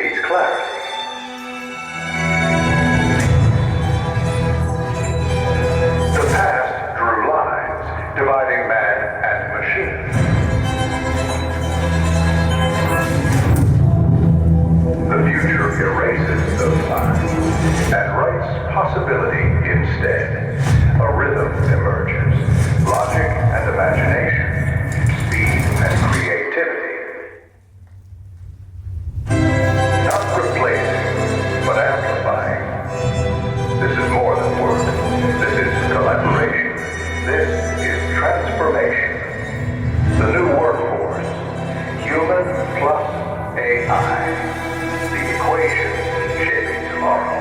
needs clarity. The past drew lines dividing man and machine. The future erases those lines and writes possibility instead. A rhythm emerges, logic and imagination, speed and creativity. Not replacing, but amplifying. This is more than work. This is collaboration. This is transformation. The new workforce, human plus AI. The equation shaping tomorrow.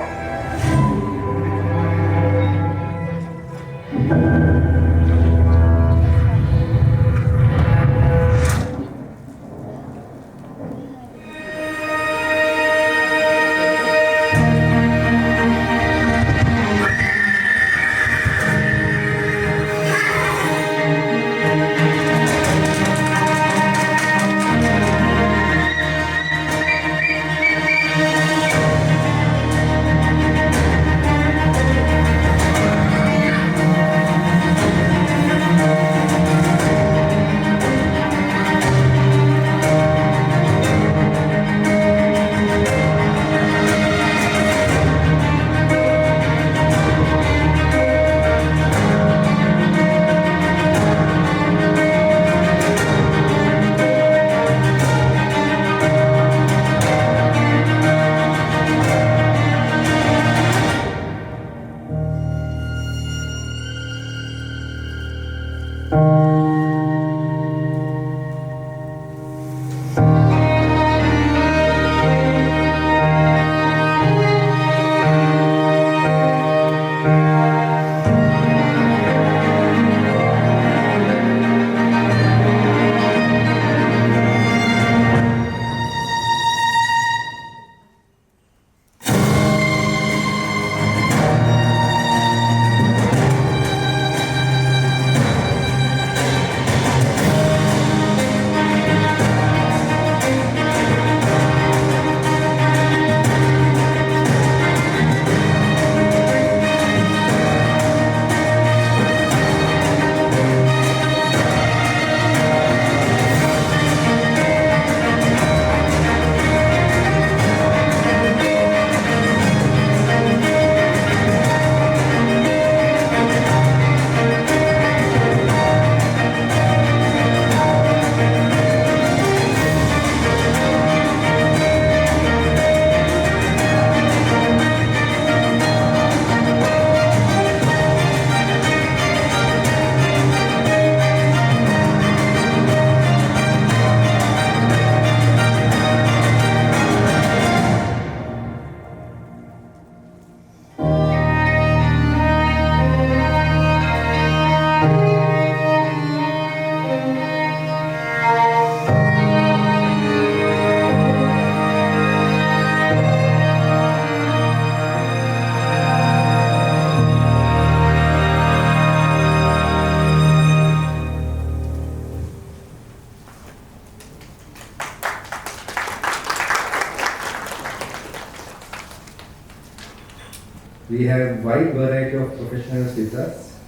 We have a wide variety of professionals with us,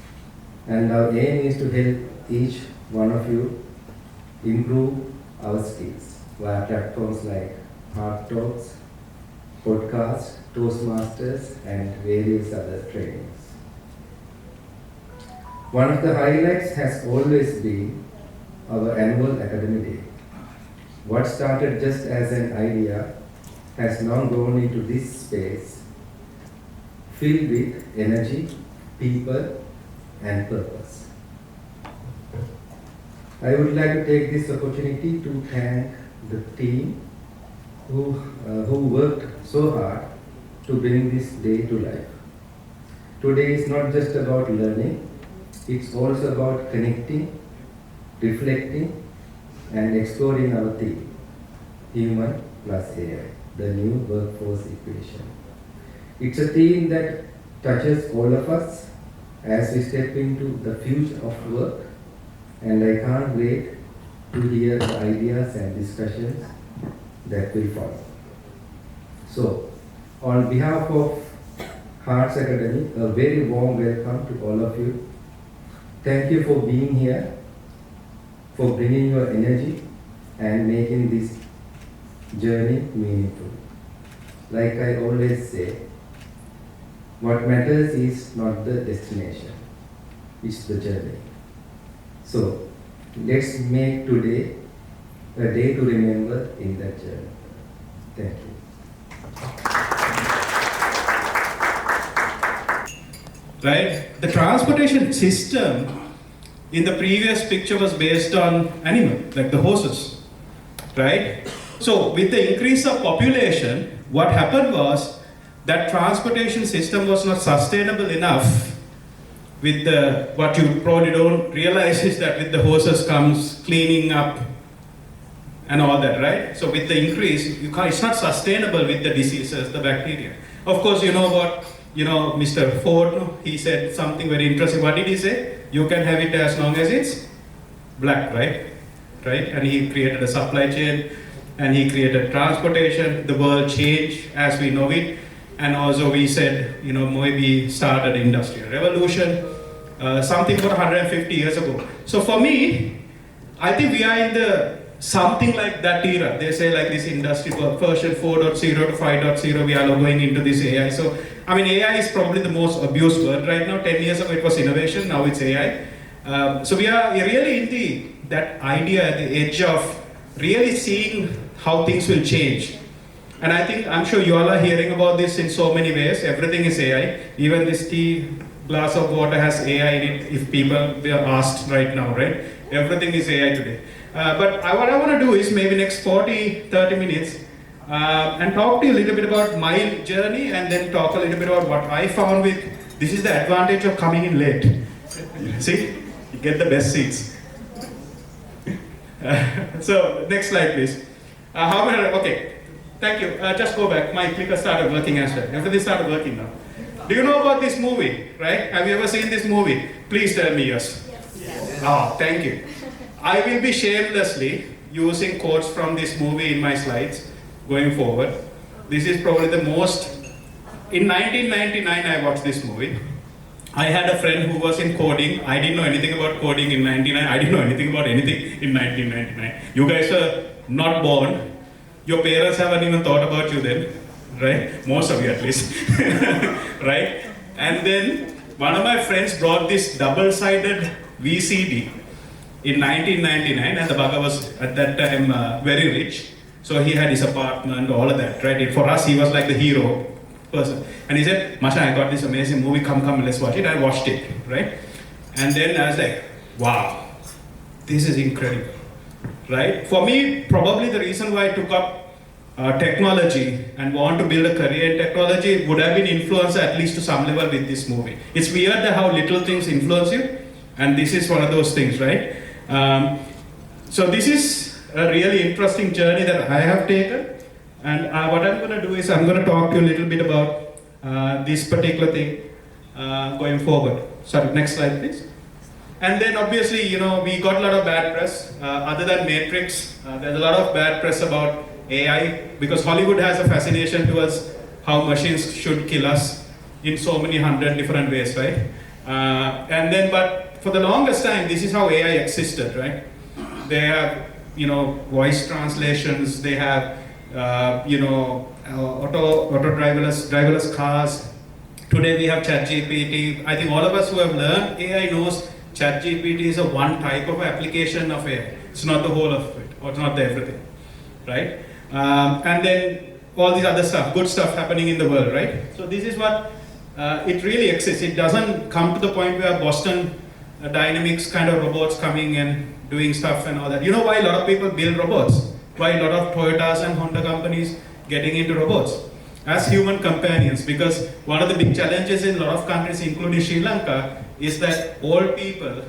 and our aim is to help each one of you improve our skills via platforms like Hard Talks, podcasts, Toastmasters, and various other trainings. One of the highlights has always been our annual Academy Day. What started just as an idea has now grown into this space filled with energy, people, and purpose. I would like to take this opportunity to thank the team who worked so hard to bring this day to life. Today is not just about learning, it's also about connecting, reflecting, and exploring our theme, human plus AI, the new workforce equation. It's a theme that touches all of us as we step into the future of work, and I can't wait to hear the ideas and discussions that will follow. So, on behalf of Hearts Academy, a very warm welcome to all of you. Thank you for being here, for bringing your energy and making this journey meaningful. Like I always say, what matters is not the destination, it's the journey. So, let's make today a day to remember in that journey. Thank you. Right? The transportation system in the previous picture was based on animal, like the horses, right? So with the increase of population, what happened was that transportation system was not sustainable enough. With the, what you probably don't realize is that with the horses comes cleaning up and all that, right? So with the increase, it's not sustainable with the diseases, the bacteria. Of course, you know what, Mr. Ford, he said something very interesting. What did he say? You can have it as long as it's black, right? Right? And he created a supply chain, and he created transportation. The world changed as we know it. And also we said, maybe started industrial revolution, something about 150 years ago. So for me, I think we are in the something like that era. They say like this industry version 4.0 to 5.0, we are going into this AI. So, I mean, AI is probably the most abused word right now. 10 years ago it was innovation, now it's AI. So we are really in that idea at the edge of really seeing how things will change. And I'm sure you all are hearing about this in so many ways. Everything is AI. Even this tea glass of water has AI in it, if people are asked right now, right? Everything is AI today. But what I want to do is maybe next 40, 30 minutes and talk to you a little bit about my journey, and then talk a little bit about what I found with, this is the advantage of coming in late. See, you get the best seats. So, next slide please. Okay. Thank you. Just go back. My clicker started working as well. Everything started working now. Do you know about this movie, right? Have you ever seen this movie? Please tell me yes. Yes. Oh, thank you. I will be shamelessly using quotes from this movie in my slides going forward. This is probably the most... In 1999, I watched this movie. I had a friend who was in coding. I didn't know anything about coding in 99. I didn't know anything about anything in 1999. You guys are not born. Your parents haven't even thought about you then, right? Most of you at least, right? And then one of my friends brought this double-sided VCD in 1999, and the bugger was at that time very rich. So he had his apartment, all of that, right? For us, he was like the hero person. And he said, Masha, I got this amazing movie, come, let's watch it. I watched it, right? And then I was like, wow, this is incredible. Right? For me, probably the reason why I took up technology and want to build a career in technology would have been influenced at least to some level with this movie. It's weird that how little things influence you, and this is one of those things, right? So this is a really interesting journey that I have taken, and what I'm going to do is I'm going to talk to you a little bit about this particular thing going forward. Sorry, next slide please. And then obviously, we got a lot of bad press. Other than Matrix, there's a lot of bad press about AI, because Hollywood has a fascination towards how machines should kill us in so many 100 different ways, right? But for the longest time, this is how AI existed, right? They have, voice translations, they have, driverless cars. Today we have ChatGPT. I think all of us who have learned AI knows ChatGPT is a one type of application of AI. It's not the whole of it, or it's not the everything, right? And then all this other stuff, good stuff happening in the world, right? So this is what it really exists. It doesn't come to the point where Boston Dynamics kind of robots coming and doing stuff and all that. You know why a lot of people build robots? Why a lot of Toyotas and Honda companies getting into robots? As human companions, because one of the big challenges in a lot of countries, including Sri Lanka, is that old people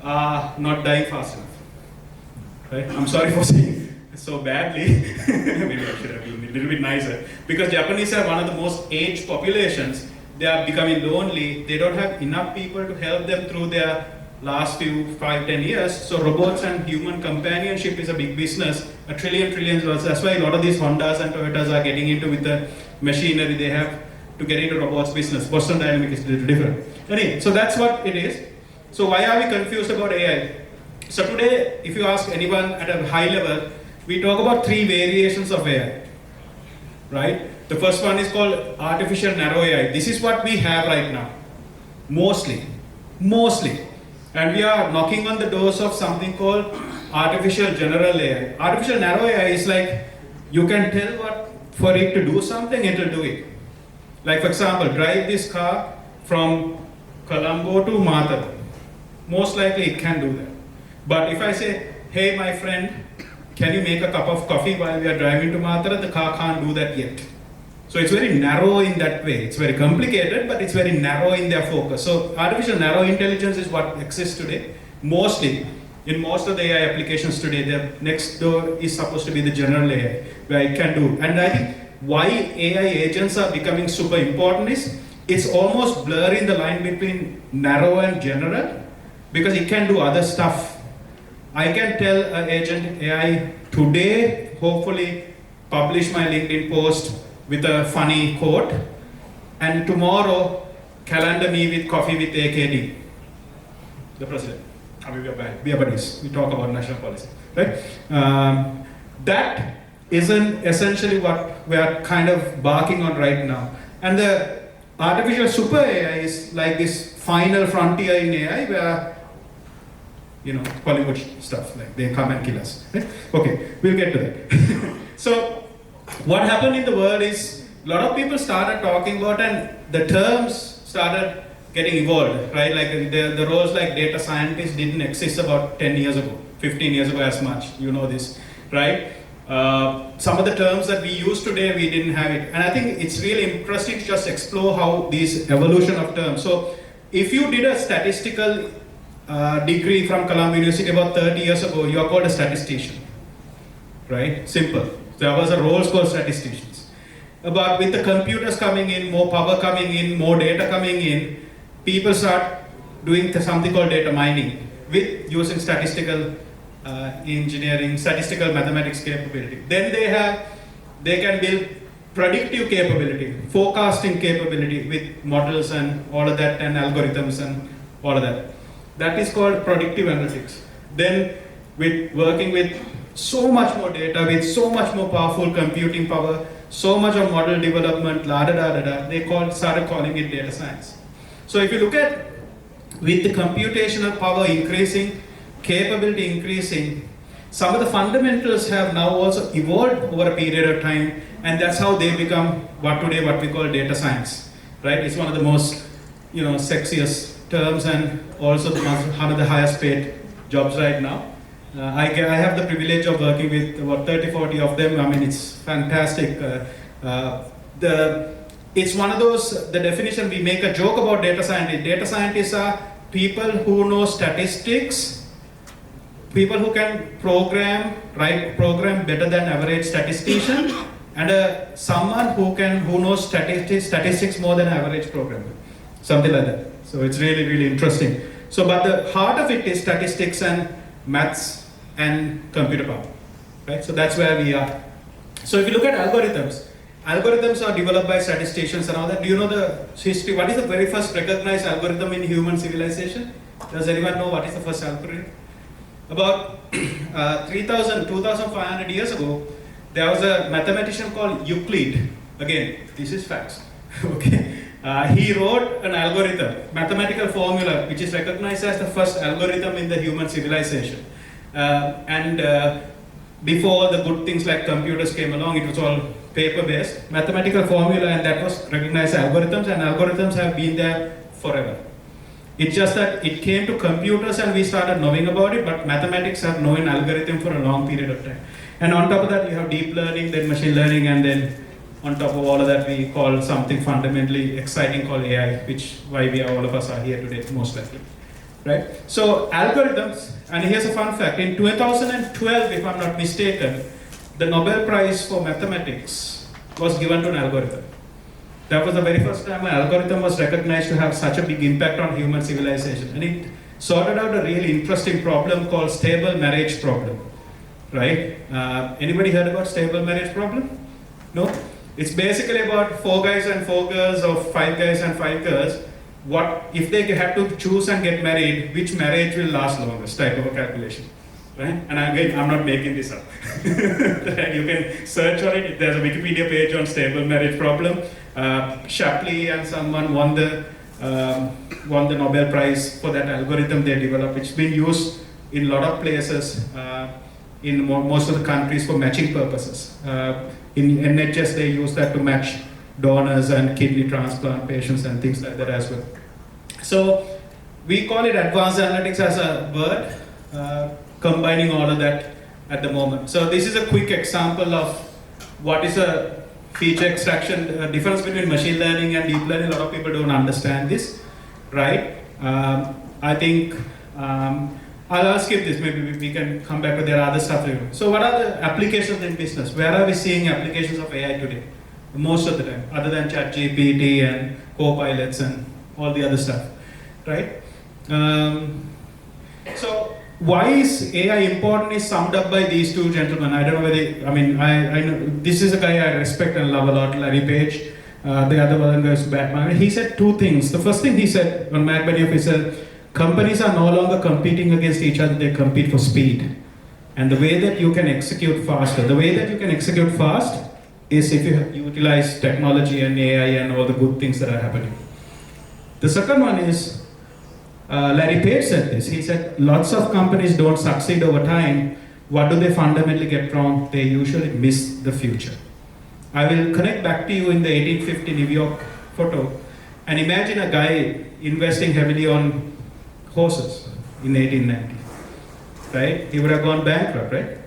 are not dying fast enough. Right? I'm sorry for saying it so badly. Maybe I should have been a little bit nicer. Because Japanese are one of the most aged populations. They are becoming lonely. They don't have enough people to help them through their last few 5-10 years. So robots and human companionship is a big business, trillions dollars. That's why a lot of these Hondas and Toyotas are getting into with the machinery they have to get into robots business. Boston Dynamics is a little different. Anyway, so that's what it is. So why are we confused about AI? So today, if you ask anyone at a high level, we talk about 3 variations of AI, right? The first one is called artificial narrow AI. This is what we have right now, mostly. And we are knocking on the doors of something called artificial general AI. Artificial narrow AI is like, you can tell what for it to do something, it will do it. Like for example, drive this car from Colombo to Mathura. Most likely it can do that. But if I say, hey my friend, can you make a cup of coffee while we are driving to Mathura? The car can't do that yet. So it's very narrow in that way. It's very complicated, but it's very narrow in their focus. So artificial narrow intelligence is what exists today. Mostly, in most of the AI applications today, the next door is supposed to be the general AI, where it can do. And I think why AI agents are becoming super important is, it's almost blurring the line between narrow and general, because it can do other stuff. I can tell an agent AI today, hopefully publish my LinkedIn post with a funny quote, and tomorrow calendar me with coffee with AKD, the president. I mean, we are buddies. We talk about national policy, right? That isn't essentially what we are kind of barking on right now. And the artificial super AI is like this final frontier in AI where, you know, Hollywood stuff, like they come and kill us, right? Okay, we'll get to that. So what happened in the world is, a lot of people started talking about, and the terms started getting evolved, right? Like the roles like data scientist didn't exist about 10 years ago, 15 years ago as much, you know this, right? Some of the terms that we use today, we didn't have it. And I think it's really interesting to just explore how this evolution of terms. So if you did a statistical degree from Columbia University about 30 years ago, you are called a statistician, right? Simple. There was a role called statisticians. But with the computers coming in, more power coming in, more data coming in, people start doing something called data mining with using statistical engineering, statistical mathematics capability. Then they can build predictive capability, forecasting capability with models and all of that, and algorithms and all of that. That is called predictive analytics. Then with working with so much more data, with so much more powerful computing power, so much of model development, they started calling it data science. So if you look at, with the computational power increasing, capability increasing, some of the fundamentals have now also evolved over a period of time, and that's how they become what we call data science, right? It's one of the most, you know, sexiest terms, and also one of the highest paid jobs right now. I have the privilege of working with about 30-40 of them. I mean, it's fantastic. It's one of those, the definition, we make a joke about data scientists. Data scientists are people who know statistics, people who can write program better than average statistician, and someone who knows statistics more than average programmer, something like that. So it's really, really interesting. So, but the heart of it is statistics and maths and computer power, right? So that's where we are. So if you look at algorithms are developed by statisticians and all that. Do you know the history? What is the very first recognized algorithm in human civilization? Does anyone know what is the first algorithm? About 2,500 years ago, there was a mathematician called Euclid. Again, this is facts, okay? He wrote an algorithm, mathematical formula, which is recognized as the first algorithm in the human civilization. Before the good things like computers came along, it was all paper-based, mathematical formula, and that was recognized as algorithms, and algorithms have been there forever. It's just that it came to computers and we started knowing about it, but mathematics have known algorithm for a long period of time. And on top of that, you have deep learning, then machine learning, and then on top of all of that, we call something fundamentally exciting called AI, which why all of us are here today, most likely, right? So algorithms, and here's a fun fact, in 2012, if I'm not mistaken, the Nobel Prize for Mathematics was given to an algorithm. That was the very first time an algorithm was recognized to have such a big impact on human civilization. And sorted out a really interesting problem called stable marriage problem, right? Anybody heard about stable marriage problem? No? It's basically about 4 guys and 4 girls, or 5 guys and 5 girls. What if they had to choose and get married, which marriage will last longest type of a calculation, right? And again, I'm not making this up. You can search on it. There's a Wikipedia page on stable marriage problem. Shapley and someone won the Nobel Prize for that algorithm they developed. It's been used in a lot of places in most of the countries for matching purposes. In NHS, they use that to match donors and kidney transplant patients and things like that as well. So we call it advanced analytics as a word, combining all of that at the moment. So this is a quick example of what is a feature extraction, difference between machine learning and deep learning. A lot of people don't understand this, right? I think I'll skip this, maybe we can come back to there are other stuff. So what are the applications in business? Where are we seeing applications of AI today? Most of the time, other than ChatGPT and co-pilots and all the other stuff, right? So why is AI important is summed up by these two gentlemen. I don't know whether, I know, this is a guy I respect and love a lot, Larry Page. The other one goes Batman. He said 2 things. The first thing he said on Mad Money, he said, companies are no longer competing against each other, they compete for speed. And the way that you can execute faster, is if you utilize technology and AI and all the good things that are happening. The second one is, Larry Page said this. He said, lots of companies don't succeed over time. What do they fundamentally get wrong? They usually miss the future. I will connect back to you in the 1850 New York photo, and imagine a guy investing heavily on horses in 1890, right? He would have gone bankrupt, right?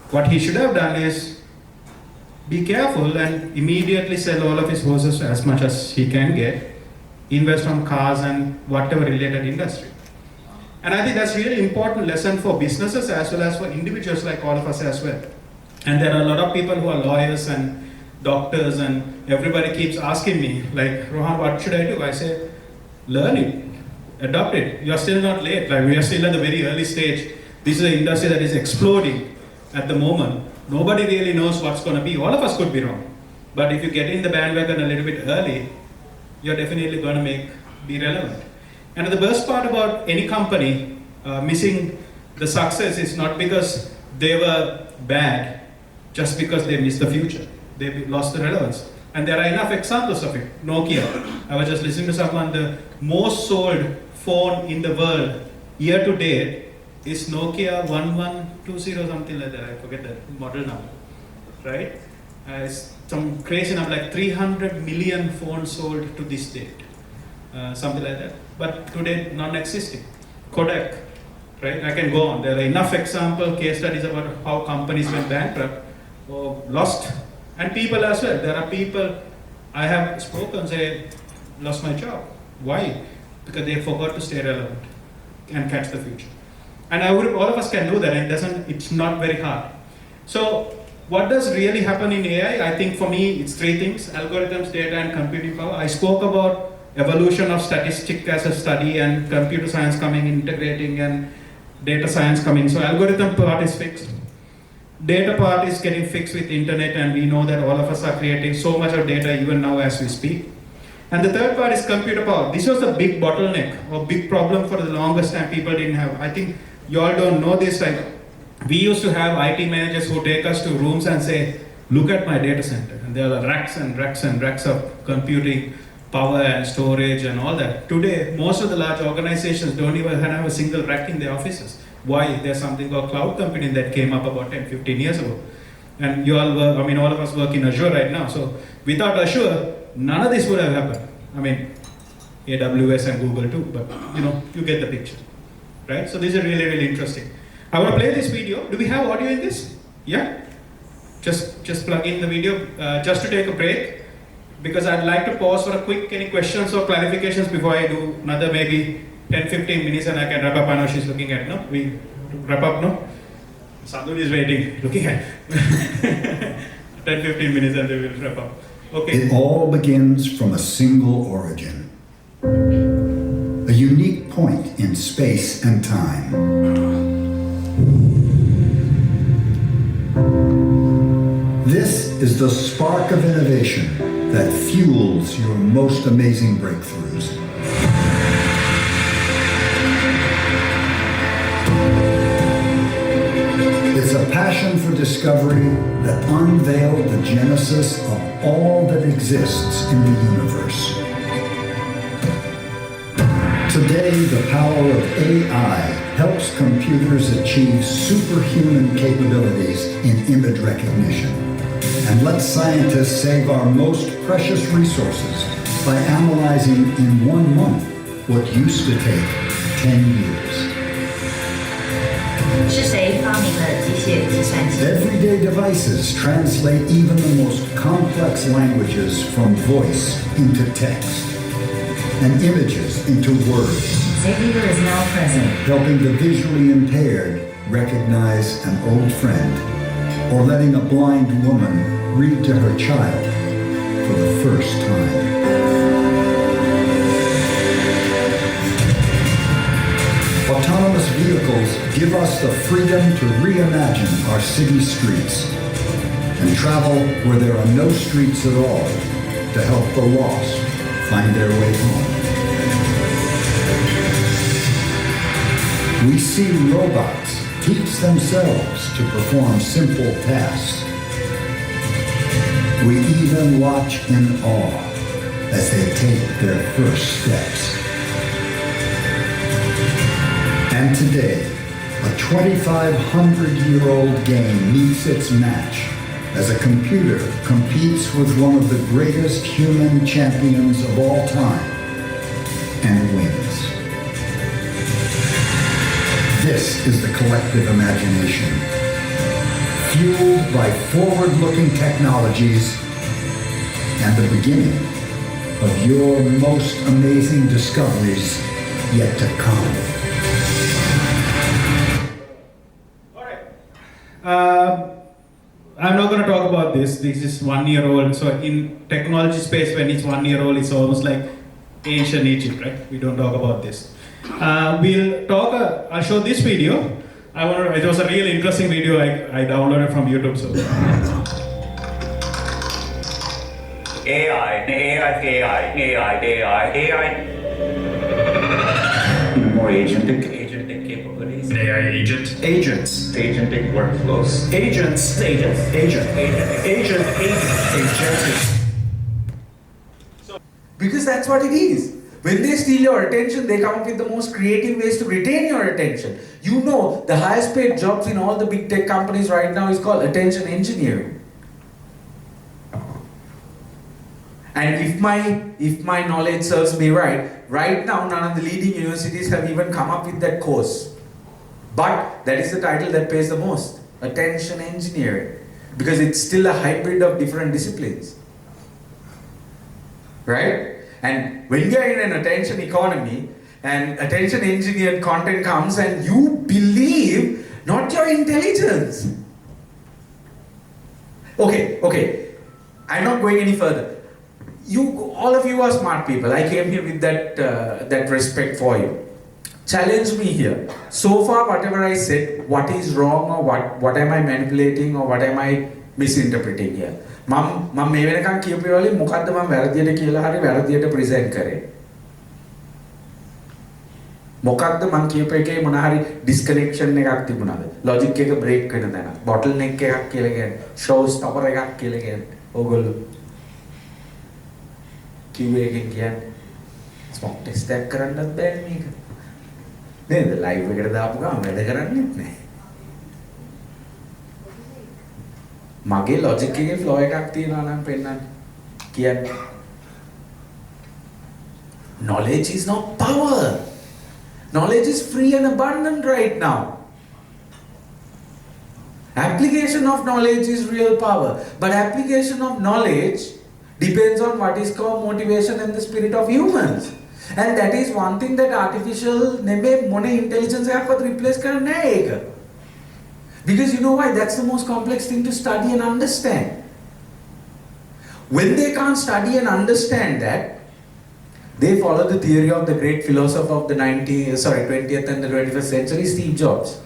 What he should have done is be careful and immediately sell all of his horses as much as he can get, invest on cars and whatever related industry. And I think that's really important lesson for businesses as well as for individuals like all of us as well. And there are a lot of people who are lawyers and doctors, and everybody keeps asking me, like, Rohan, what should I do? I say, learn it, adopt it. You're still not late. Like, we are still at the very early stage. This is an industry that is exploding at the moment. Nobody really knows what's going to be. All of us could be wrong. But if you get in the bandwagon a little bit early, you're definitely going to be relevant. And the worst part about any company missing the success is not because they were bad, just because they missed the future. They lost the relevance. And there are enough examples of it. Nokia. I was just listening to someone, the most sold phone in the world year to date is Nokia 1120, something like that. I forget the model number, right? It's some crazy number, like 300 million phones sold to this date, something like that. But today, non-existing. Kodak, right? I can go on. There are enough example case studies about how companies went bankrupt or lost, and people as well. There are people I have spoken say lost my job. Why? Because they forgot to stay relevant and catch the future. And all of us can do that, and it's not very hard. So what does really happen in AI? I think for me, it's 3 things: algorithms, data, and computing power. I spoke about evolution of statistics as a study and computer science coming, integrating, and data science coming. So algorithm part is fixed. Data part is getting fixed with internet, and we know that all of us are creating so much of data even now as we speak. And the third part is computer power. This was the big bottleneck or big problem for the longest time people didn't have. I think you all don't know this. Like, we used to have IT managers who take us to rooms and say, look at my data center. And there are racks and racks and racks of computing power and storage and all that. Today, most of the large organizations don't even have a single rack in their offices. Why? There's something called cloud computing that came up about 10, 15 years ago. And you all work, all of us work in Azure right now. So without Azure, none of this would have happened. AWS and Google too, but you get the picture, right? So this is really, really interesting. I want to play this video. Do we have audio in this? Yeah? Just plug in the video just to take a break, because I'd like to pause for a quick, any questions or clarifications before I do another maybe 10-15 minutes and I can wrap up. I know she's looking at, no? We wrap up, no? Sandun is waiting, looking at 10-15 minutes and then we'll wrap up. Okay. It all begins from a single origin. A unique point point in space and time. This is the spark of innovation that fuels your most amazing breakthroughs. It's a passion for discovery that unveiled the genesis of all that exists in the universe. Today, the power of AI helps computers achieve superhuman capabilities in image recognition and lets scientists save our most precious resources by analyzing in 1 month what used to take 10 years. 是谁发明了机械计算机？ Everyday devices translate even the most complex languages from voice into text and images into words, Jayaweera is now present. helping the visually impaired recognize an old friend, or letting a blind woman read to her child for the first time. Autonomous vehicles give us the freedom to reimagine our city streets and travel where there are no streets at all to help the lost find their way home. We see robots teach themselves to perform simple tasks. We even watch in awe as they take their first steps. And today, a 2,500-year-old game meets its match as a computer competes with one of the greatest human champions of all time and wins. This is the collective imagination, fueled by forward-looking technologies and the beginning of your most amazing discoveries yet to come. I'm not going to talk about this. This is 1 year old. So in technology space, when it's 1 year old, it's almost like ancient Egypt, right? We don't talk about this. We'll talk. I'll show this video. It was a really interesting video I downloaded from YouTube. So AI, more agentic capabilities. An AI agent. Agents. Agentic workflows. Agents. Agent. Agent. Because that's what it is. When they steal your attention, they come up with the most creative ways to retain your attention. You know, the highest paid jobs in all the big tech companies right now is called attention engineering. And if my knowledge serves me right now none of the leading universities have even come up with that course. But that is the title that pays the most, attention engineering, because it's still a hybrid of different disciplines. Right? And when we are in an attention economy and attention engineered content comes and you believe not your intelligence. Okay, I'm not going any further. All of you are smart people. I came here with that respect for you. Challenge me here. So far, whatever I said, what is wrong or what am I manipulating or what am I misinterpreting here? මම මේ වෙනකන් කියපු වලින් මොකද්ද මම වැරදියට කියලා හරි වැරදියට present කරේ? මොකක්ද මම කියපු එකේ මොන හරි ඩිස්කනෙක්ෂන් එකක් තිබුණාද? ලොජික් එක බ්‍රේක් වෙන තැන. බොටල් නෙක් එකක් කියලා කියන්නේ, ෂෝ ස්ටොපර් එකක් කියලා කියන්නේ. ඕගොල්ලෝ QA එකෙන් කියන්නේ ස්මොක් ටෙස්ට් එකක් කරන්නත් බෑනේ මේක. නේද? ලයිව් එකට දාපු ගමන් වැඩ කරන්නේත් නැහැ. මගේ ලොජික් එකේ ෆ්ලෝ එකක් තියෙනවා නම් පෙන්නන්න කියන්නේ. Knowledge is not power. Knowledge is free and abundant right now. Application of knowledge is real power, but application of knowledge depends on what is called motivation and the spirit of humans. And that is one thing that artificial intelligence එකක්වත් replace කරන්නේ නැහැ ඒක. Because you know why? That's the most complex thing to study and understand. When they can't study and understand that, They follow the theory of the great philosopher of the 20th and the 21st century, Steve Jobs.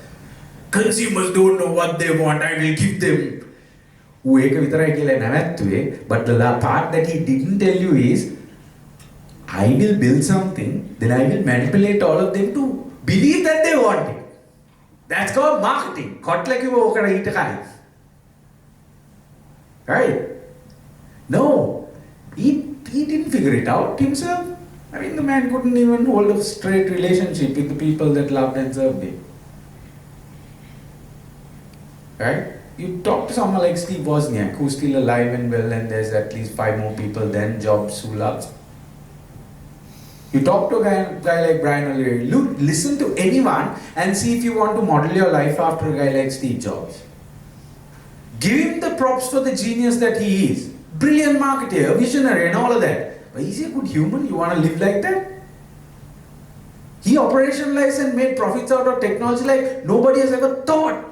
Consumers don't know what they want, I will give them. But the part that he didn't tell you is, I will build something, then I will manipulate all of them to believe that they want it. That's called marketing. Right? No, he didn't figure it out himself. I mean, the man couldn't even hold a straight relationship with the people that loved and served him. Right? You talk to someone like Steve Wozniak, who's still alive and well, and there's at least 5 more people than Jobs who loves. You talk to a guy like Brian O'Leary, listen to anyone and see if you want to model your life after a guy like Steve Jobs. Give him the props for the genius that he is. Brilliant marketer, visionary and all of that. But is he a good human? You want to live like that? He operationalized and made profits out of technology like nobody has ever thought.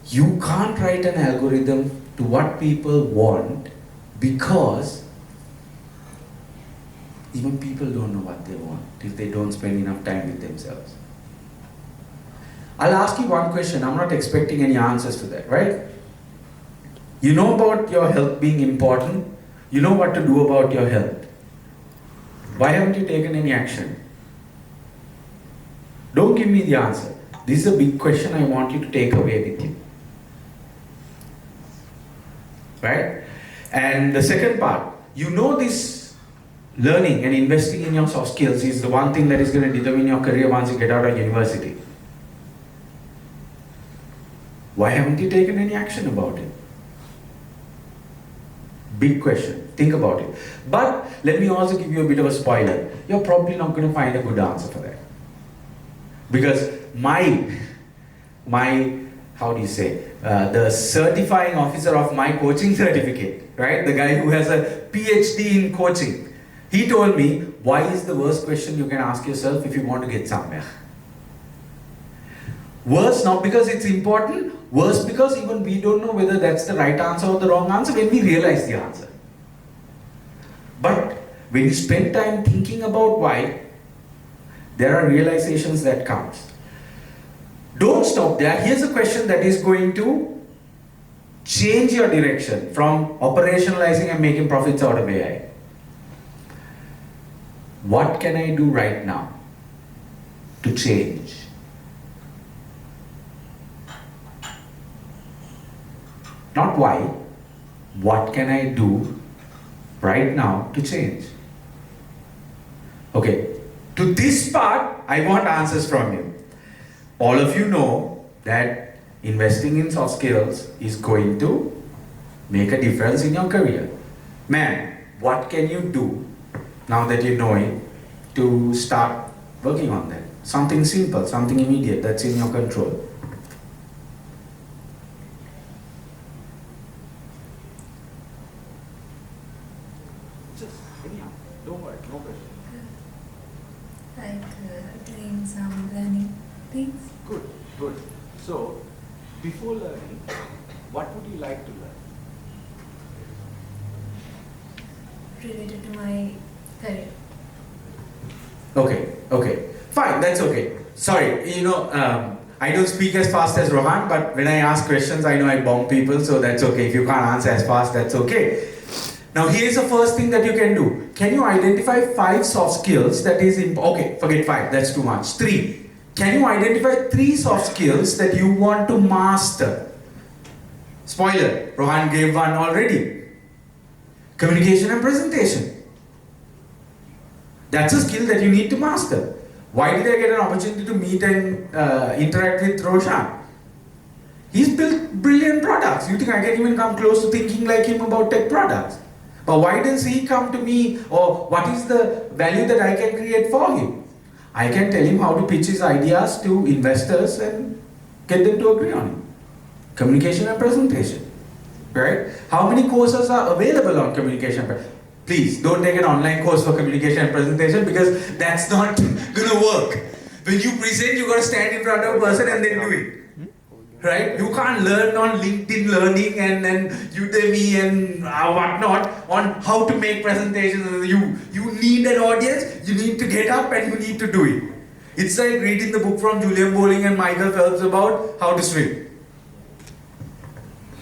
You can't write an algorithm to what people want because even people don't know what they want if they don't spend enough time with themselves. I'll ask you one question. I'm not expecting any answers to that, right? You know about your health being important. You know what to do about your health. Why haven't you taken any action? Don't give me the answer. This is a big question I want you to take away with you. Right? And the second part, you know this learning and investing in your soft skills is the one thing that is going to determine your career once you get out of university. Why haven't you taken any action about it? Big question. Think about it. But let me also give you a bit of a spoiler. You're probably not going to find a good answer for that. Because the certifying officer of my coaching certificate, right? The guy who has a PhD in coaching, he told me, why is the worst question you can ask yourself if you want to get somewhere? Worse, not because it's important, worse because even we don't know whether that's the right answer or the wrong answer when we realize the answer. But when you spend time thinking about why, there are realizations that come. Don't stop there. Here's a question that is going to change your direction from operationalizing and making profits out of AI. What can I do right now to change? Not why. What can I do right now to change? Okay, to this part, I want answers from you. All of you know that investing in soft skills is going to make a difference in your career. Man, what can you do now that you know it to start working on that? Something simple, something immediate that's in your control. Just anyhow, don't worry, no pressure. Like doing some learning things. Good, good. So, before learning, what would you like to learn? Related to my career. Okay. Fine, that's okay. Sorry, I don't speak as fast as Rohan, but when I ask questions, I know I bomb people, so that's okay. If you can't answer as fast, that's okay. Now, here's the first thing that you can do. Can you identify 5 soft skills that is okay, forget 5, that's too much. 3. Can you identify 3 soft skills that you want to master? Spoiler, Rohan gave one already. Communication and presentation. That's a skill that you need to master. Why did I get an opportunity to meet and interact with Roshan? He's built brilliant products. You think I can even come close to thinking like him about tech products? But why does he come to me, or what is the value that I can create for him? I can tell him how to pitch his ideas to investors and get them to agree on it. Communication and presentation, right? How many courses are available on communication? Please don't take an online course for communication and presentation because that's not gonna work. When you present, you gotta stand in front of a person and then do it. right? You can't learn on LinkedIn Learning and then Udemy and whatnot on how to make presentations. You need an audience, you need to get up and you need to do it. It's like reading the book from Julian Bowling and Michael Phelps about how to swim.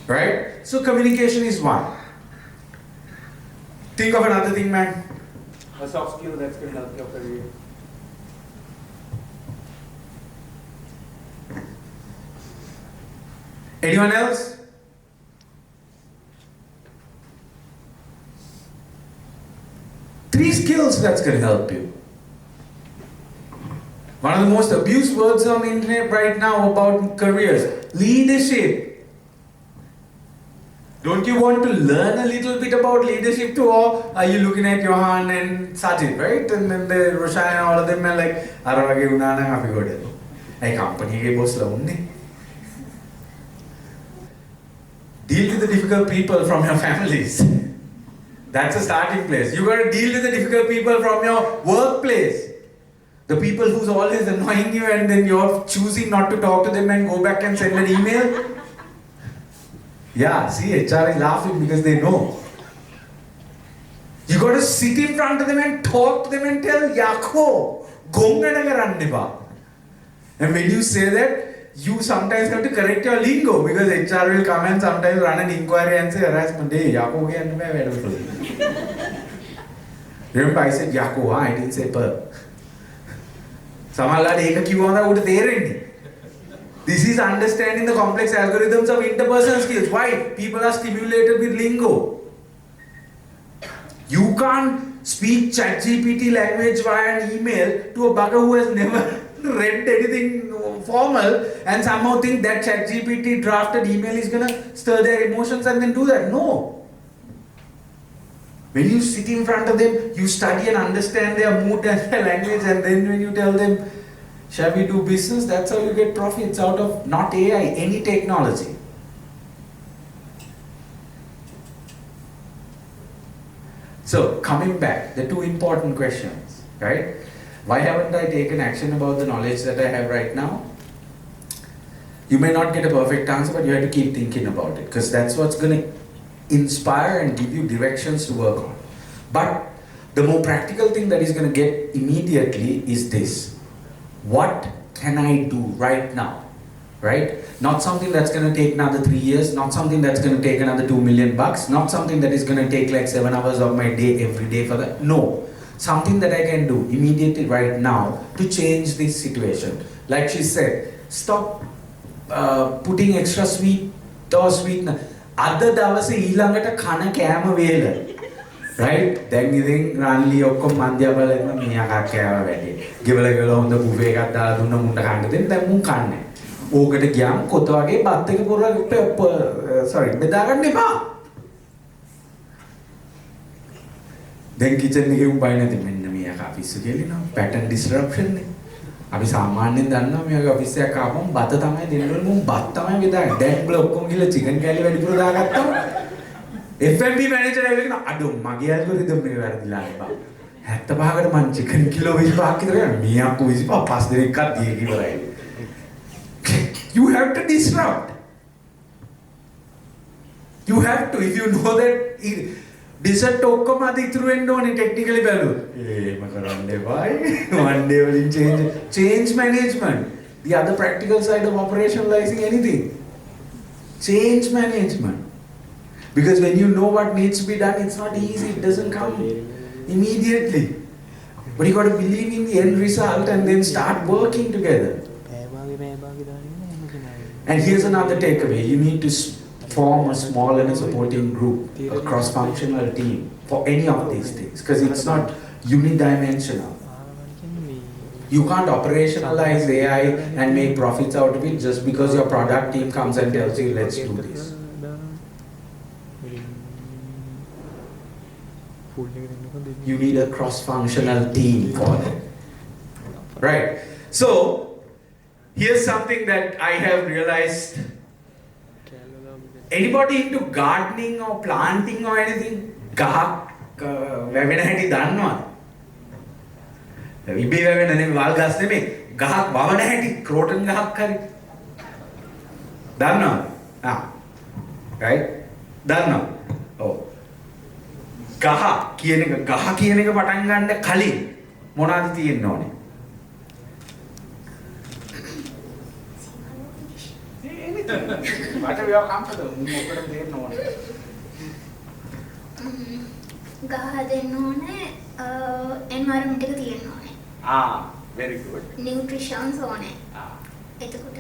Right? So communication is one. Think of another thing, man. A soft skill that's going to help your career. Anyone else? Three skills that's going to help you. One of the most abused words on the internet right now about careers, leadership. Don't you want to learn a little bit about leadership too, or are you looking at Rohan and Sajid, right? And then the Rukshan and all of them are like, "Arawage unana api goda." Hey, company ke boss la unne. Deal with the difficult people from your families. That's a starting place. You got to deal with the difficult people from your workplace. The people who's always annoying you and then you're choosing not to talk to them and go back and send an email. Yeah, see, HR is laughing because they know. You got to sit in front of them and talk to them and tell, "Yakho, gongana karanne ba." And when you say that, you sometimes have to correct your lingo because HR will come and sometimes run an inquiry and say, "Harassment, hey, yakho ke anne ba weda." Remember I said yakho, I didn't say per. Samalada eka kiwona uta therenne. This is understanding the complex algorithms of interpersonal skills. Why? People are stimulated with lingo. You can't speak ChatGPT language via an email to a bugger who has never read anything formal and somehow think that ChatGPT drafted email is going to stir their emotions and then do that. No. When you sit in front of them, you study and understand their mood and their language, and then when you tell them, "Shall we do business?" That's how you get profits out of not AI, any technology. So, coming back, the two important questions, right? Why haven't I taken action about the knowledge that I have right now? You may not get a perfect answer, but you have to keep thinking about it, because that's what's going to inspire and give you directions to work on. But the more practical thing that is going to get immediately is this. What can I do right now? Right? Not something that's going to take another 3 years, not something that's going to take another $2 million, not something that is going to take like 7 hours of my day every day for that. No. Something that I can do immediately right now to change this situation. Like she said, stop putting extra sweet or sweetener. Ada dawase ඊළඟට කන කෑම වේල. Right? දැන් ඉතින් රන්ලි ඔක්කොම මන්දියා බලන්න මෙයා කෑම වැඩි. ගෙවල ගෙවල හොඳ බුෆේ එකක් දාලා දුන්න මුන්න කන්න දෙන්න දැන් මුන් කන්නේ. ඕකට ගියාම කොත වගේ බත් එක බෙදා ගන්න එපා. දැන් කිචන් එකේ උඹයි නැති මෙන්න මෙයා අපිස් කියලා පැටර්න් ඩිස්රප්ෂන් නේ. අපි සාමාන්‍යයෙන් දන්නවා මෙයාගේ ඔෆිස් එකක් ආවම බත තමයි දෙන්න ඕනේ මුන් බත් තමයි බෙදාගන්නේ. දැන් බල ඔක්කොම ගිහලා චිකන් කෑලි වැඩිපුර දාගත්තා. F&B manager ඇවිල්ලා අඩෝ මගේ ඇල්ගොරිතම් එක වැරදිලා නේ බා. 75කට මං චිකන් කිලෝ 25ක් විතර ගන්න. මීයක්කෝ 25 පස් දෙනෙක්ක් අද්දියේ ඉවරයි. You have to disrupt. You have to, if you know that dessert ඔක්කොම අද ඉතුරු වෙන්න ඕනේ technically බැලුවොත්. එහෙම කරන්න එපායි. One day වලින් change management. The other practical side of operationalizing anything. Change management. Because when you know what needs to be done, it's not easy. It doesn't come immediately. But you got to believe in the end result and then start working together. And here's another takeaway. You need to form a small and a supporting group, a cross-functional team for any of these things. Because it's not unidimensional. You can't operationalize AI and make profits out of it just because your product team comes and tells you, let's do this. You need a cross-functional team for that. Right. So, here's something that I have realized. Anybody into gardening or planting or anything? ගහක් වැවෙන හැටි දන්නවද? ඉබේ වැවෙන නෙමෙයි වල් ගස් නෙමෙයි. ගහක් වවන හැටි ක්‍රෝටන් ගහක් හරි. දන්නවා? right? දන්නවා? ඔව්. ගහ කියන එක පටන් ගන්න කලින් මොනවද තියෙන්න ඕනේ? Whatever you are comfortable, මොකටද දෙන්න ඕනේ? ගහ දෙන්න ඕනේ, environment එක තියෙන්න ඕනේ. Very good. Nutritions ඕනේ. එතකොට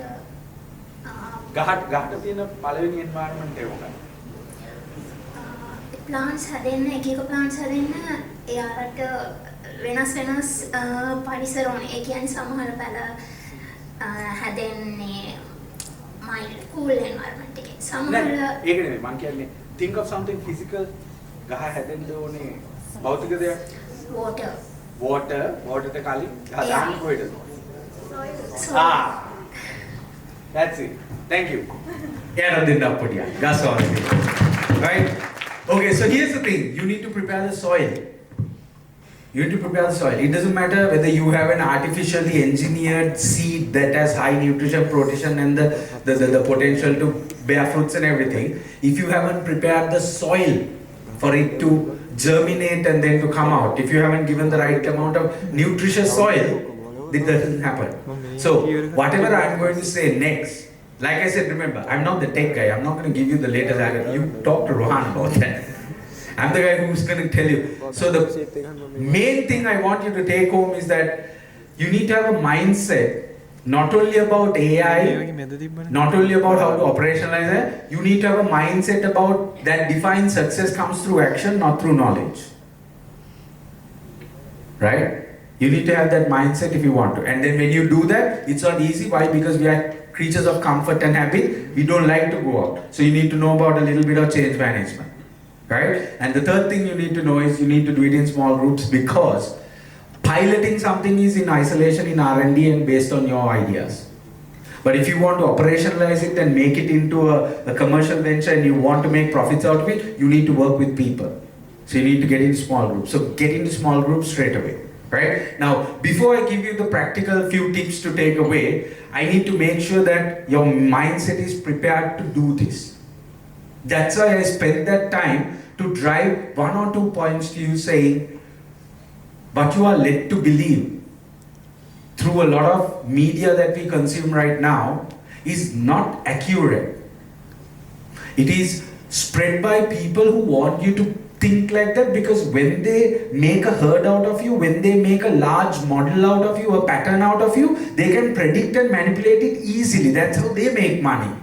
ගහට තියෙන පළවෙනි environment එක මොකක්ද? plants හැදෙන්න, එක plants හැදෙන්න එයාලට වෙනස් පරිසර ඕනේ. ඒ කියන්නේ සමහර පැල හැදෙන්නේ mild cool environment එකේ. සමහර ඒක නෙමෙයි මම කියන්නේ think of something physical. ගහ හැදෙන්න ඕනේ භෞතික දෙයක්. water එක කලින් ගහ දාන්න කොහෙද? soil. That's it. Thank you. එයාට දෙන්න අප්පඩිය. ගස් වගේ. Right? Okay, so here's the thing. You need to prepare the soil. You need to prepare the soil. It doesn't matter whether you have an artificially engineered seed that has high nutrition, protein and the potential to bear fruits and everything. If you haven't prepared the soil for it to germinate and then to come out, if you haven't given the right amount of nutritious soil, it doesn't happen. So whatever I'm going to say next, like I said, remember, I'm not the tech guy. I'm not going to give you the latest algorithm. You talk to Rohan about that. I'm the guy who's going to tell you. So the main thing I want you to take home is that you need to have a mindset not only about AI, not only about how to operationalize it, you need to have a mindset about that defines success comes through action, not through knowledge. Right? You need to have that mindset if you want to. And then when you do that, it's not easy. Why? Because we are creatures of comfort and habit. We don't like to go out. So you need to know about a little bit of change management. Right? And the third thing you need to know is you need to do it in small groups, because piloting something is in isolation in R&D and based on your ideas. But if you want to operationalize it and make it into a commercial venture and you want to make profits out of it, you need to work with people. So you need to get into small groups. So get into small groups straight away. Right? Now, before I give you the practical few tips to take away, I need to make sure that your mindset is prepared to do this. That's why I spent that time to drive 1 or 2 points to you saying, what you are led to believe through a lot of media that we consume right now is not accurate. It is spread by people who want you to think like that, because when they make a herd out of you, when they make a large model out of you, a pattern out of you, they can predict and manipulate it easily. That's how they make money.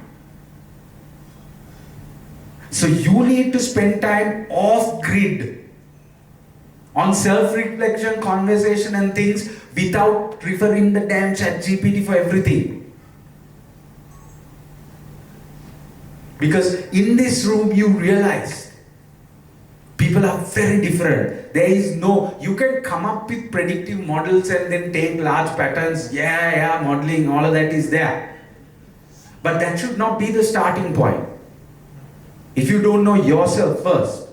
So you need to spend time off grid on self-reflection, conversation and things without referring the damn ChatGPT for everything. Because in this room you realize people are very different. There is no, you can come up with predictive models and then take large patterns, modeling, all of that is there. But that should not be the starting point. If you don't know yourself first,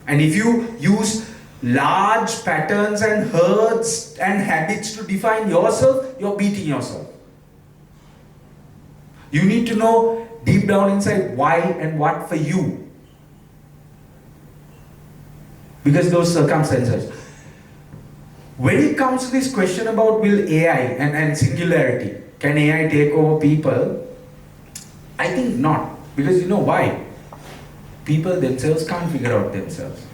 and if you use large patterns and herds and habits to define yourself, you're beating yourself. You need to know deep down inside why and what for you. Because those circumstances. When it comes to this question about will AI and singularity, can AI take over people? I think not. Because you know why? People themselves can't figure out themselves.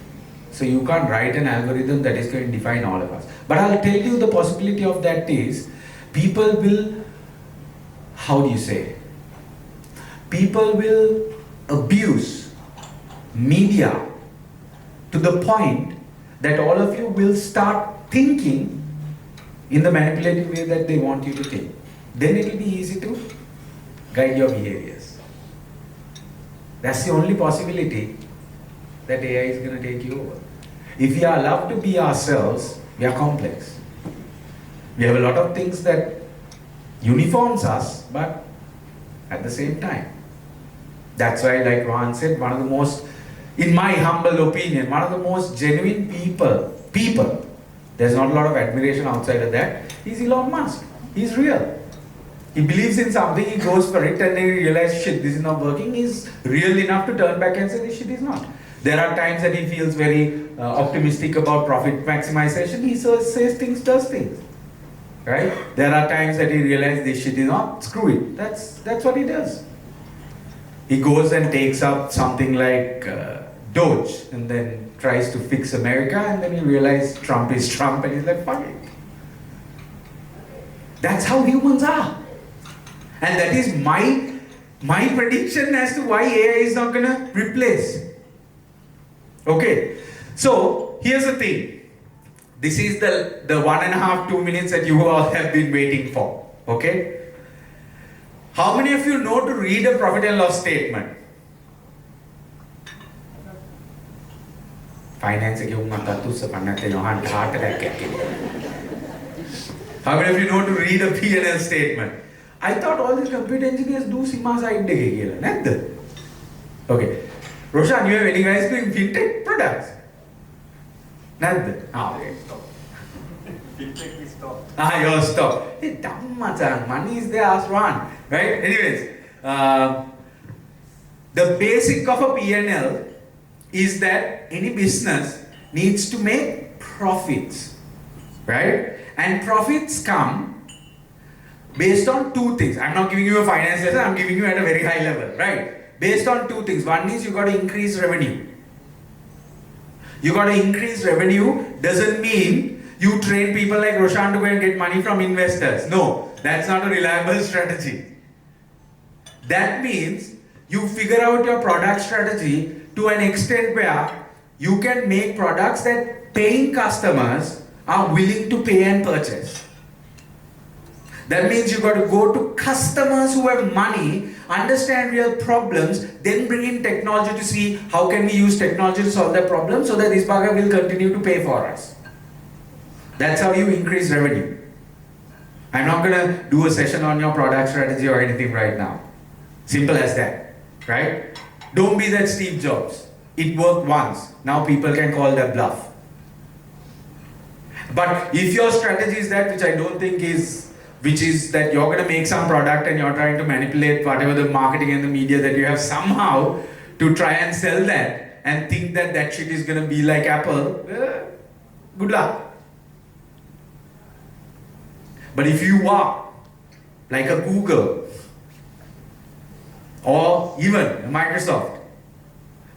So you can't write an algorithm that is going to define all of us. But I'll tell you the possibility of that is, people will, how do you say? People will abuse media to the point that all of you will start thinking in the manipulative way that they want you to think. Then it will be easy to guide your behaviors. That's the only possibility that AI is going to take you over. If we are allowed to be ourselves, we are complex. We have a lot of things that uniforms us, but at the same time. That's why, like Rohan said, one of the most, in my humble opinion, one of the most genuine people, there's not a lot of admiration outside of that, is Elon Musk. He's real. He believes in something, he goes for it, and then he realizes, shit, this is not working. He's real enough to turn back and say, this shit is not. There are times that he feels very optimistic about profit maximization. He says things, does things. Right? There are times that he realizes this shit is not, screw it. That's what he does. He goes and takes up something like Doge and then tries to fix America, and then he realizes Trump is Trump, and he's like, fuck it. That's how humans are. And that is my prediction as to why AI is not going to replace. Okay, so here's the thing. This is the 1.5, 2 minutes that you all have been waiting for. Okay? How many of you know to read a profit and loss statement? Finance How many of you know to read a P&L statement? I thought all these computer engineers do SIMA side day. Okay. Roshan, you have any guys doing fintech products? Okay, stop. Fintech we stop. You're stop. Hey, Dhamma-chan, money is there, ask Rohan. Right? Anyways, the basic of a P&L is that any business needs to make profits. Right? And profits come based on two things. I'm not giving you a finance lesson, I'm giving you at a very high level, right? Based on two things. One is you got to increase revenue. You got to increase revenue doesn't mean you train people like Roshan to go and get money from investors. No, that's not a reliable strategy. That means you figure out your product strategy to an extent where you can make products that paying customers are willing to pay and purchase. That means you got to go to customers who have money, understand real problems, then bring in technology to see how can we use technology to solve that problem so that this bugger will continue to pay for us. That's how you increase revenue. I'm not going to do a session on your product strategy or anything right now. Simple as that, right? Don't be that Steve Jobs. It worked once. Now people can call that bluff. But if your strategy is that, which I don't think is, which is that you're going to make some product and you're trying to manipulate whatever the marketing and the media that you have somehow to try and sell that and think that that shit is going to be like Apple, good luck. But if you are like a Google or even a Microsoft,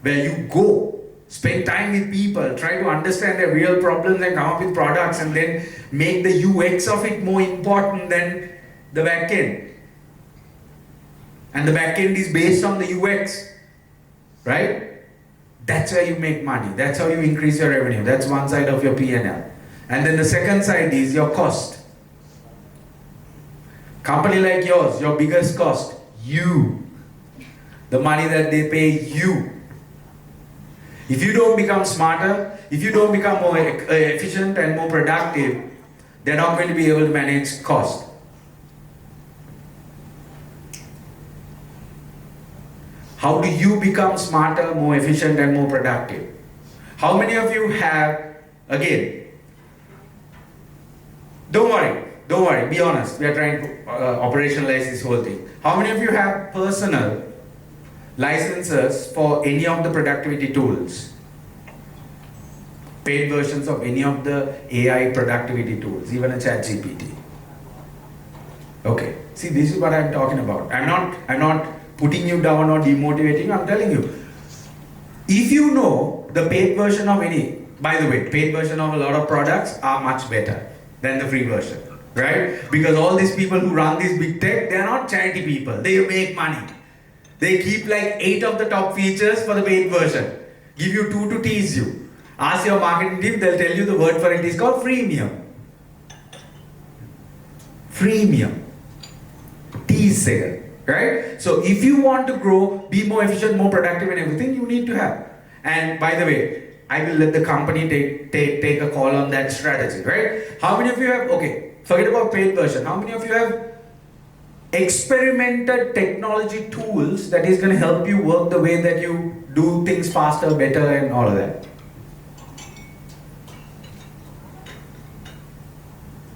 where you go, spend time with people, try to understand their real problems and come up with products and then make the UX of it more important than the back end. And the back end is based on the UX, right? That's where you make money. That's how you increase your revenue. That's one side of your P&L. And then the second side is your cost. Company like yours, your biggest cost, you. The money that they pay you. If you don't become smarter, if you don't become more efficient and more productive, they're not going to be able to manage cost. How do you become smarter, more efficient and more productive? How many of you have, again, don't worry, be honest, we are trying to operationalize this whole thing. How many of you have personal licenses for any of the productivity tools? Paid versions of any of the AI productivity tools, even a ChatGPT. Okay, see, this is what I'm talking about. I'm not putting you down or demotivating you, I'm telling you. If you know the paid version of any, by the way, paid version of a lot of products are much better than the free version, right? Because all these people who run this big tech, they are not charity people, they make money. They keep like 8 of the top features for the paid version. Give you 2 to tease you. Ask your marketing team, they'll tell you the word for it is called freemium. Freemium. Tease second. Right? So if you want to grow, be more efficient, more productive and everything, you need to have. And by the way, I will let the company take a call on that strategy, right? How many of you have, okay, forget about paid version. How many of you have experimented technology tools that is going to help you work the way that you do things faster, better and all of that?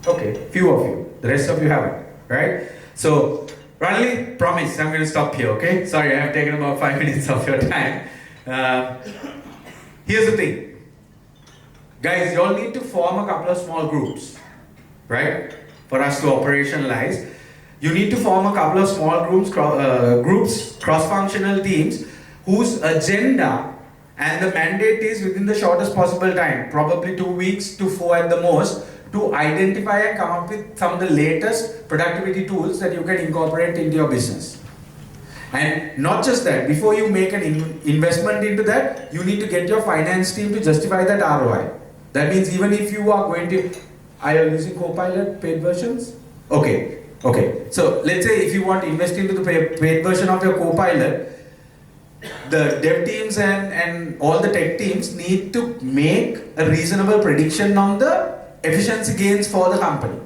Okay, few of you. The rest of you haven't, right? So, Ranali, promise, I'm going to stop here, okay? Sorry, I have taken about 5 minutes of your time. Here's the thing. Guys, you all need to form a couple of small groups, right? For us to operationalize. You need to form a couple of small groups, cross-functional teams, whose agenda and the mandate is within the shortest possible time, probably 2 weeks to 4 at the most, to identify and come up with some of the latest productivity tools that you can incorporate into your business. And not just that, before you make an investment into that, you need to get your finance team to justify that ROI. That means even if you are going to, are you using Copilot paid versions? Okay. So let's say if you want to invest into the paid version of your Copilot, the dev teams and all the tech teams need to make a reasonable prediction on the efficiency gains for the company.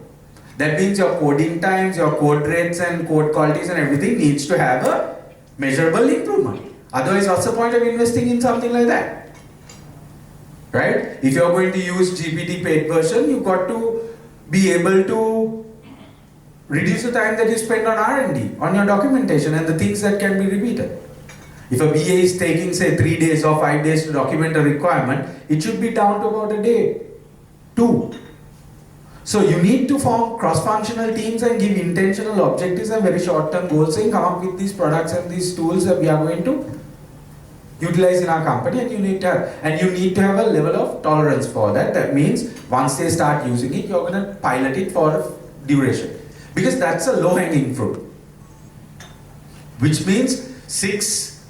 That means your coding times, your code rates and code qualities and everything needs to have a measurable improvement. Otherwise, what's the point of investing in something like that? Right? If you're going to use GPT paid version, you've got to be able to reduce the time that you spend on R&D, on your documentation and the things that can be repeated. If a BA is taking, say, 3 days or 5 days to document a requirement, it should be down to about a day, 2. So you need to form cross-functional teams and give intentional objectives and very short-term goals, saying come up with these products and these tools that we are going to utilize in our company, and you need to have a level of tolerance for that. That means once they start using it, you're going to pilot it for a duration. Because that's a low-hanging fruit. Which means 6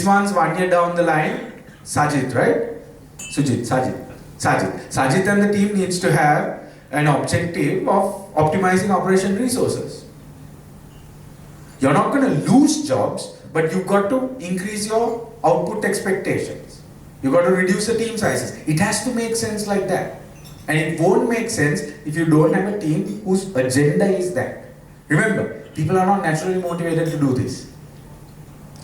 months, 1 year down the line, Sajid, right? Sajid and the team needs to have an objective of optimizing operation resources. You're not going to lose jobs, but you've got to increase your output expectations. You've got to reduce the team sizes. It has to make sense like that. And it won't make sense if you don't have a team whose agenda is that. Remember, people are not naturally motivated to do this.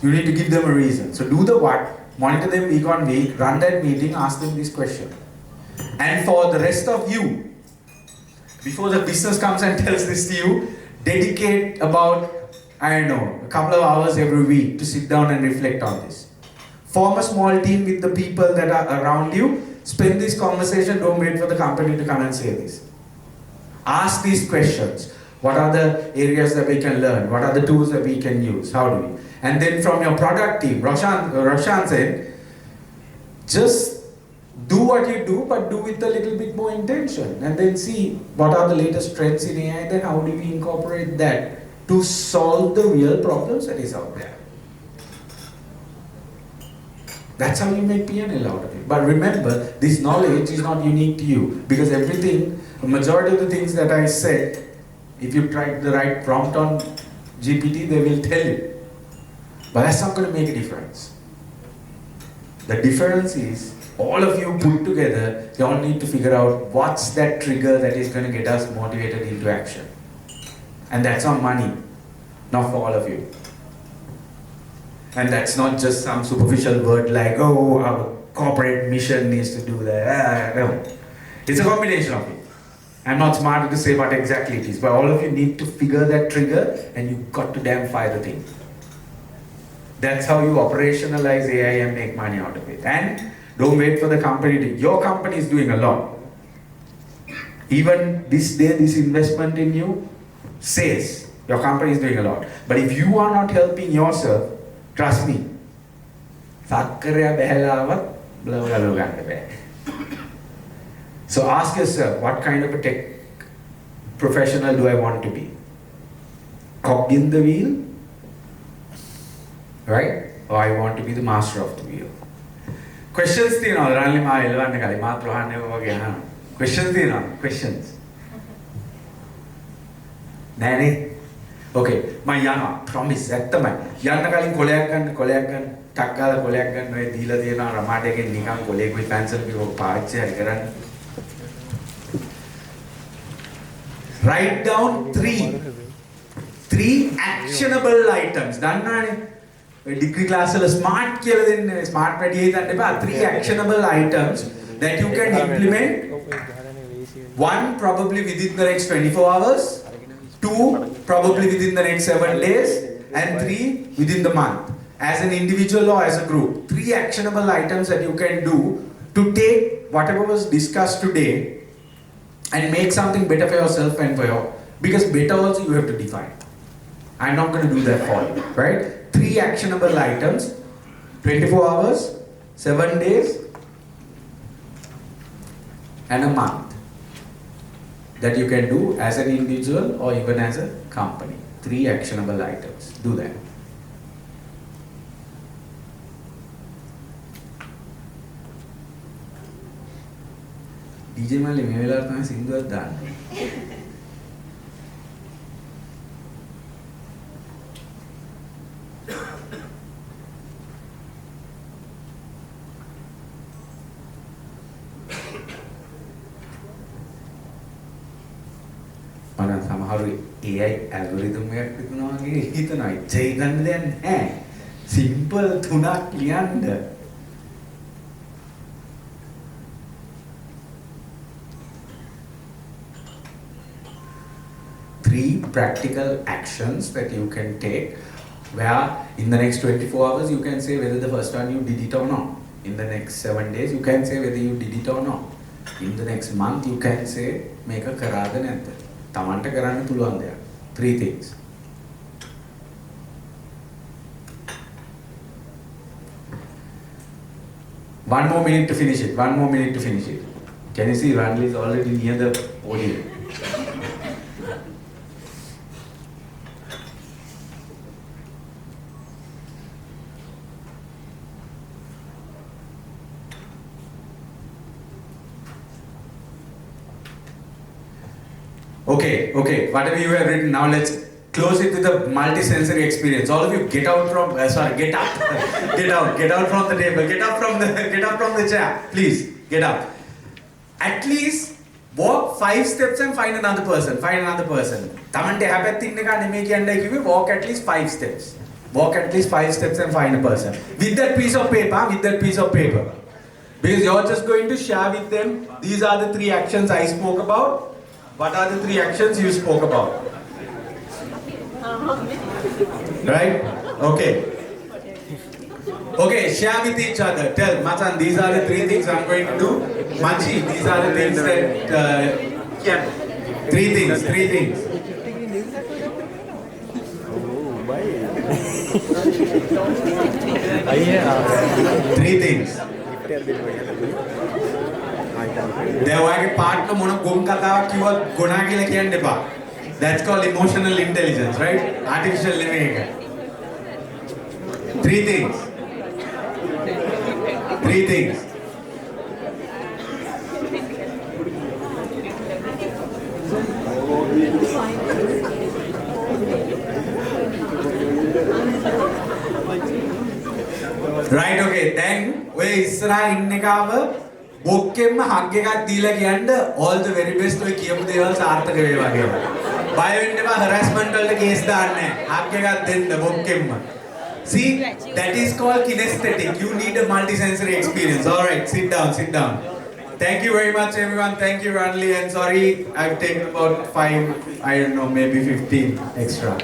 You need to give them a reason. So do the what, monitor them week on week, run that meeting, ask them this question. And for the rest of you, before the business comes and tells this to you, dedicate about, I don't know, a couple of hours every week to sit down and reflect on this. Form a small team with the people that are around you. Spend this conversation, don't wait for the company to come and say this. Ask these questions. What are the areas that we can learn? What are the tools that we can use? How do we? And then from your product team, Roshan said, just do what you do, but do with a little bit more intention. And then see what are the latest trends in AI, then how do we incorporate that to solve the real problems that is out there. That's how you make P&L out of it. But remember, this knowledge is not unique to you, because everything, a majority of the things that I said, if you try the right prompt on GPT, they will tell you. But that's not going to make a difference. The difference is, all of you put together, you all need to figure out what's that trigger that is going to get us motivated into action. And that's on money, not for all of you. And that's not just some superficial word like, oh, our corporate mission needs to do that. No. It's a combination of it. I'm not smart enough to say what exactly it is, but all of you need to figure that trigger, and you've got to damn fire the thing. That's how you operationalize AI and make money out of it. And don't wait for the company to, your company is doing a lot. Even this day, this investment in you says your company is doing a lot. But if you are not helping yourself, trust me, so ask yourself, what kind of a tech professional do I want to be? Cog in the wheel, right? Or I want to be the master of the wheel. Questions Questions? Nanny? Okay, my yana, promise, ඇත්තමයි. යන්න කලින් කොලයක් ගන්න, ටක් ගාලා කොලයක් ගන්න ඔය දීලා තියෙනවා රමාඩේගෙන් නිකන් කොලේකුයි පැන්සල් කිව්ව පාවිච්චි හරි කරන්න. Write down three actionable items. දන්නවනේ. ඔය degree class වල smart කියලා දෙන්නේ, smart වැඩි හිතන්න එපා. 3 actionable items that you can implement. One probably within the next 24 hours. 2 probably within the next 7 days, and 3 within the month. As an individual or as a group. 3 actionable items that you can do to take whatever was discussed today and make something better for yourself and for your, because better also you have to define. I'm not going to do that for you, right? 3 actionable items, 24 hours, 7 days, and a month that you can do as an individual or even as a company. 3 actionable items. Do that. DJ Mali, මේ වෙලාවට තමයි සින්දුවක් දාන්නේ. මම සමහර AI algorithm එකක් විකුණනවා වගේ හිතනවා. ඉච්චේ ගන්න දෙයක් නැහැ. සිම්පල් 3ක් ලියන්න. 3 practical actions that you can take where in the next 24 hours you can say whether the first one you did it or not. In the next 7 days you can say whether you did it or not. In the next month you can say මේක කරාද නැද්ද. තමන්ට කරන්න පුළුවන් දෙයක්. 3 things. One more minute to finish it. One more minute to finish it. Can you see Ranley is already near the podium. Okay, whatever you have written, now let's close it with a multi-sensory experience. All of you get out from, get up, get out from the table, get up from the chair, please, get up. At least walk 5 steps and find another person, Tamante happathinne ka neme kiyannai kiwe walk at least 5 steps. Walk at least 5 steps and find a person. With that piece of paper. Because you're just going to share with them, these are the 3 actions I spoke about. What are the 3 actions you spoke about? Right? Okay, share with each other. Tell, Machan, these are the 3 things I'm going to do. Machi, these are the things that... 3 things. 3 things. Partner මොන ගොම් කතාවක් කිව්වත් ගොනා කියලා කියන්න එපා. That's called emotional intelligence, right? Artificial living එක. 3 things. 3 things. Right, okay. Then ඔය ඉස්සරහා ඉන්න එකව බොක්කෙම්ම හග් එකක් දීලා කියන්න all the very best ඔය කියපු දේවල් සාර්ථක වේවා කියලා. බය වෙන්න එපා harassment වලට කේස් දාන්න නැහැ. හග් එකක් දෙන්න බොක්කෙම්ම. See, that is called kinesthetic. You need a multisensory experience. All right, sit down. Thank you very much everyone. Thank you Ranli, and sorry I've taken about 5, I don't know, maybe 15 extra.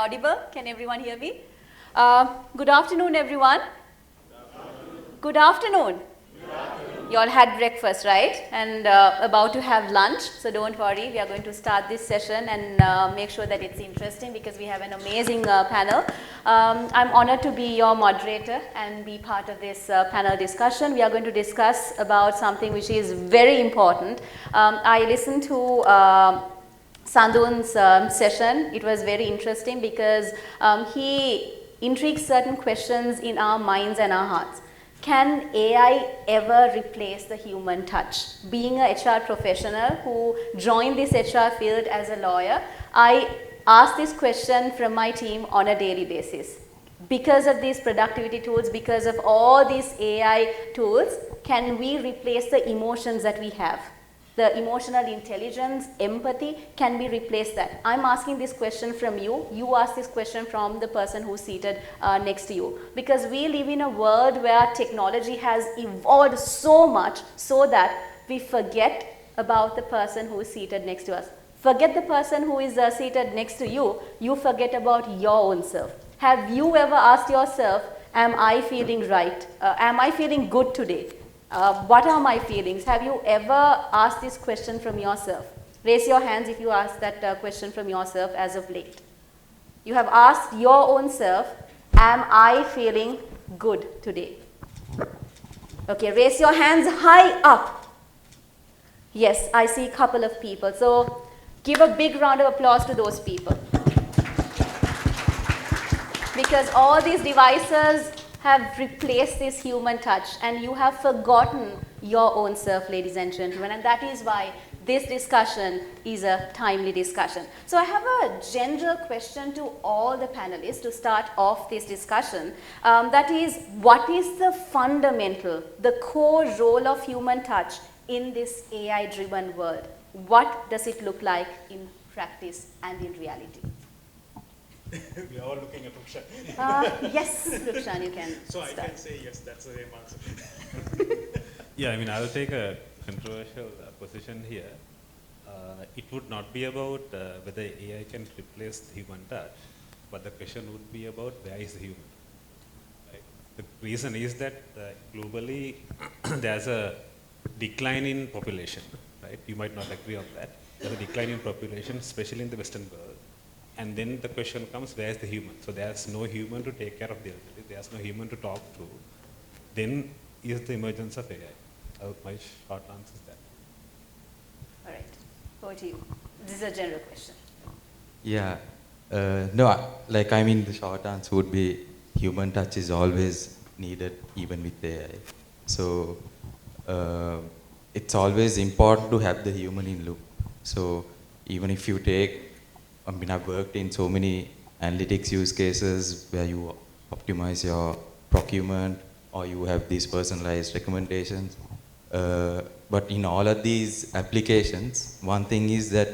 audible? Can everyone hear me? Good afternoon, everyone. Good afternoon. You all had breakfast, right? And about to have lunch, so don't worry. We are going to start this session and make sure that it's interesting because we have an amazing panel. I'm honored to be your moderator and be part of this panel discussion. We are going to discuss about something which is very important. I listened to Sandun's session. It was very interesting because he intrigues certain questions in our minds and our hearts. Can AI ever replace the human touch? Being a HR professional who joined this HR field as a lawyer, I ask this question from my team on a daily basis. Because of these productivity tools, because of all these AI tools, can we replace the emotions that we have? The emotional intelligence, empathy, can we replace that? I'm asking this question from you. You ask this question from the person who's seated next to you. Because we live in a world where technology has evolved so much so that we forget about the person who is seated next to us. Forget the person who is seated next to you. You forget about your own self. Have you ever asked yourself, am I feeling right? Am I feeling good today? What are my feelings? Have you ever asked this question from yourself? Raise your hands if you asked that question from yourself as of late. You have asked your own self, am I feeling good today? Okay, raise your hands high up. Yes, I see a couple of people. So give a big round of applause to those people. Because all these devices have replaced this human touch and you have forgotten your own self, ladies and gentlemen, and that is why this discussion is a timely discussion. So I have a general question to all the panelists to start off this discussion. That is, what is the fundamental, the core role of human touch in this AI-driven world? What does it look like in practice and in reality? We are all looking at Rukshan. Yes, Rukshan, you can So start. I can say yes, that's the same answer. Yeah, I mean, I'll take a controversial position here. It would not be about whether AI can replace the human touch, but the question would be about where is the human. Right? The reason is that globally there's a decline in population. Right? You might not agree on that. There's a decline in population, especially in the Western world. And then the question comes, where is the human? So there's no human to take care of the elderly, there's no human to talk to. Then is the emergence of AI. My short answer is that. All right, over to you. This is a general question. Yeah, no, like I mean the short answer would be human touch is always needed even with AI. So it's always important to have the human in loop. So even if you take, I mean, I've worked in so many analytics use cases where you optimize your procurement or you have these personalized recommendations. But in all of these applications, one thing is that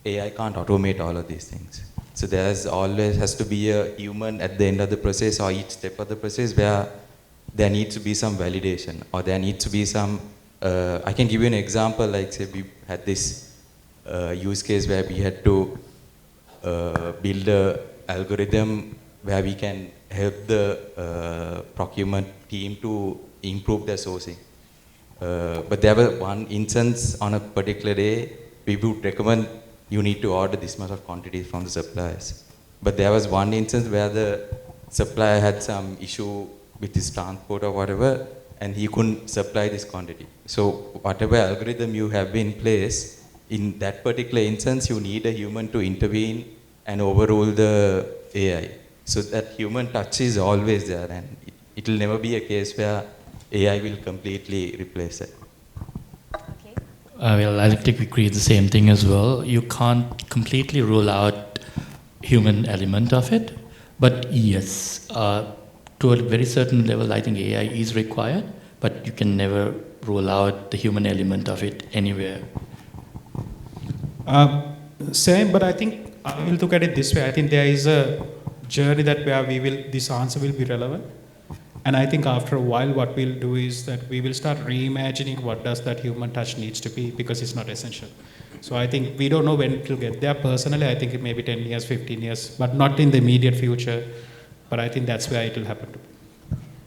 AI can't automate all of these things. So there's always has to be a human at the end of the process or each step of the process where there needs to be some validation or there needs to be some, I can give you an example, like say we had this use case where we had to build an algorithm where we can help the procurement team to improve their sourcing. But there was one instance on a particular day, we would recommend you need to order this much of quantity from the suppliers. But there was one instance where the supplier had some issue with his transport or whatever, and he couldn't supply this quantity. So whatever algorithm you have in place, in that particular instance, you need a human to intervene and overrule the AI. So that human touch is always there, and it will never be a case where AI will completely replace it. Okay. Well, I think we agree the same thing as well. You can't completely rule out human element of it, but yes, to a very certain level, I think AI is required, but you can never rule out the human element of it anywhere. Same, but I think I will look at it this way. I think there is a journey that where this answer will be relevant. And I think after a while, what we'll do is that we will start reimagining what does that human touch needs to be, because it's not essential. So I think we don't know when it will get there. Personally, I think it may be 10 years, 15 years, but not in the immediate future. But I think that's where it will happen.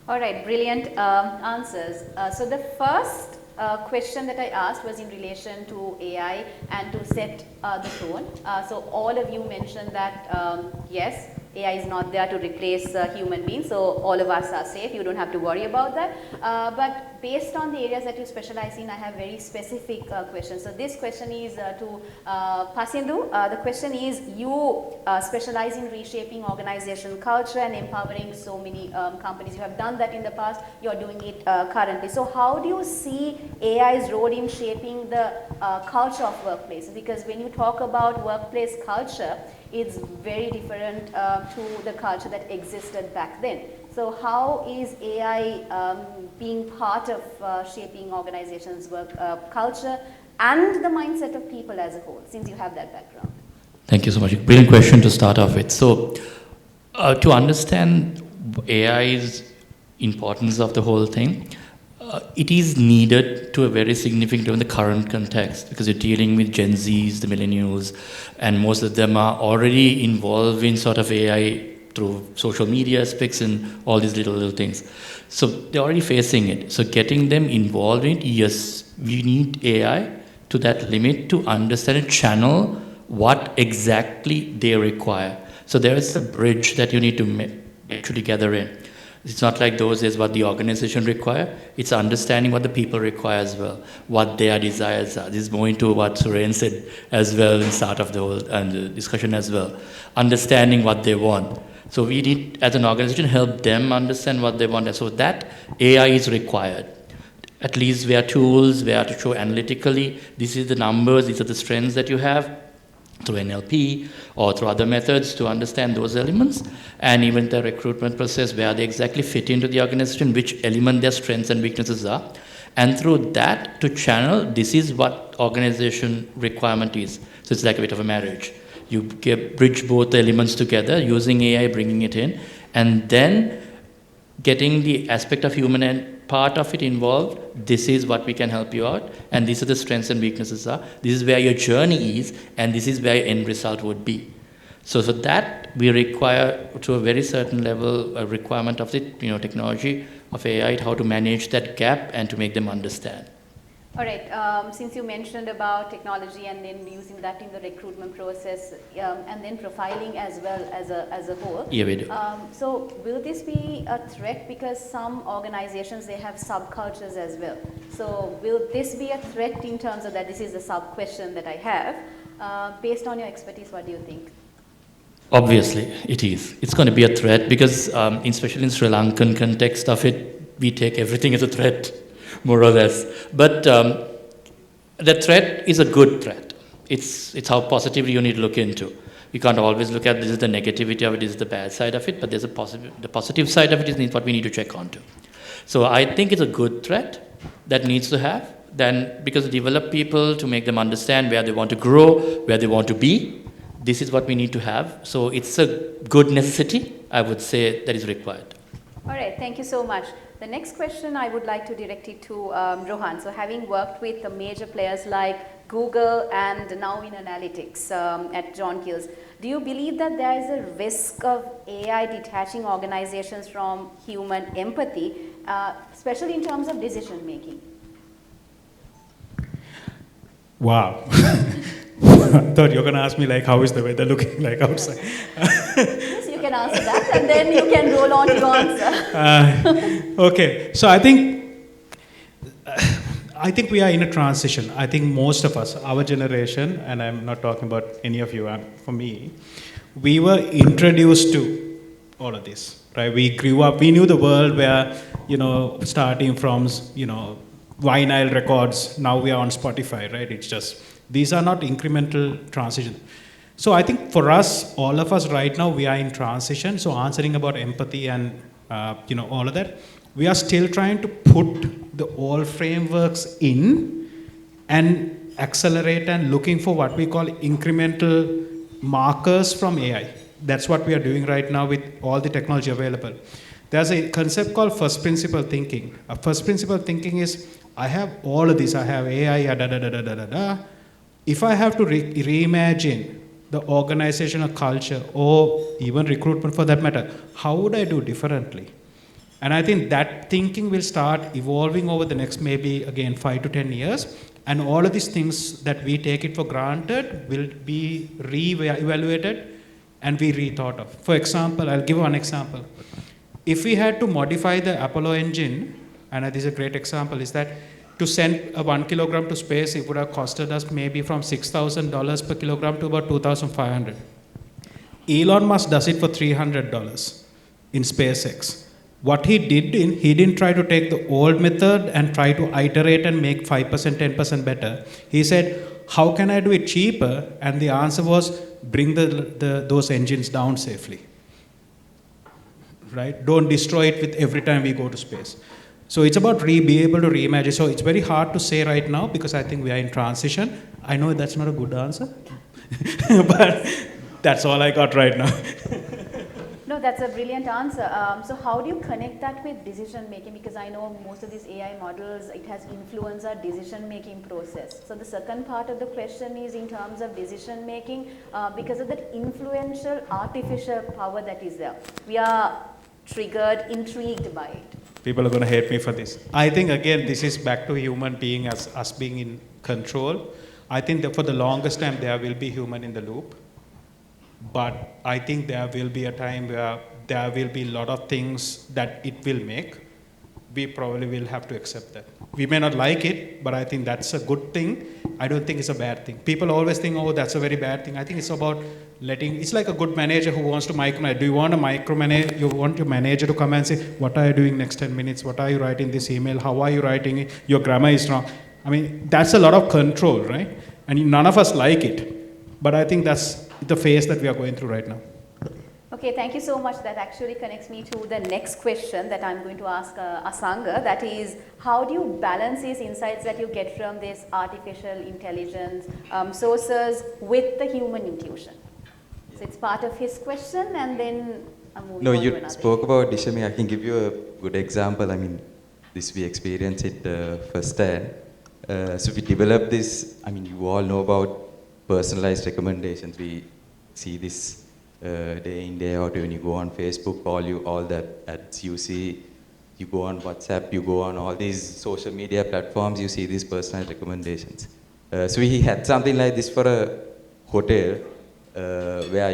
All right, brilliant answers. So the first question that I asked was in relation to AI and to set the tone. So all of you mentioned that yes, AI is not there to replace human beings, so all of us are safe, you don't have to worry about that. But based on the areas that you specialize in, I have very specific questions. So this question is to Pasindu. The question is, you specialize in reshaping organization culture and empowering so many companies. You have done that in the past, you are doing it currently. So how do you see AI's role in shaping the culture of workplace? Because when you talk about workplace culture, it's very different to the culture that existed back then. So how is AI being part of shaping organizations' work culture and the mindset of people as a whole, since you have that background? Thank you so much. Brilliant question to start off with. So to understand AI's importance of the whole thing, it is needed to a very significant level in the current context, because you're dealing with Gen Zs, the millennials, and most of them are already involved in sort of AI through social media aspects and all these little things. So they're already facing it. So getting them involved in it, yes, we need AI to that limit to understand and channel what exactly they require. So there is a bridge that you need to actually gather in. It's not like those is what the organization require. It's understanding what the people require as well, what their desires are. This is more into what Suren said as well in the start of the whole the discussion as well. Understanding what they want. So we need, as an organization, help them understand what they want. And so that AI is required. At least we are tools, we are to show analytically, this is the numbers, these are the strengths that you have, through NLP or through other methods to understand those elements, and even the recruitment process where they exactly fit into the organization, which element their strengths and weaknesses are, and through that to channel, this is what organization requirement is. So it's like a bit of a marriage. You bridge both the elements together using AI, bringing it in, and then getting the aspect of human and part of it involved. This is what we can help you out, and these are the strengths and weaknesses are. This is where your journey is, and this is where your end result would be. So that we require, to a very certain level, a requirement of the technology of AI, how to manage that gap and to make them understand. All right, since you mentioned about technology and then using that in the recruitment process and then profiling as well as a whole. Yeah, we do. So will this be a threat, because some organizations, they have subcultures as well. So will this be a threat in terms of that? This is a sub question that I have. Based on your expertise, what do you think? Obviously, it is. It's going to be a threat because, especially in Sri Lankan context of it, we take everything as a threat, more or less. But the threat is a good threat. It's how positively you need to look into. You can't always look at this is the negativity of it, this is the bad side of it, but there's a the positive side of it is what we need to check onto. So I think it's a good threat that needs to have. Then, because develop people to make them understand where they want to grow, where they want to be, this is what we need to have. So it's a good necessity, I would say, that is required. All right, thank you so much. The next question I would like to direct it to Rohan. So having worked with the major players like Google and now in analytics at John Keells, do you believe that there is a risk of AI detaching organizations from human empathy, especially in terms of decision making? Wow. I thought you were going to ask me like, how is the weather looking like outside? Yes, you can answer that and then you can roll on to your answer. Okay, so I think we are in a transition. I think most of us, our generation, and I'm not talking about any of you, for me, we were introduced to all of this, right? We grew up, we knew the world where, starting from, vinyl records, now we are on Spotify, right? It's just, these are not incremental transition. So I think for us, all of us right now, we are in transition. So answering about empathy and, all of that, we are still trying to put the old frameworks in and accelerate and looking for what we call incremental markers from AI. That's what we are doing right now with all the technology available. There's a concept called first principle thinking. First principle thinking is, I have all of this. I have AI, if I have to reimagine the organizational culture or even recruitment for that matter, how would I do differently? And I think that thinking will start evolving over the next maybe again 5 to 10 years. And all of these things that we take it for granted will be re-evaluated and be rethought of. For example, I'll give one example. If we had to modify the Apollo engine, and this is a great example, is that to send a 1 kilogram to space, it would have costed us maybe from $6,000 per kilogram to about $2,500. Elon Musk does it for $300 in SpaceX. What he did, he didn't try to take the old method and try to iterate and make 5%, 10% better. He said, how can I do it cheaper? And the answer was, bring those engines down safely. Right? Don't destroy it with every time we go to space. So it's about be able to reimagine. So it's very hard to say right now because I think we are in transition. I know that's not a good answer, but that's all I got right now. No, that's a brilliant answer. So how do you connect that with decision making? Because I know most of these AI models, it has influenced our decision making process. So the second part of the question is in terms of decision making, because of that influential artificial power that is there. We are triggered, intrigued by it. People are going to hate me for this. I think again, this is back to human being as us being in control. I think that for the longest time, there will be human in the loop. But I think there will be a time where there will be a lot of things that it will make. We probably will have to accept that. We may not like it, but I think that's a good thing. I don't think it's a bad thing. People always think, oh, that's a very bad thing. I think it's about it's like a good manager who wants to micromanage. Do you want to micromanage? You want your manager to come and say, what are you doing next 10 minutes? What are you writing this email? How are you writing it? Your grammar is wrong. I mean, that's a lot of control, right? And none of us like it. But I think that's the phase that we are going through right now. Okay, thank you so much. That actually connects me to the next question that I'm going to ask Asanga. That is, how do you balance these insights that you get from this artificial intelligence sources with the human intuition? So it's part of his question, and then I'm moving on to another. No, you spoke about decision making. I can give you a good example. I mean, this we experienced it firsthand. So we developed this. I mean, you all know about personalized recommendations. We see this day in, day out. When you go on Facebook, all that ads you see, you go on WhatsApp, you go on all these social media platforms, you see these personalized recommendations. So we had something like this for a hotel where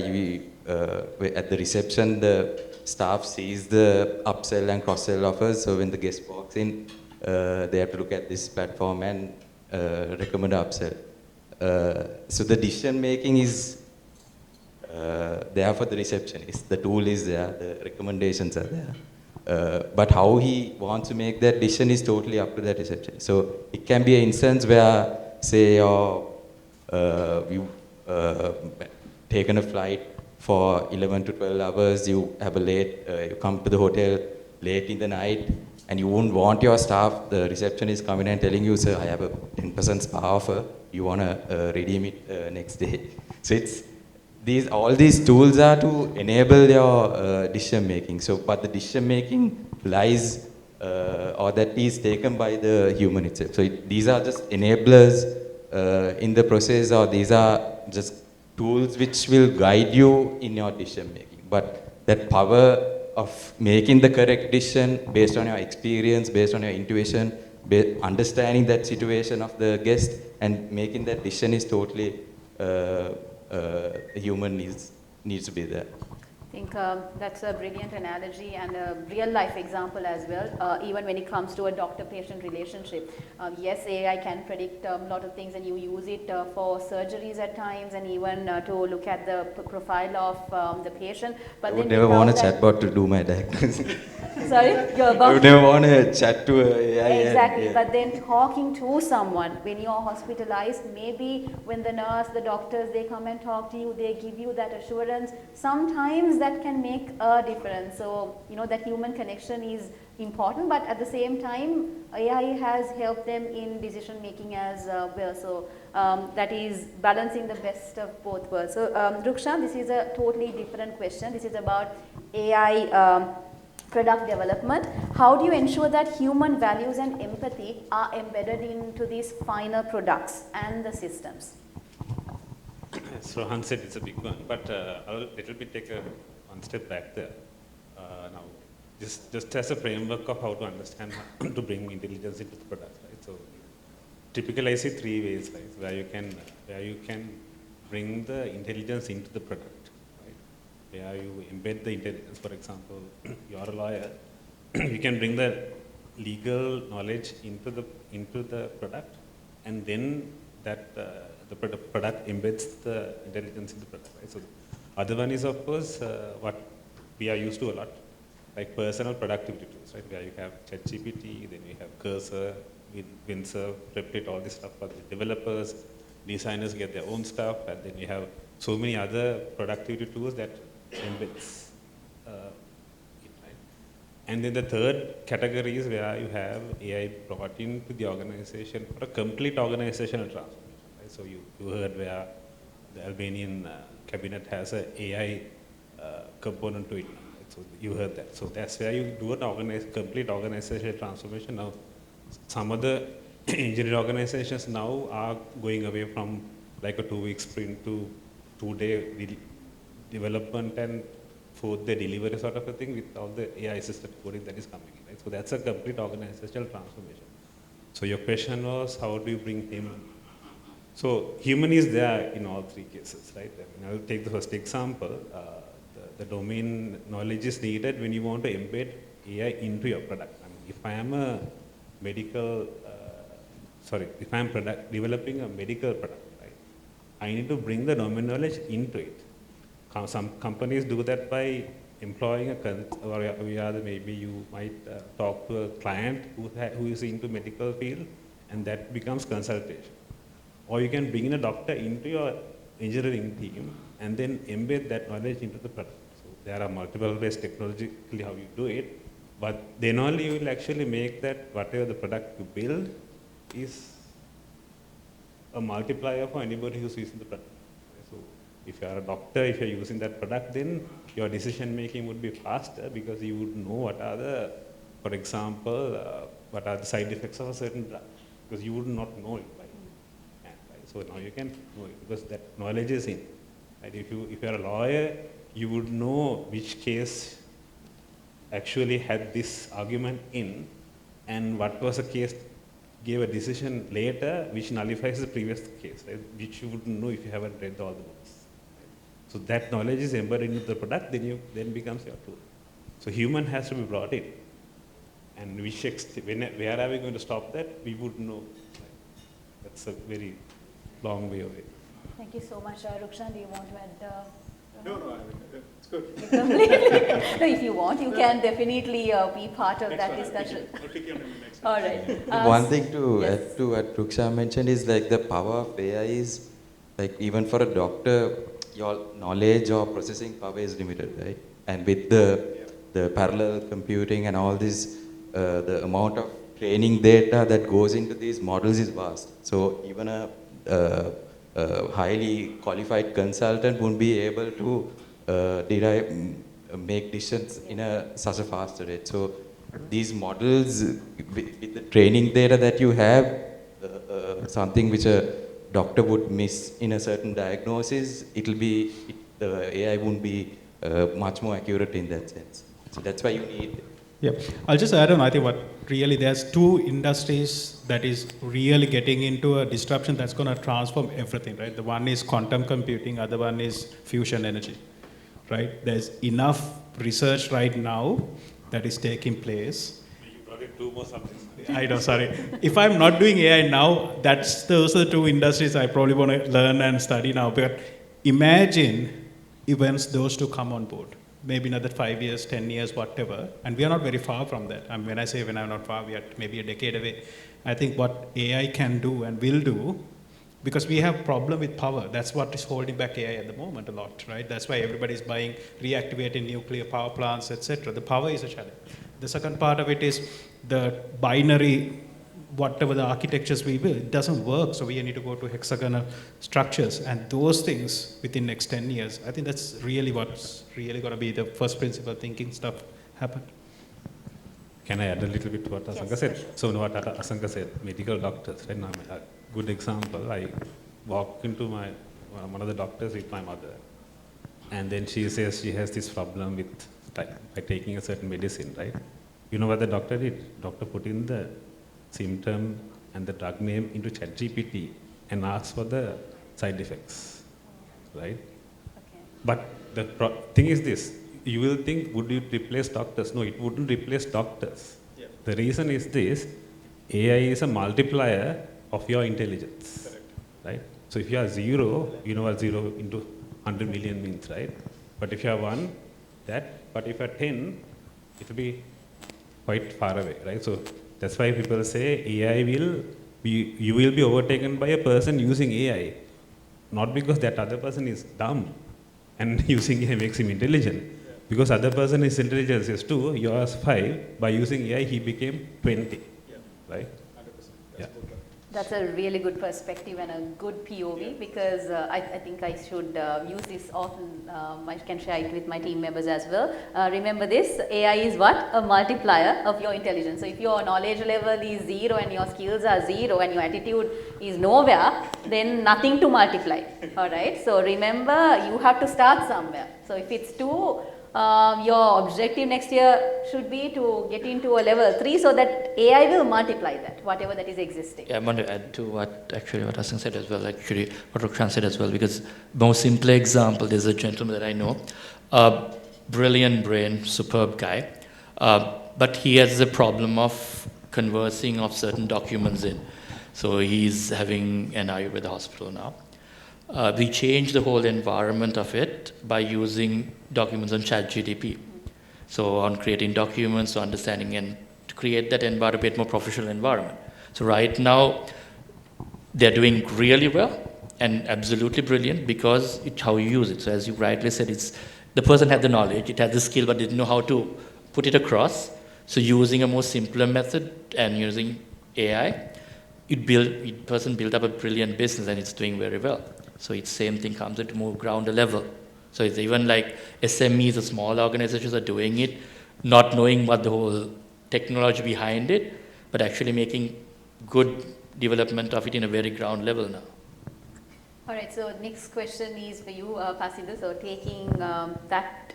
at the reception, the staff sees the upsell and cross-sell offers. So when the guest walks in, they have to look at this platform and recommend upsell. So the decision making is there for the receptionist. The tool is there, the recommendations are there. But how he wants to make that decision is totally up to that receptionist. So it can be an instance where, say, you've taken a flight for 11 to 12 hours, you have you come to the hotel late in the night, and you won't want your staff, the receptionist coming and telling you, sir, I have a 10% spa offer, you want to redeem it next day. So all these tools are to enable your decision making. So, but the decision making lies, or that is taken by the human itself. So these are just enablers in the process, or these are just tools which will guide you in your decision making. But that power of making the correct decision based on your experience, based on your intuition, understanding that situation of the guest and making that decision is totally human needs to be there. I think that's a brilliant analogy and a real life example as well, even when it comes to a doctor-patient relationship. Yes, AI can predict a lot of things, and you use it for surgeries at times, and even to look at the profile of the patient. But I would never want a chatbot to do my diagnosis. Sorry? I would never want to chat to AI. Exactly, yeah. But then talking to someone when you're hospitalized, maybe when the nurse, the doctors, they come and talk to you, they give you that assurance, sometimes that can make a difference. So, that human connection is important, but at the same time, AI has helped them in decision making as well. So, that is balancing the best of both worlds. So, Rukshan, this is a totally different question. This is about AI product development. How do you ensure that human values and empathy are embedded into these final products and the systems? As Rohan said, it's a big one, but I'll little bit take one step back there. Now, just as a framework of how to understand how to bring intelligence into the product, right? So, typically I see three ways, right, where you can bring the intelligence into the product, right? Where you embed the intelligence. For example, you're a lawyer, you can bring the legal knowledge into the product, and then that the product embeds the intelligence in the product, right? So, the other one is, of course, what we are used to a lot, like personal productivity tools, right? Where you have ChatGPT, then you have Cursor, Windsurf, Replit, all this stuff for the developers, designers get their own stuff, and then you have so many other productivity tools that embeds it, right? And then the third category is where you have AI brought into the organization for a complete organizational transformation, right? So you heard where the Albanian cabinet has an AI component to it. So you heard that. So that's where you do an complete organizational transformation. Now, some of the engineering organizations now are going away from like a 2-week sprint to 2-day development and 4-day delivery sort of a thing with all the AI assisted coding that is coming in, right? So that's a complete organizational transformation. So your question was, how do you bring human? So human is there in all three cases, right? I mean, I'll take the first example. The domain knowledge is needed when you want to embed AI into your product. I mean, if I am a medical, if I am developing a medical product, right, I need to bring the domain knowledge into it. Some companies do that by employing maybe you might talk to a client who is into medical field, and that becomes consultation. Or you can bring in a doctor into your engineering team and then embed that knowledge into the product. So there are multiple ways technologically how you do it, but then only you will actually make that whatever the product you build is a multiplier for anybody who's using the product. So if you are a doctor, if you're using that product, then your decision making would be faster because you would know what are the, for example, what are the side effects of a certain drug, because you would not know it by hand, right? So now you can know it because that knowledge is in. Right? If you're a lawyer, you would know which case actually had this argument in, and what was the case gave a decision later which nullifies the previous case, right? Which you wouldn't know if you haven't read all the books. Right? So that knowledge is embedded into the product, then becomes your tool. So human has to be brought in, and where are we going to stop that? We would know. Right? That's a very long way away. Thank you so much, Rukshan. Do you want to add? No, it's good. No, if you want, you can definitely be part of that discussion. I'll pick you on the next All right. One thing to add to what Rukshan mentioned is like the power of AI is like even for a doctor, your knowledge or processing power is limited, right? And with the parallel computing and all this, the amount of training data that goes into these models is vast. So even a highly qualified consultant won't be able to make decisions in such a faster rate. So these models, with the training data that you have, something which a doctor would miss in a certain diagnosis, the AI won't be much more accurate in that sense. So that's why you need. Yeah, I'll just add on. I think there's two industries that is really getting into a disruption that's going to transform everything, right? The one is quantum computing, other one is fusion energy, right? There's enough research right now that is taking place. You brought in two more subjects. I know, sorry. If I'm not doing AI now, those are the two industries I probably want to learn and study now. But imagine events those two come on board. Maybe another 5 years, 10 years, whatever. And we are not very far from that. I mean, when I say when I'm not far, we are maybe a decade away. I think what AI can do and will do, because we have problem with power. That's what is holding back AI at the moment a lot, right? That's why everybody is buying reactivating nuclear power plants, etc. The power is a challenge. The second part of it is the binary, whatever the architectures we will, it doesn't work. So we need to go to hexagonal structures, and those things within next 10 years. I think that's really what's really going to be the first principle thinking stuff happen. Can I add a little bit to what Asanga said? So what Asanga said, medical doctors, right? Now, a good example, I walk into my one of the doctors with my mother, and then she says she has this problem with by taking a certain medicine, right? You know what the doctor did? Doctor put in the symptom and the drug name into ChatGPT and asked for the side effects, right? Okay. But the thing is this, you will think, would it replace doctors? No, it wouldn't replace doctors. Yeah. The reason is this, AI is a multiplier of your intelligence, correct, right? So if you are 0, you know what 0 into 100 million means, right? But if you are 1, that, but if you are 10, it will be quite far away, right? So that's why people say AI will be, you will be overtaken by a person using AI, not because that other person is dumb and using AI makes him intelligent. Yeah. Because other person is intelligence is 2, yours 5, by using AI he became 20, yeah, right? 100%. Yeah. That's a really good perspective and a good POV, because I think I should use this often. I can share it with my team members as well. Remember this, AI is what? A multiplier of your intelligence. So if your knowledge level is 0 and your skills are 0 and your attitude is nowhere, then nothing to multiply. Alright, so remember, you have to start somewhere. So if it's 2, your objective next year should be to get into a level 3 so that AI will multiply that, whatever that is existing. Yeah, I want to add to what Asanga said as well, actually what Rukshan said as well, because most simple example, there's a gentleman that I know, brilliant brain, superb guy, but he has the problem of conversing of certain documents in. So he's having an eye with the hospital now. We changed the whole environment of it by using documents on ChatGPT. So on creating documents, so understanding, and to create that environment, a bit more professional environment. So right now, they're doing really well and absolutely brilliant because it's how you use it. So as you rightly said, it's the person had the knowledge, it had the skill, but didn't know how to put it across. So using a more simpler method and using AI, person built up a brilliant business and it's doing very well. So it's same thing comes at more ground level. So it's even like SMEs, the small organizations are doing it, not knowing what the whole technology behind it, but actually making good development of it in a very ground level now. All right, so next question is for you, Pasindu. So taking that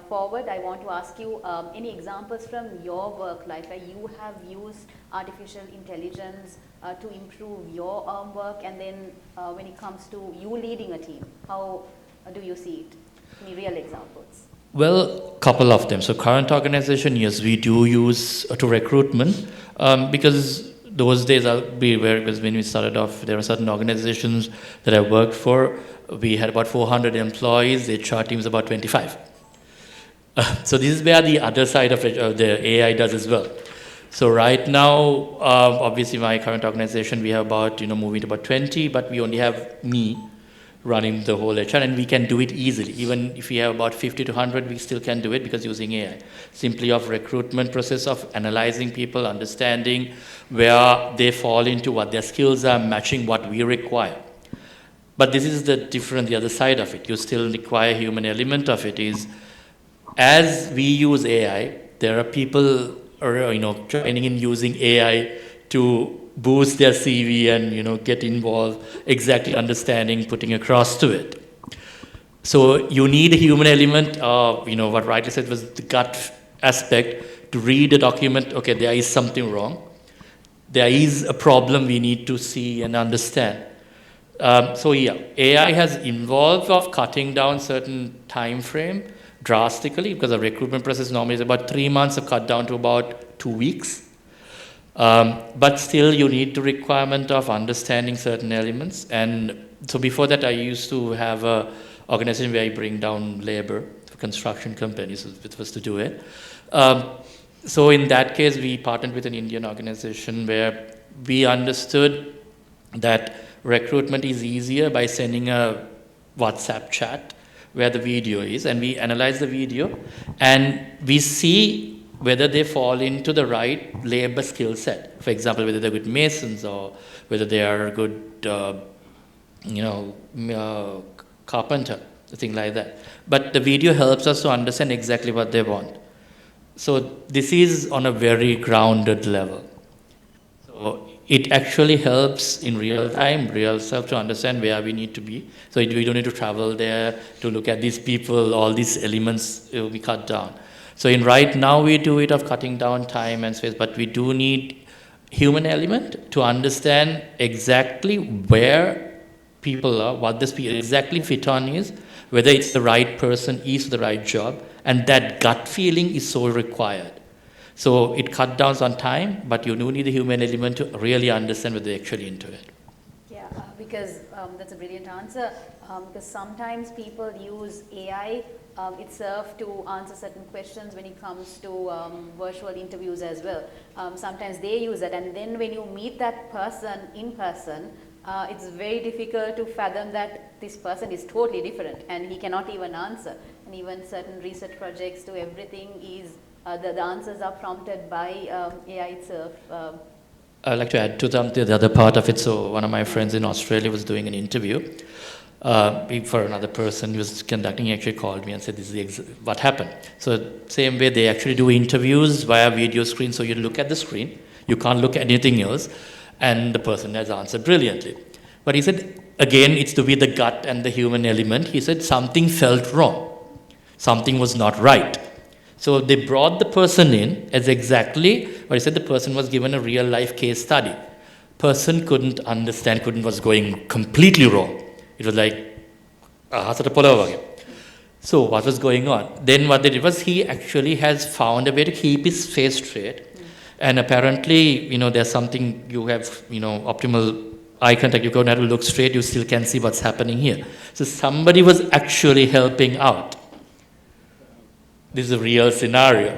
forward, I want to ask you any examples from your work life where you have used artificial intelligence to improve your work, and then when it comes to you leading a team, how do you see it? Any real examples? Well, couple of them. So current organization, yes, we do use to recruitment because those days I'll be where it was when we started off, there are certain organizations that I worked for, we had about 400 employees, the HR team is about 25. So this is where the other side of it, the AI does as well. So right now, obviously my current organization, we have about, moving to about 20, but we only have me running the whole HR, and we can do it easily. Even if we have about 50 to 100, we still can do it because using AI. Simply of recruitment process of analyzing people, understanding where they fall into, what their skills are, matching what we require. But this is the other side of it. You still require human element of it is, as we use AI, there are people training in using AI to boost their CV and get involved, exactly understanding, putting across to it. So you need a human element. What rightly said was the gut aspect to read a document. Okay, there is something wrong. There is a problem we need to see and understand. AI has involved of cutting down certain time frame drastically, because the recruitment process normally is about 3 months, so cut down to about 2 weeks. But still you need the requirement of understanding certain elements. And so before that I used to have an organization where I bring down labor for construction companies, which was to do it. So in that case we partnered with an Indian organization where we understood that recruitment is easier by sending a WhatsApp chat where the video is, and we analyze the video and we see whether they fall into the right labor skill set. For example, whether they're good masons or whether they are a good, carpenter, thing like that. But the video helps us to understand exactly what they want. So this is on a very grounded level. So it actually helps in real time, real self, to understand where we need to be. So we don't need to travel there to look at these people, all these elements we cut down. So in right now we do it of cutting down time and space, but we do need human element to understand exactly where people are, what this exactly fit on is, whether it's the right person is the right job, and that gut feeling is so required. So it cut down on time, but you do need the human element to really understand whether they're actually into it. Yeah, because that's a brilliant answer. Because sometimes people use AI itself to answer certain questions when it comes to virtual interviews as well. Sometimes they use that, and then when you meet that person in person, it's very difficult to fathom that this person is totally different and he cannot even answer. And even certain research projects to everything is the answers are prompted by AI itself. I'd like to add to the other part of it. So one of my friends in Australia was doing an interview for another person who was conducting. He actually called me and said, this is what happened. So same way they actually do interviews via video screen. So you look at the screen, you can't look at anything else, and the person has answered brilliantly. But he said, again, it's to be the gut and the human element. He said something felt wrong. Something was not right. So they brought the person in as exactly what he said. The person was given a real life case study. Person couldn't understand, was going completely wrong. It was like, so what was going on? Then what they did was he actually has found a way to keep his face straight. And apparently, there's something you have, optimal eye contact. You don't have to look straight. You still can see what's happening here. So somebody was actually helping out. This is a real scenario.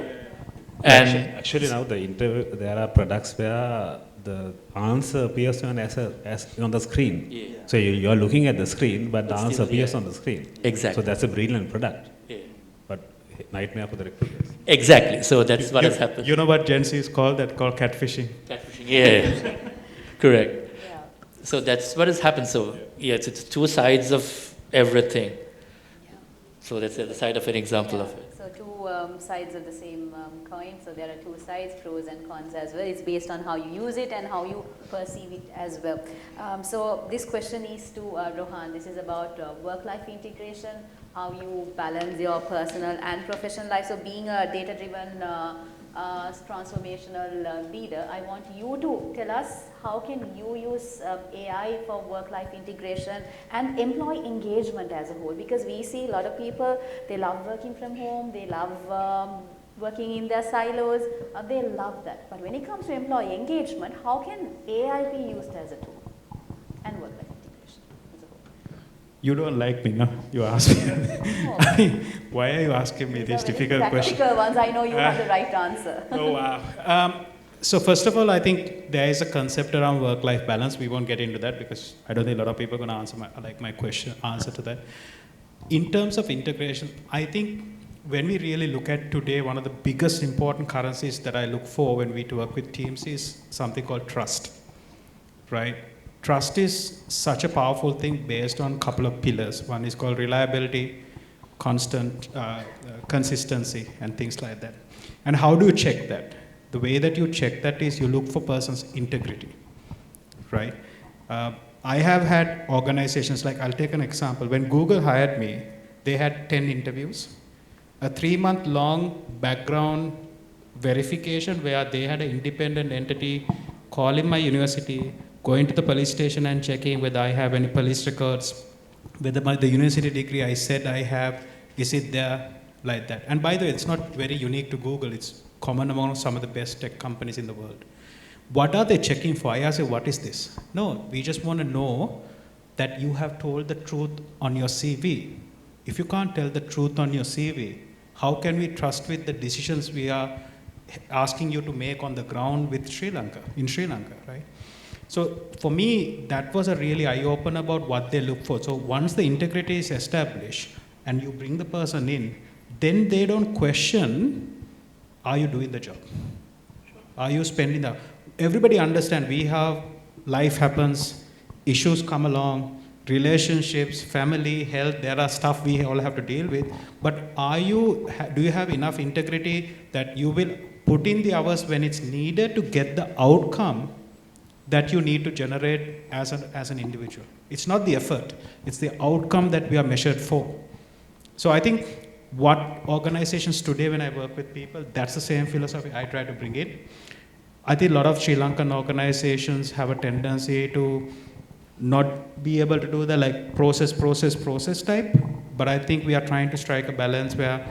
And actually now there are products where the answer appears as on the screen. Yeah. So you are looking at the screen, but the answer appears on the screen. Exactly. So that's a brilliant product. Yeah. But nightmare for the recruiters. Exactly. So that's what has happened. You know what Gen Z is called? That's called catfishing. Catfishing, yeah. Correct. Yeah. So that's what has happened. So yes, it's two sides of everything. Yeah. So that's the other side of an example of it. So two sides of the same coin. So there are two sides, pros and cons as well. It's based on how you use it and how you perceive it as well. So this question is to Rohan. This is about work-life integration, how you balance your personal and professional life. So being a data-driven transformational leader, I want you to tell us how can you use AI for work-life integration and employee engagement as a whole, because we see a lot of people, they love working from home, they love working in their silos, they love that. But when it comes to employee engagement, how can AI be used as a tool and work-life integration as a whole? You don't like me, no? You ask me. I mean, why are you asking me these difficult questions? Practical ones, I know you have the right answer. Oh, wow. So first of all, I think there is a concept around work-life balance. We won't get into that because I don't think a lot of people are going to answer my answer to that. In terms of integration, I think when we really look at today, one of the biggest important currencies that I look for when we work with teams is something called trust, right? Trust is such a powerful thing based on a couple of pillars. One is called reliability, constant consistency, and things like that. And how do you check that? The way that you check that is you look for person's integrity, right? I have had organizations, like I'll take an example. When Google hired me, they had 10 interviews, a 3-month-long background verification where they had an independent entity calling my university, going to the police station and checking whether I have any police records, whether the university degree I said I have, is it there, like that. And by the way, it's not very unique to Google. It's common among some of the best tech companies in the world. What are they checking for? I ask you, what is this? No, we just want to know that you have told the truth on your CV. If you can't tell the truth on your CV, how can we trust with the decisions we are asking you to make on the ground with in Sri Lanka, right? So for me, that was a really eye-opener about what they look for. So once the integrity is established and you bring the person in, then they don't question, are you doing the job? Are you spending the... Everybody understand life happens, issues come along, relationships, family, health, there are stuff we all have to deal with. But do you have enough integrity that you will put in the hours when it's needed to get the outcome that you need to generate as an individual. It's not the effort, it's the outcome that we are measured for. So I think what organizations today, when I work with people, that's the same philosophy I try to bring in. I think a lot of Sri Lankan organizations have a tendency to not be able to do the like process type, but I think we are trying to strike a balance where,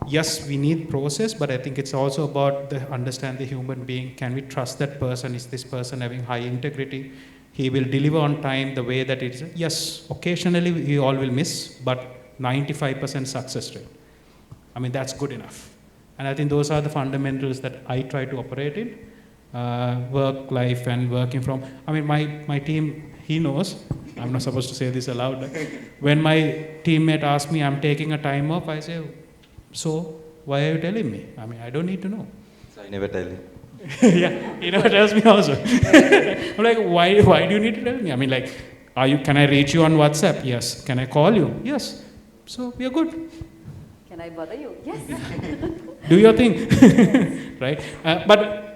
yes, we need process, but I think it's also about understand the human being. Can we trust that person? Is this person having high integrity? He will deliver on time the way that it is. Yes, occasionally we all will miss, but 95% success rate. I mean, that's good enough. And I think those are the fundamentals that I try to operate in. Work, life, and working from, I mean, my team, he knows, I'm not supposed to say this aloud. When my teammate asks me, I'm taking a time off, I say, so why are you telling me? I mean, I don't need to know. So I never tell you. Yeah, he never tells me also. I'm like, why do you need to tell me? I mean, like, can I reach you on WhatsApp? Yes. Can I call you? Yes. So we are good. Can I bother you? Yes. Do your thing, right? But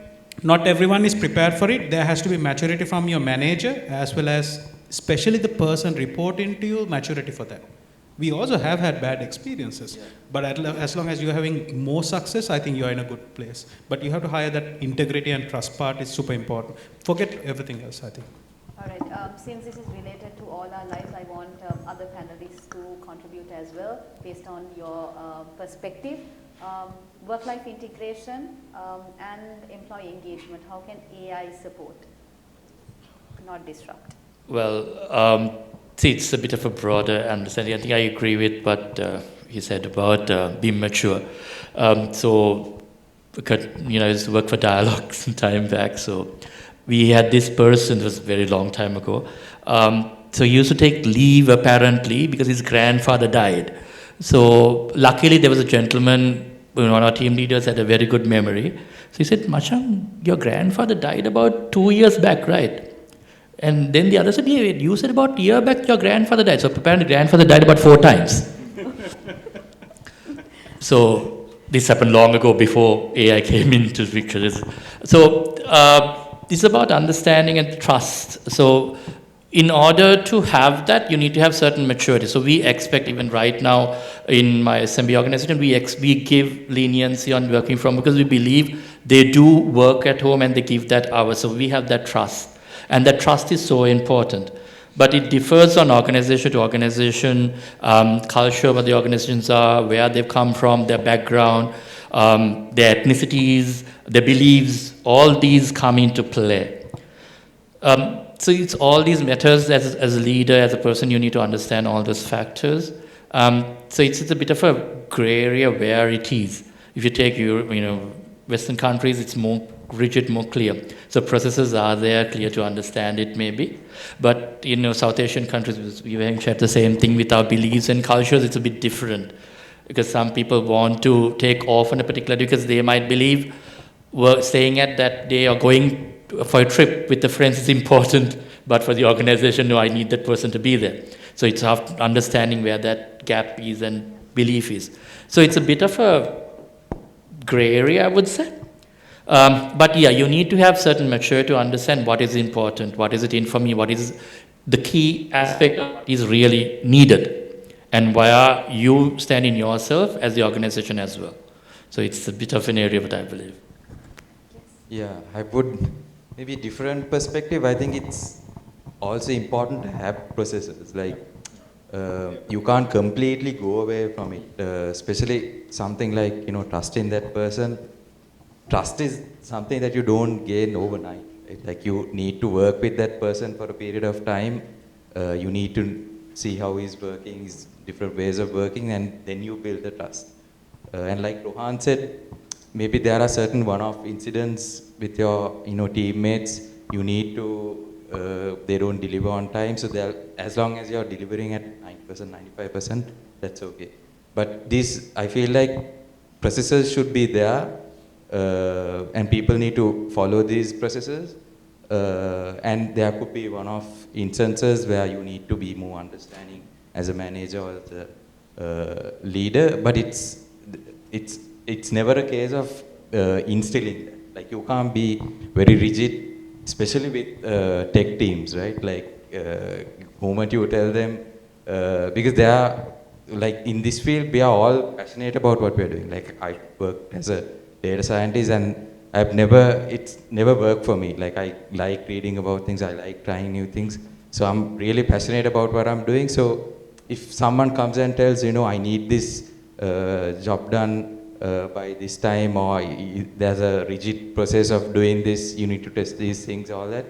not everyone is prepared for it. There has to be maturity from your manager, as well as especially the person reporting to you, maturity for that. We also have had bad experiences, but as long as you're having more success, I think you're in a good place. But you have to hire that integrity and trust part is super important. Forget everything else, I think. All right, since this is related to all our lives, I want other panelists to contribute as well, based on your perspective. Work-life integration and employee engagement, how can AI support, not disrupt? Well, see, it's a bit of a broader understanding. I think I agree with what he said about being mature. So, you know, I used to work for Dialogue some time back, so we had this person, it was a very long time ago, so he used to take leave apparently because his grandfather died. So luckily there was a gentleman, one of our team leaders had a very good memory. So he said, Macham, your grandfather died about 2 years back, right? And then the other said, yeah, you said about a year back your grandfather died. So apparently grandfather died about 4 times. So this happened long ago before AI came into the picture. So this is about understanding and trust. So in order to have that, you need to have certain maturity. So we expect, even right now in my SMB organization, we give leniency on working from, because we believe they do work at home and they give that hour. So we have that trust. And that trust is so important. But it differs on organization to organization, culture, what the organizations are, where they've come from, their background, their ethnicities, their beliefs, all these come into play. So it's all these matters as a leader, as a person, you need to understand all those factors. So it's a bit of a gray area where it is. If you take Western countries, it's more rigid, more clear. So processes are there, clear to understand it maybe. But South Asian countries, we shared the same thing with our beliefs and cultures, it's a bit different. Because some people want to take off on a particular day because they might believe staying at that day or going for a trip with the friends is important, but for the organization, no, I need that person to be there. So it's understanding where that gap is and belief is. So it's a bit of a gray area, I would say. But yeah, you need to have certain maturity to understand what is important, what is it in for me, what is the key aspect is really needed, and where you stand in yourself as the organization as well. So it's a bit of an area that I believe. Yeah, I would, maybe different perspective. I think it's also important to have processes. Like, you can't completely go away from it, especially something like, trust in that person. Trust is something that you don't gain overnight. Right? Like, you need to work with that person for a period of time. You need to see how he's working, his different ways of working, and then you build the trust. And like Rohan said, maybe there are certain one-off incidents with your teammates. You need to, they don't deliver on time, so as long as you're delivering at 90%, 95%, that's okay. But this, I feel like processes should be there, and people need to follow these processes. And there could be one-off instances where you need to be more understanding as a manager or as a leader, but it's never a case of instilling that. Like, you can't be very rigid especially with tech teams, right? Like, moment you tell them, because they are, like in this field, we are all passionate about what we are doing. Like I worked as a data scientist and it's never worked for me. Like I like reading about things, I like trying new things. So I'm really passionate about what I'm doing. So if someone comes and tells, I need this job done by this time, or there's a rigid process of doing this, you need to test these things, all that.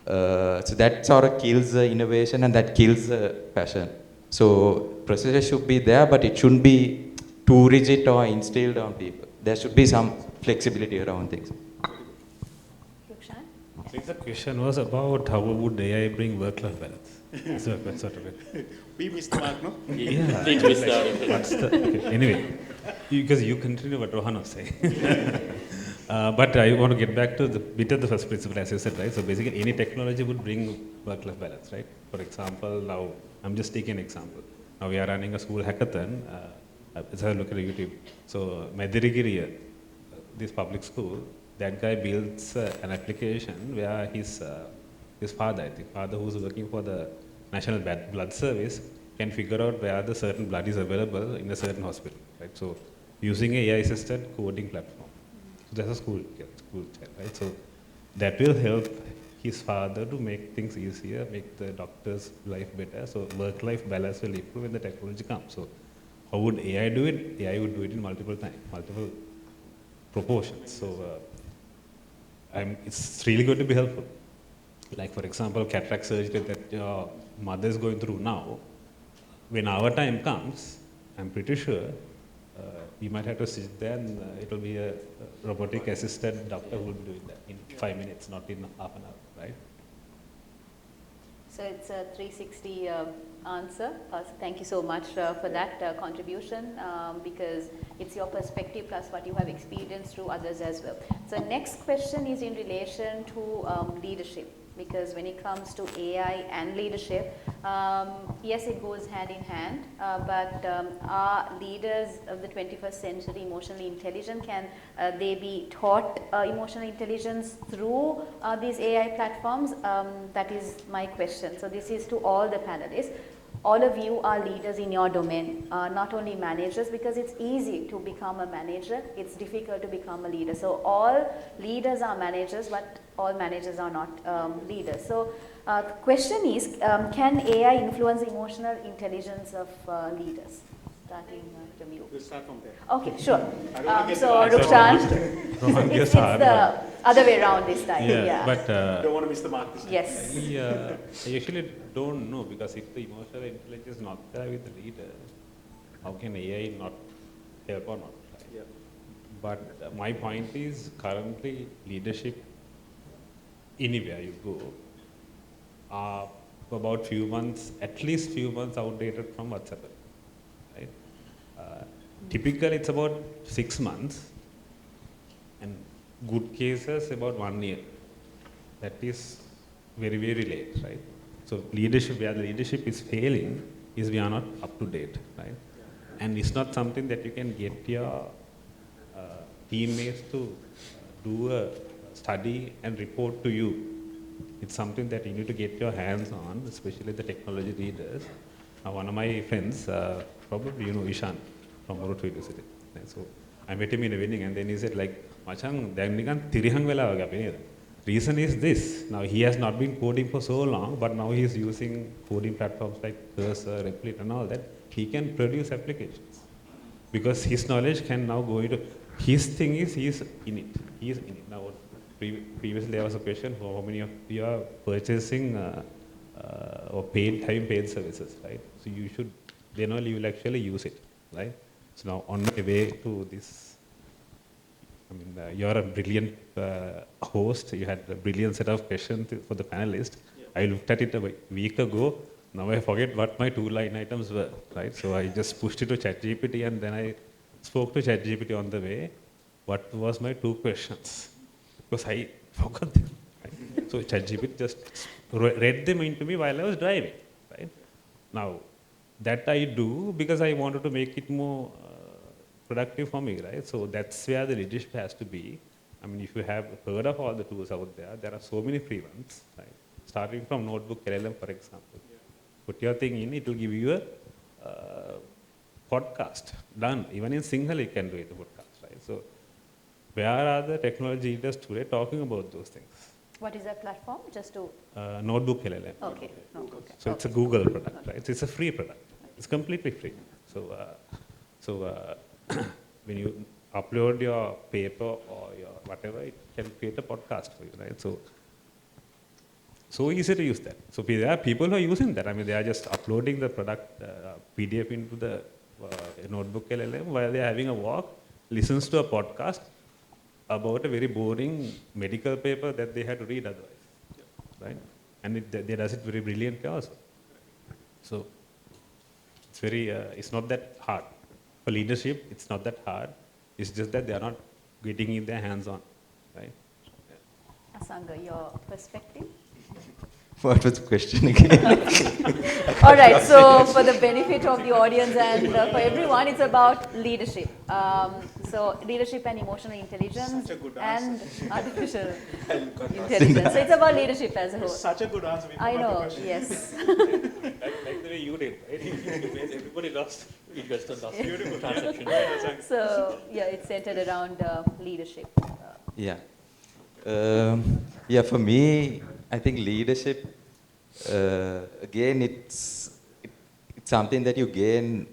So that sort of kills the innovation and that kills the passion. So processes should be there, but it shouldn't be too rigid or instilled on people. There should be some flexibility around things. Rukshan? I think the question was about how would AI bring work-life balance. So that's sort of it. We missed the mark, no? Yeah. Did miss out. Okay. Anyway, because you continue what Rohan was saying. But I want to get back to the bit of the first principle, as you said, right? So basically, any technology would bring work-life balance, right? For example, now I'm just taking an example. Now we are running a school hackathon. Let's have a look at YouTube. So Medirigiriya, this public school, that guy builds an application where his father, I think, father who's working for the National Blood Service, can figure out where the certain blood is available in a certain hospital, right? So using a AI-assisted coding platform. So that's a school child, right? So that will help his father to make things easier, make the doctor's life better. So work-life balance will improve when the technology comes. So how would AI do it? AI would do it in multiple proportions. So it's really going to be helpful. Like for example, cataract surgery that your mother is going through now. When our time comes, I'm pretty sure you might have to sit there and it will be a robotic assisted doctor who will be doing that in 5 minutes, not in half an hour, right? So it's a 360 answer. Thank you so much for that contribution because it's your perspective plus what you have experienced through others as well. So next question is in relation to leadership. Because when it comes to AI and leadership, yes, it goes hand in hand, but are leaders of the 21st century emotionally intelligent? Can they be taught emotional intelligence through these AI platforms? That is my question. So this is to all the panelists. All of you are leaders in your domain, not only managers, because it's easy to become a manager, it's difficult to become a leader. So all leaders are managers, but all managers are not leaders. So the question is, can AI influence emotional intelligence of leaders? Starting from you. We'll start from there. Okay, sure. So Rukshan, it's the other way around this time. Yeah. But don't want to miss the mark this time. Yes. I actually don't know, because if the emotional intelligence is not there with the leader, how can AI not help or not? Right? Yeah. But my point is, currently leadership, anywhere you go, are about few months, at least few months outdated from WhatsApp. Right? Typically it's about 6 months, and good cases about 1 year. That is very, very late, right? So leadership, where the leadership is failing, is we are not up to date, right? And it's not something that you can get your teammates to do a study and report to you. It's something that you need to get your hands on, especially the technology leaders. One of my friends, probably you know Ishan from Moderator University. So I met him in a wedding, and then he said like, "Machang, දැන් නිකන් තිරිහන් වෙලා වගේ අපි නේද?" Reason is this. Now he has not been coding for so long, but now he is using coding platforms like Cursor, Replit, and all that. He can produce applications because his knowledge can now go into. His thing is he is in it. He is in it now. Previously there was a question for how many of you are purchasing or having paid services, right? So you should, then only you will actually use it, right? So now on my way to this, I mean, you're a brilliant host. You had a brilliant set of questions for the panelists. Yeah. I looked at it a week ago. Now I forget what my 2 line items were, right? So I just pushed it to ChatGPT, and then I spoke to ChatGPT on the way. What was my 2 questions? Because I forgot them. Right? So ChatGPT just read them into me while I was driving, right? Now, that I do because I wanted to make it more productive for me, right? So that's where the leadership has to be. I mean, if you have heard of all the tools out there, there are so many free ones, right? Starting from Notebook LLM, for example. Put your thing in, it will give you a podcast done. Even in Sinhala, you can do it, a podcast, right? So, where are the technology leaders today talking about those things? What is that platform? Just to... Notebook LLM. Okay. Notebook. So it's a Google product, right? It's a free product. It's completely free. So, when you upload your paper or your whatever, it can create a podcast for you, right? So easy to use that. So there are people who are using that. I mean, they are just uploading the product PDF into the Notebook LLM while they are having a walk, listens to a podcast about a very boring medical paper that they had to read otherwise, right? And they does it very brilliantly also. So it's very, it's not that hard. For leadership, it's not that hard. It's just that they are not getting in their hands on, right? Asanga, your perspective? What was the question again? All right, so for the benefit of the audience and for everyone, it's about leadership. So leadership and emotional intelligence and artificial intelligence. So it's about leadership as a whole. Such a good answer. I know, yes. like the way you did, right? Everybody lost. Investor lost. Beautiful transaction. So yeah, it's centered around leadership. Yeah. Yeah, for me, I think leadership, again, it's something that you gain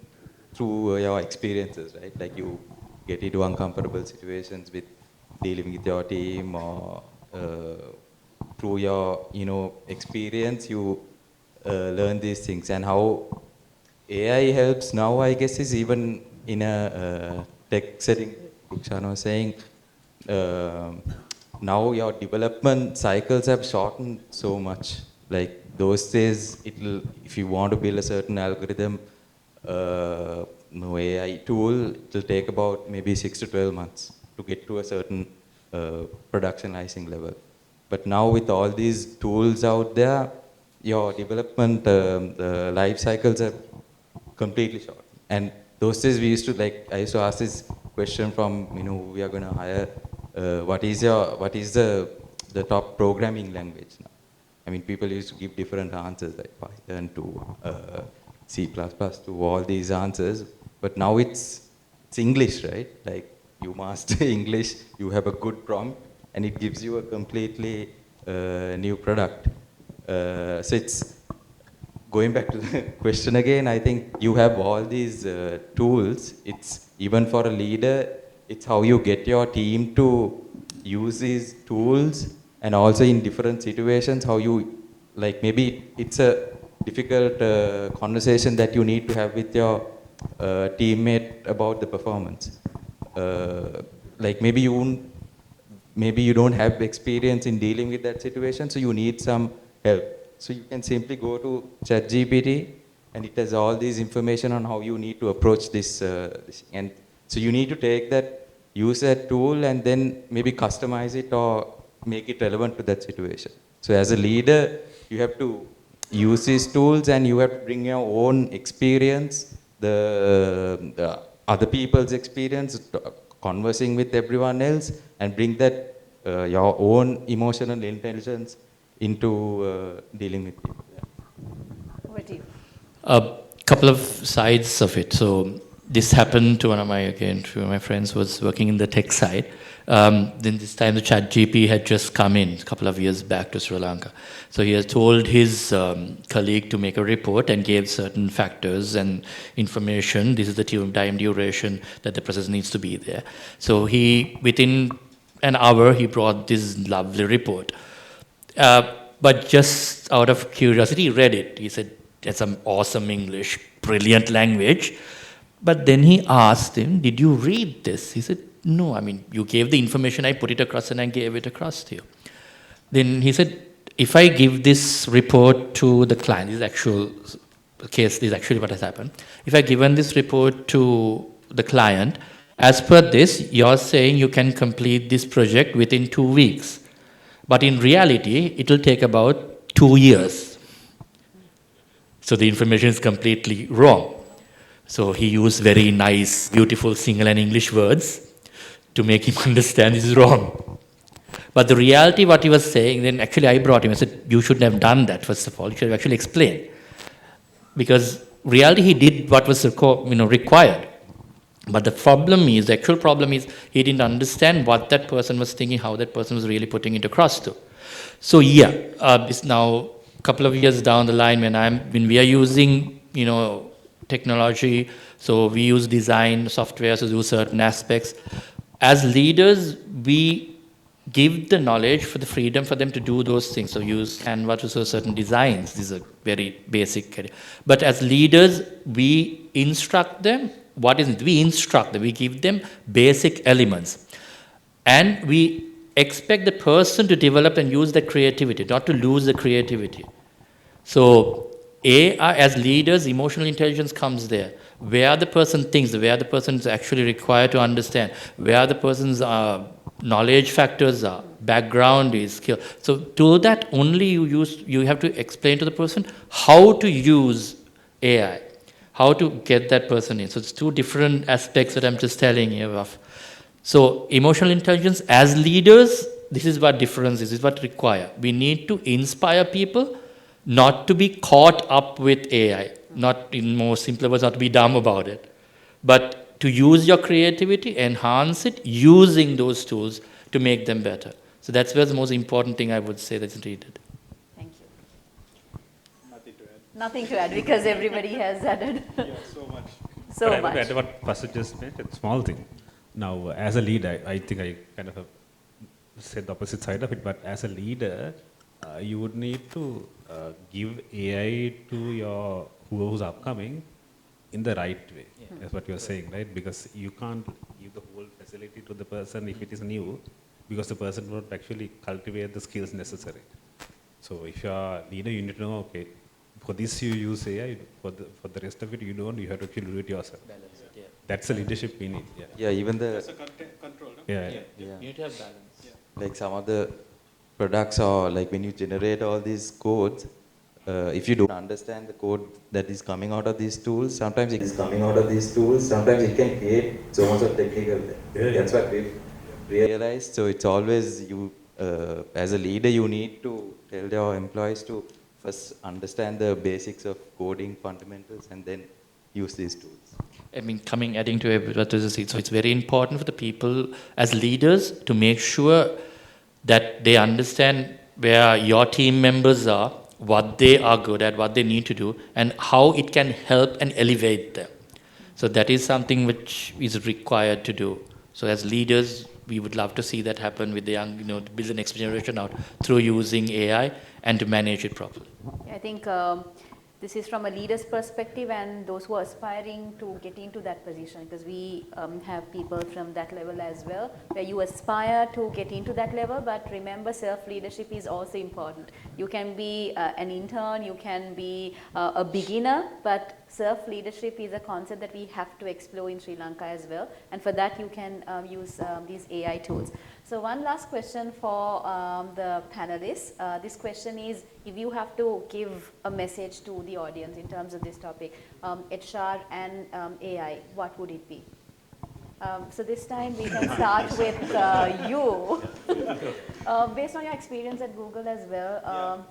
through your experiences, right? Like you get into uncomfortable situations with dealing with your team, or through your, experience, you learn these things. And how AI helps now, I guess, is even in a tech setting. Rukshan was saying, now your development cycles have shortened so much. Like those days, if you want to build a certain algorithm, AI tool, it will take about maybe 6 to 12 months to get to a certain productionizing level. But now with all these tools out there, your development life cycles are completely short. And those days I used to ask this question from, who we are going to hire. What is the top programming language now? I mean, people used to give different answers, like Python to C++ to all these answers. But now it's English, right? Like you master English, you have a good prompt, and it gives you a completely new product. So it's going back to the question again. I think you have all these tools. It's even for a leader. It's how you get your team to use these tools, and also in different situations, how you, like maybe it's a difficult conversation that you need to have with your teammate about the performance. Like maybe you don't have experience in dealing with that situation, so you need some help. So you can simply go to ChatGPT, and it has all this information on how you need to approach this. And so you need to take that, use that tool, and then maybe customize it or make it relevant to that situation. So as a leader, you have to use these tools, and you have to bring your own experience, the other people's experience, conversing with everyone else, and bring that your own emotional intelligence into dealing with people. Over to you. A couple of sides of it. So this happened to one of my friends who was working in the tech side. Then this time the ChatGPT had just come in a couple of years back to Sri Lanka. So he has told his colleague to make a report and gave certain factors and information. This is the time duration that the process needs to be there. So within an hour, he brought this lovely report. But just out of curiosity, he read it. He said, "That's some awesome English, brilliant language." But then he asked him, "Did you read this?" He said, "No, I mean, you gave the information, I put it across and I gave it across to you." Then he said, "If I give this report to the client," this is actual case, this is actually what has happened. "If I given this report to the client, as per this, you're saying you can complete this project within 2 weeks. But in reality, it will take about 2 years. So the information is completely wrong." So he used very nice, beautiful Sinhala and English words to make him understand this is wrong. But the reality, what he was saying, then actually I brought him, I said, you shouldn't have done that, first of all. You should have actually explained. Because reality, he did what was required. But the problem is, the actual problem is, he didn't understand what that person was thinking, how that person was really putting it across to. So yeah, it's now a couple of years down the line when we are using, technology, so we use design software to do certain aspects. As leaders, we give the knowledge for the freedom for them to do those things. So use Canva to show certain designs. These are very basic. But as leaders, we instruct them. What is it? We instruct them. We give them basic elements. And we expect the person to develop and use the creativity, not to lose the creativity. So AI, as leaders, emotional intelligence comes there. Where the person thinks, where the person is actually required to understand, where the person's knowledge factors are, background is, skill. So to that only you have to explain to the person how to use AI, how to get that person in. So it's two different aspects that I'm just telling you of. So emotional intelligence, as leaders, this is what difference is, this is what require. We need to inspire people not to be caught up with AI, not in more simpler words, not to be dumb about it, but to use your creativity, enhance it, using those tools to make them better. So that's where the most important thing I would say that's needed. Thank you. Nothing to add because everybody has added. Yeah, so much. So but much. I would add what Pastor just mentioned, small thing. Now, as a leader, I think I kind of said the opposite side of it, but as a leader, you would need to give AI to who's upcoming in the right way. Yeah. That's what you're saying, right? Because you can't give the whole facility to the person if it is new, because the person won't actually cultivate the skills necessary. So if you're a leader, you need to know, okay, for this you use AI, for the rest of it you don't, you have to actually do it yourself. Balance it, yeah. That's the leadership we need. Yeah, yeah, even the... That's a control, no? Yeah. You need to have balance. Yeah. Like some of the products, or like when you generate all these codes, if you don't understand the code that is coming out of these tools, sometimes it can create so much of technical. That's what we realized. So it's always you, as a leader, you need to tell your employees to first understand the basics of coding fundamentals and then use these tools. I mean, adding to what you said, so it's very important for the people as leaders to make sure that they understand where your team members are, what they are good at, what they need to do, and how it can help and elevate them. So that is something which is required to do. So as leaders, we would love to see that happen with the young, to build the next generation out through using AI and to manage it properly. I think this is from a leader's perspective and those who are aspiring to get into that position, because we have people from that level as well, where you aspire to get into that level, but remember, self-leadership is also important. You can be an intern, you can be a beginner, but self-leadership is a concept that we have to explore in Sri Lanka as well, and for that you can use these AI tools. So one last question for the panelists. This question is, if you have to give a message to the audience in terms of this topic, HR and AI, what would it be? So this time we can start with you. Based on your experience at Google as well,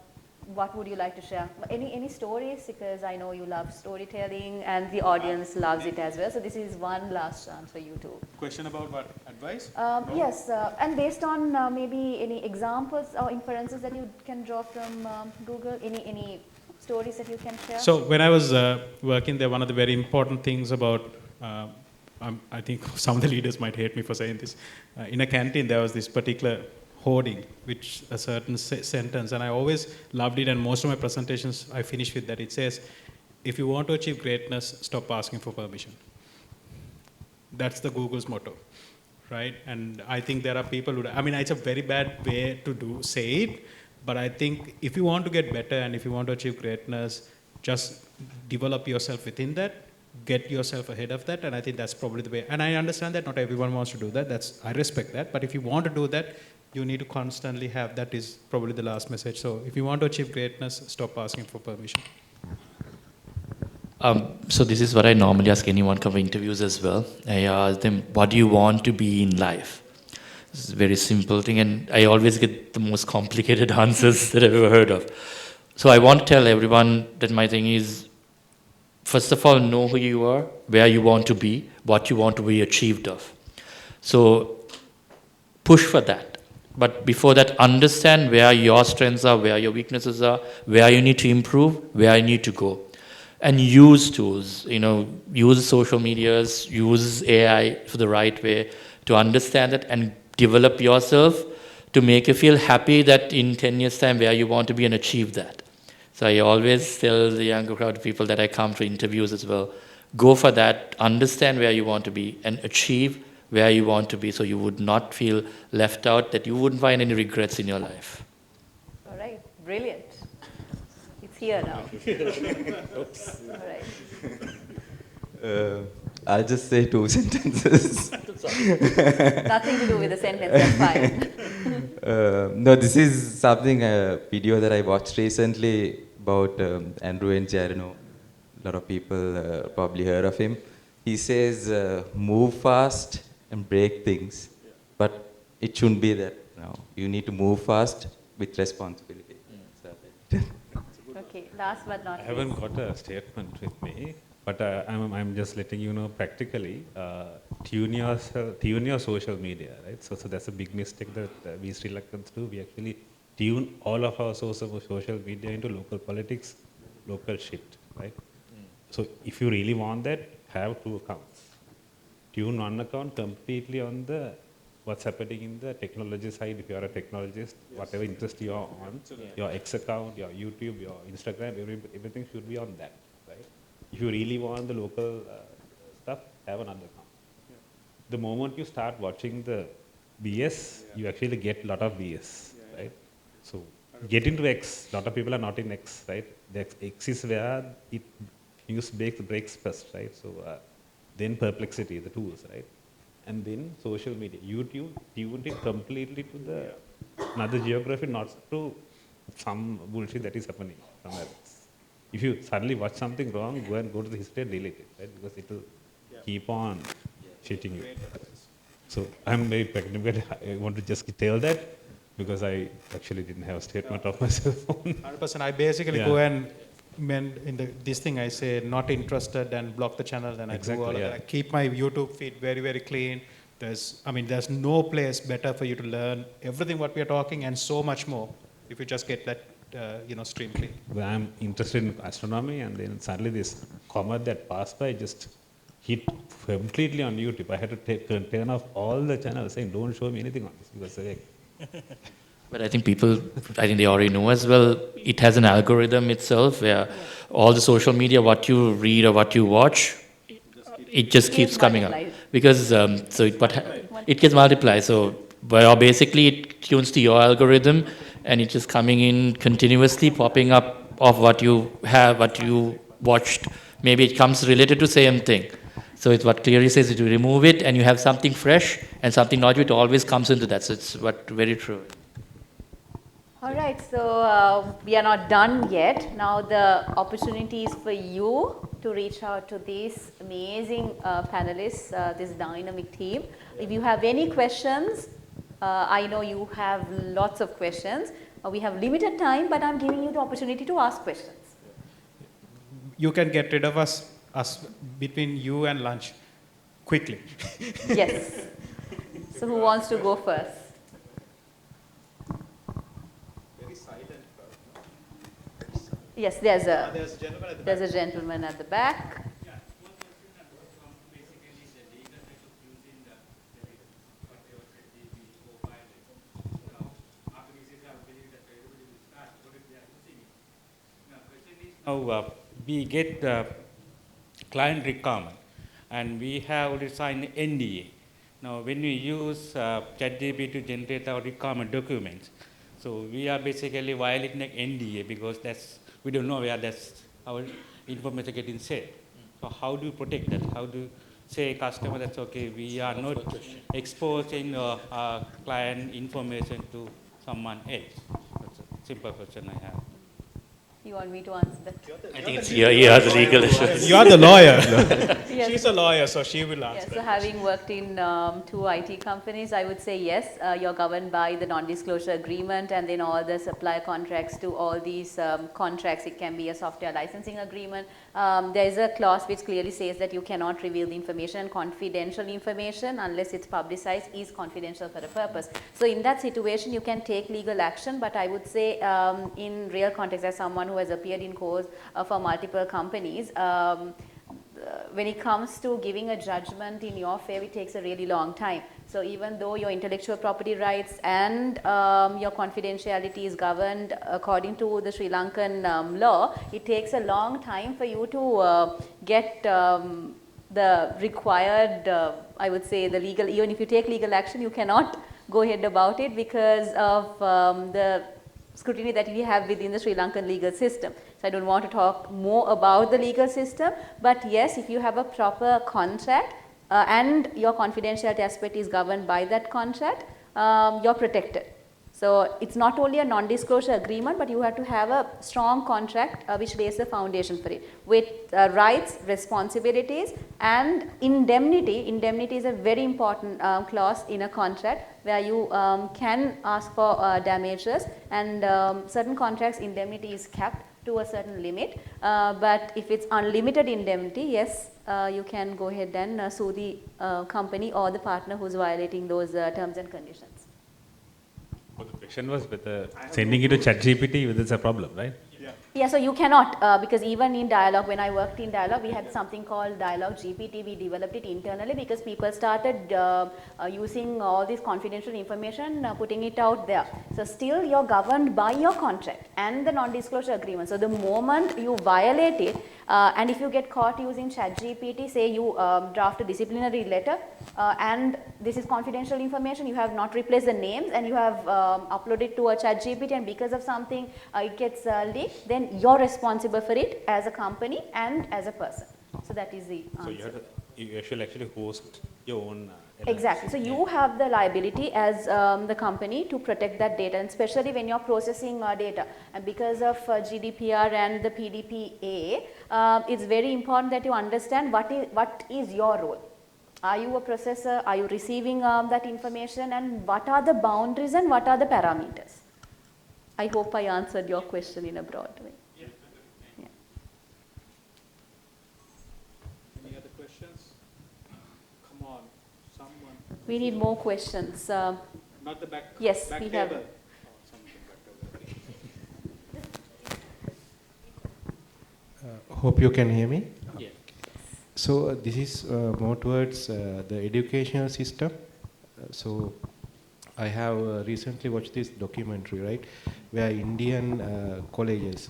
what would you like to share? Any stories? Because I know you love storytelling and the audience loves it as well. So this is one last chance for you to. Question about what? Advice? Yes, and based on maybe any examples or inferences that you can draw from Google, any stories that you can share? So when I was working there, one of the very important things about, I think some of the leaders might hate me for saying this, in a canteen there was this particular hoarding, which a certain sentence, and I always loved it, and most of my presentations I finish with that. It says, if you want to achieve greatness, stop asking for permission. That's the Google's motto, right? And I think there are people who, it's a very bad way to say it, but I think if you want to get better and if you want to achieve greatness, just develop yourself within that, get yourself ahead of that, and I think that's probably the way. And I understand that not everyone wants to do that. I respect that, but if you want to do that, you need to constantly have that is probably the last message. So if you want to achieve greatness, stop asking for permission. So this is what I normally ask anyone coming interviews as well. I ask them, what do you want to be in life? It's a very simple thing, and I always get the most complicated answers that I've ever heard of. So I want to tell everyone that my thing is, first of all, know who you are, where you want to be, what you want to be achieved of. So push for that. But before that, understand where your strengths are, where your weaknesses are, where you need to improve, where you need to go. And use tools, use social medias, use AI for the right way to understand it and develop yourself to make you feel happy that in 10 years' time where you want to be and achieve that. So I always tell the younger crowd people that I come for interviews as well, go for that, understand where you want to be and achieve where you want to be so you would not feel left out, that you wouldn't find any regrets in your life. All right, brilliant. It's here now. Oops. All right. I'll just say 2 sentences. Nothing to do with the sentence, that's fine. No, this is something, a video that I watched recently about Andrew and Jarno. A lot of people probably heard of him. He says, move fast and break things, but it shouldn't be that. You need to move fast with responsibility. Okay, last but not I least. haven't got a statement with me, but I'm just letting you know practically, tune your social media, right? So that's a big mistake that we Sri Lankans do. We actually tune all of our social media into local politics, local shit, right? So if you really want that, have 2 accounts. Tune one account completely on the what's happening in the technology side. If you are a technologist, whatever interest you are on, your X account, your YouTube, your Instagram, everything should be on that, right? If you really want the local stuff, have another account. The moment you start watching the BS, you actually get a lot of BS, right? So get into X. A lot of people are not in X, right? The X is where news breaks first, right? So then Perplexity, the tools, right? And then social media. YouTube tuned it completely to another geography, not to some bullshit that is happening somewhere else. If you suddenly watch something wrong, go to the history and delete it, right? Because it will keep on cheating you. So I'm very pragmatic. I want to just tell that because I actually didn't have a statement of myself. 100%. I basically go and this thing I say not interested and block the channel, and I do all of that. I keep my YouTube feed very, very clean. There's no place better for you to learn everything what we are talking and so much more if you just get that stream clean. Well, I'm interested in astronomy, and then suddenly this comet that passed by just hit completely on YouTube. I had to turn off all the channels saying don't show me anything on this because But I think they already know as well, it has an algorithm itself where all the social media, what you read or what you watch, it just keeps coming up. Because it gets multiplied. So basically it tunes to your algorithm and it's just coming in continuously, popping up of what you have, what you watched. Maybe it comes related to same thing. So it's what clearly says, you remove it and you have something fresh and something not, it always comes into that. So it's very true. All right, so we are not done yet. Now the opportunity is for you to reach out to these amazing panelists, this dynamic team. If you have any questions, I know you have lots of questions. We have limited time, but I'm giving you the opportunity to ask questions. You can get rid of us between you and lunch quickly. Yes. So who wants to go first? Yes, there's a gentleman at the back. Now we get the client requirement, and we have already signed NDA. Now when we use ChatGPT to generate our requirement documents, so we are basically violating the NDA because we don't know where our information getting shared. So how do you protect that? How do you say customer that's okay, we are not exposing our client information to someone else? That's a simple question I have. You want me to answer that? I think it's the legal issue. You are the lawyer. Yes. She's a lawyer, so she will answer. Yes, so having worked in 2 IT companies, I would say yes, you're governed by the non-disclosure agreement and then all the supply contracts to all these contracts. It can be a software licensing agreement. There is a clause which clearly says that you cannot reveal the information. Confidential information, unless it's publicized, is confidential for a purpose. So in that situation, you can take legal action, but I would say in real context, as someone who has appeared in courts for multiple companies, when it comes to giving a judgment in your favor, it takes a really long time. So even though your intellectual property rights and your confidentiality is governed according to the Sri Lankan law, it takes a long time for you to get the required, I would say, the legal, even if you take legal action, you cannot go ahead about it because of the scrutiny that we have within the Sri Lankan legal system. So I don't want to talk more about the legal system, but yes, if you have a proper contract and your confidentiality aspect is governed by that contract, you're protected. So it's not only a non-disclosure agreement, but you have to have a strong contract which lays the foundation for it with rights, responsibilities and indemnity. Indemnity is a very important clause in a contract where you can ask for damages, and certain contracts indemnity is capped to a certain limit, but if it's unlimited indemnity, yes, you can go ahead and sue the company or the partner who's violating those terms and conditions. Well, the question was whether sending it to ChatGPT, whether it's a problem, right? Yeah, so you cannot, because even in Dialogue, when I worked in Dialogue, we had something called Dialogue GPT. We developed it internally because people started using all this confidential information, putting it out there. So still you're governed by your contract and the non-disclosure agreement. So the moment you violate it, and if you get caught using ChatGPT, say you draft a disciplinary letter and this is confidential information, you have not replaced the names and you have uploaded to a ChatGPT, and because of something it gets leaked, then you're responsible for it as a company and as a person. So that is the answer. So you should actually host your own Exactly. So you have the liability as the company to protect that data, and especially when you're processing data. And because of GDPR and the PDPA, it's very important that you understand what is your role. Are you a processor? Are you receiving that information? And what are the boundaries and what are the parameters? I hope I answered your question in a broad way. Yeah. Any other questions? Come on, someone. We need more questions. Not the back. Yes, back we table. have. Hope you can hear me. Yeah. So this is more towards the educational system. So I have recently watched this documentary, right, where Indian colleges,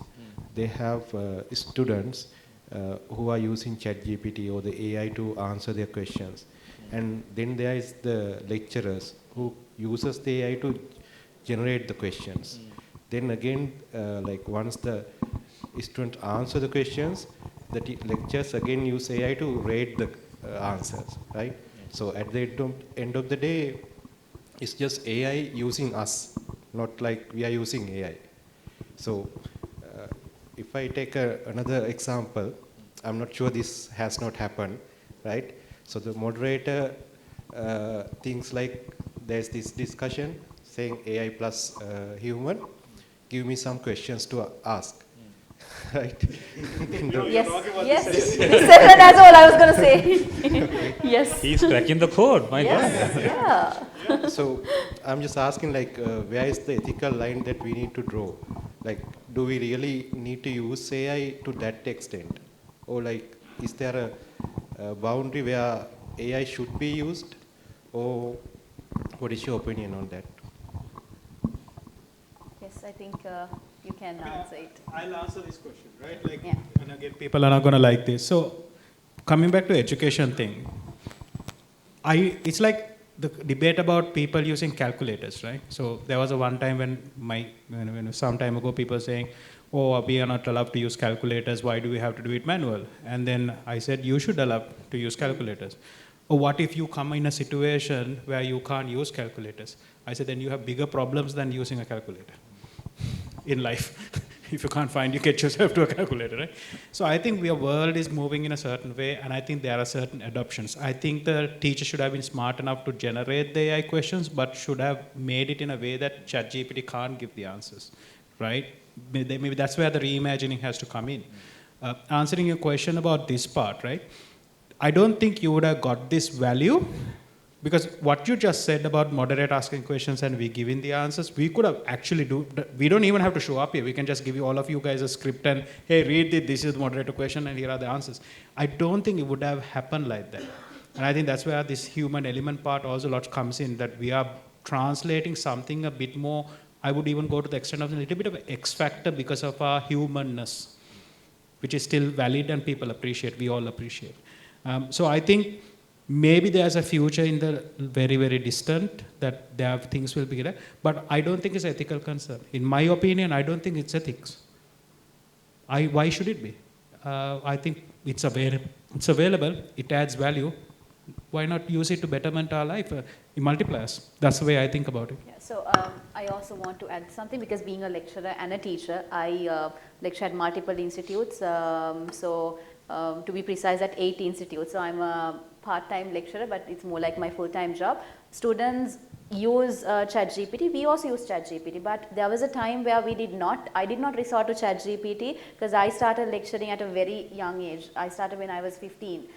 they have students who are using ChatGPT or the AI to answer their questions. And then there is the lecturers who uses the AI to generate the questions. Then again, like once the students answer the questions, the lecturers again use AI to rate the answers, right? So at the end of the day, it's just AI using us, not like we are using AI. So if I take another example, I'm not sure this has not happened, right? So the moderator thinks like there's this discussion saying AI plus human, give me some questions to ask. Right? Yes. That's all I was going to say. Yes. He's cracking the code, my God. Yeah. So I'm just asking, like, where is the ethical line that we need to draw? Like, do we really need to use AI to that extent? Or like, is there a boundary where AI should be used? Or what is your opinion on that? Yes, I think you can answer it. I'll answer this question, right? Like, and again, people are not going to like this. So, coming back to education thing, it's like the debate about people using calculators, right? So there was a one time when some time ago people saying, oh, we are not allowed to use calculators, why do we have to do it manual? And then I said, you should allow to use calculators. Or what if you come in a situation where you can't use calculators? I said, then you have bigger problems than using a calculator in life. If you can't find, you get yourself to a calculator, right? So I think our world is moving in a certain way, and I think there are certain adoptions. I think the teacher should have been smart enough to generate the AI questions, but should have made it in a way that ChatGPT can't give the answers, right? Maybe that's where the reimagining has to come in. Answering your question about this part, right? I don't think you would have got this value, because what you just said about moderator asking questions and we giving the answers, we could have actually we don't even have to show up here. We can just give you all of you guys a script and, hey, read it, this is the moderator question and here are the answers. I don't think it would have happened like that. And I think that's where this human element part also lot comes in, that we are translating something a bit more, I would even go to the extent of a little bit of an X factor because of our humanness, which is still valid and people appreciate, we all appreciate. So I think maybe there's a future in the very, very distant that there are things will be there, but I don't think it's ethical concern. In my opinion, I don't think it's ethics. Why should it be? I think it's available, it adds value. Why not use it to betterment our life? It multiplies. That's the way I think about it. Yeah, so I also want to add something, because being a lecturer and a teacher, I lecture at multiple institutes. To be precise, at 8 institutes. So I'm a part-time lecturer, but it's more like my full-time job. Students use ChatGPT. We also use ChatGPT, but there was a time where I did not resort to ChatGPT, because I started lecturing at a very young age. I started when I was 15,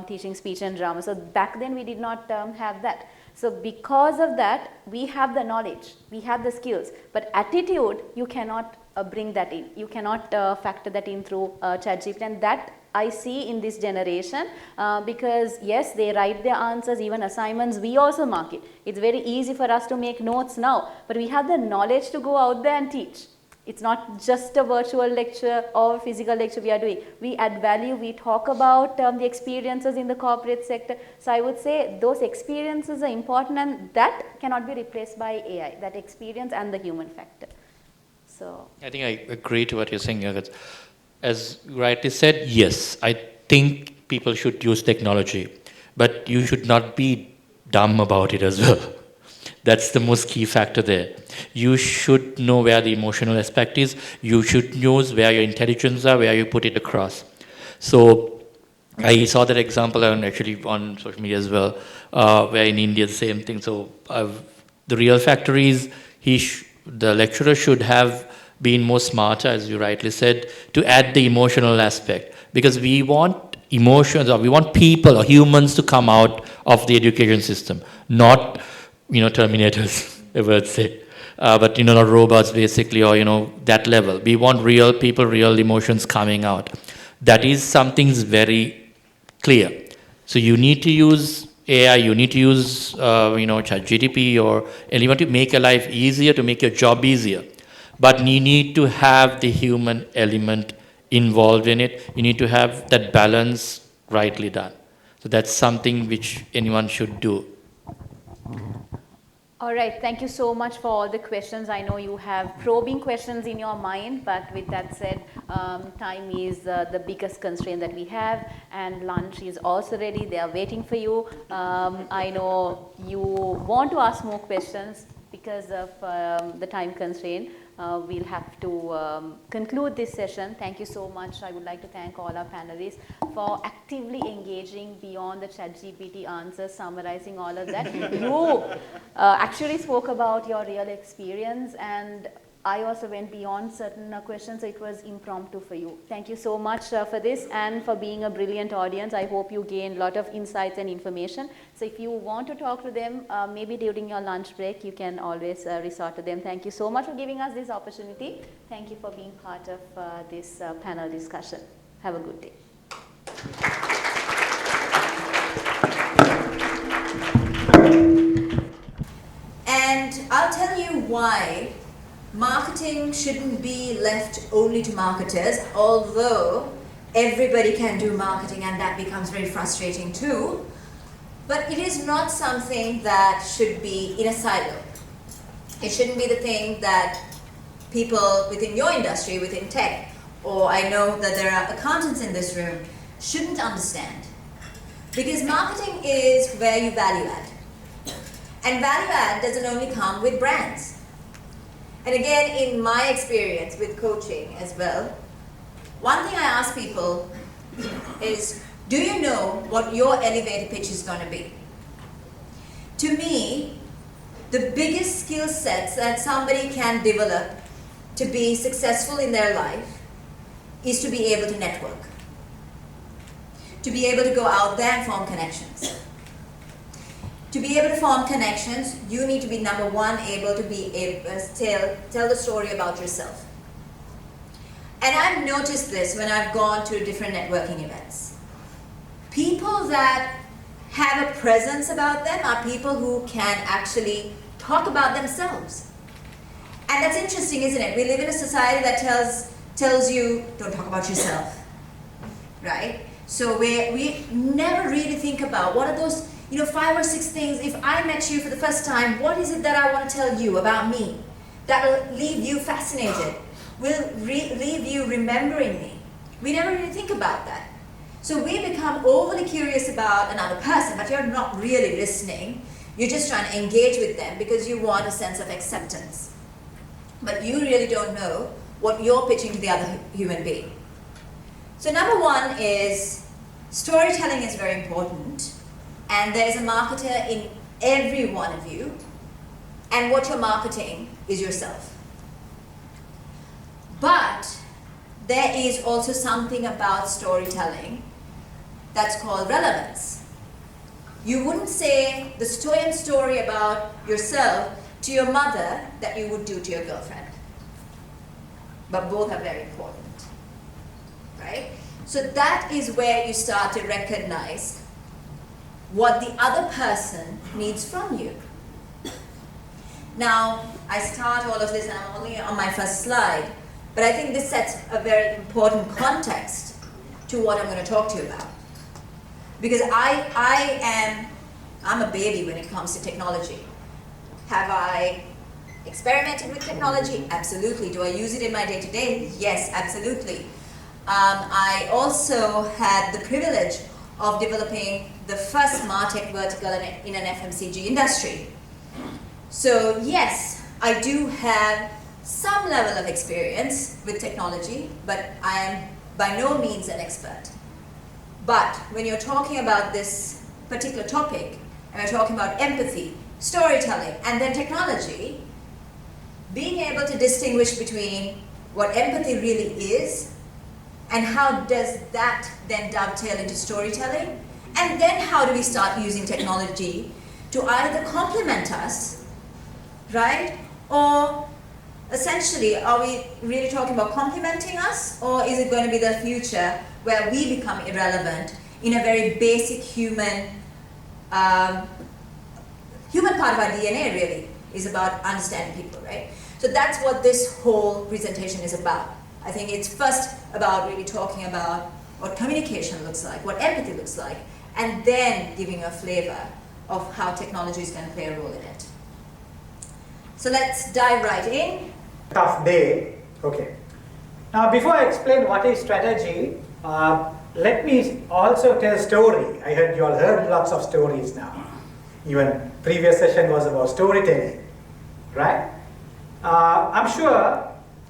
teaching speech and drama. So back then we did not have that. So because of that, we have the knowledge, we have the skills, but attitude, you cannot bring that in. You cannot factor that in through ChatGPT, and that I see in this generation, because yes, they write their answers, even assignments, we also mark it. It's very easy for us to make notes now, but we have the knowledge to go out there and teach. It's not just a virtual lecture or physical lecture we are doing. We add value, we talk about the experiences in the corporate sector. So I would say those experiences are important, and that cannot be replaced by AI, that experience and the human factor. So I think I agree to what you're saying. As rightly said, yes, I think people should use technology, but you should not be dumb about it as well. That's the most key factor there. You should know where the emotional aspect is. You should know where your intelligence are, where you put it across. So I saw that example actually on social media as well, where in India the same thing. So the real factor is the lecturer should have been more smarter, as you rightly said, to add the emotional aspect, because we want emotions, or we want people or humans to come out of the education system, not Terminators, I would say, but not robots basically, or that level. We want real people, real emotions coming out. That is something's very clear. So you need to use AI, you need to use ChatGPT or anyone to make your life easier, to make your job easier. But you need to have the human element involved in it. You need to have that balance rightly done. So that's something which anyone should do. all right, thank you so much for all the questions. I know you have probing questions in your mind, but with that said, time is the biggest constraint that we have, and lunch is also ready. They are waiting for you. I know you want to ask more questions. Because of the time constraint, we'll have to conclude this session. Thank you so much. I would like to thank all our panelists for actively engaging beyond the ChatGPT answers, summarizing all of that. You actually spoke about your real experience, and I also went beyond certain questions, so it was impromptu for you. Thank you so much for this and for being a brilliant audience. I hope you gained a lot of insights and information. So if you want to talk to them, maybe during your lunch break, you can always resort to them. Thank you so much for giving us this opportunity. Thank you for being part of this panel discussion. Have a good day. And I'll tell you why marketing shouldn't be left only to marketers, although everybody can do marketing and that becomes very frustrating too. But it is not something that should be in a silo. It shouldn't be the thing that people within your industry, within tech, or I know that there are accountants in this room, shouldn't understand. Because marketing is where you value add. And value add doesn't only come with brands. And again, in my experience with coaching as well, one thing I ask people is, do you know what your elevator pitch is going to be? To me, the biggest skill sets that somebody can develop to be successful in their life is to be able to network. To be able to go out there and form connections. To be able to form connections, you need to be, number one, able to be able to tell the story about yourself. And I've noticed this when I've gone to different networking events. People that have a presence about them are people who can actually talk about themselves. And that's interesting, isn't it? We live in a society that tells you, don't talk about yourself, right? So we never really think about what are those 5 or 6 things. If I met you for the first time, what is it that I want to tell you about me that will leave you fascinated, will leave you remembering me? We never really think about that. So we become overly curious about another person, but you're not really listening. You're just trying to engage with them because you want a sense of acceptance. But you really don't know what you're pitching to the other human being. So number one is storytelling is very important. And there's a marketer in every one of you. And what you're marketing is yourself. But there is also something about storytelling that's called relevance. You wouldn't say the same story about yourself to your mother that you would do to your girlfriend. But both are very important, right? So that is where you start to recognize what the other person needs from you. Now, I start all of this and I'm only on my first slide, but I think this sets a very important context to what I'm going to talk to you about. Because I'm a baby when it comes to technology. Have I experimented with technology? Absolutely. Do I use it in my day-to-day? Yes, absolutely. I also had the privilege of developing the first MarTech vertical in an FMCG industry. So yes, I do have some level of experience with technology, but I am by no means an expert. But when you're talking about this particular topic, and we're talking about empathy, storytelling, and then technology, being able to distinguish between what empathy really is and how does that then dovetail into storytelling, and then how do we start using technology to either complement us, right? Or essentially, are we really talking about complementing us, or is it going to be the future where we become irrelevant in a very basic human part of our DNA really is about understanding people, right? So that's what this whole presentation is about. I think it's first about really talking about what communication looks like, what empathy looks like, and then giving a flavor of how technology is going to play a role in it. So let's dive right in. Tough day. Okay. Now, before I explain what is strategy, let me also tell a story. I heard you all heard lots of stories now. Even previous session was about storytelling, right? I'm sure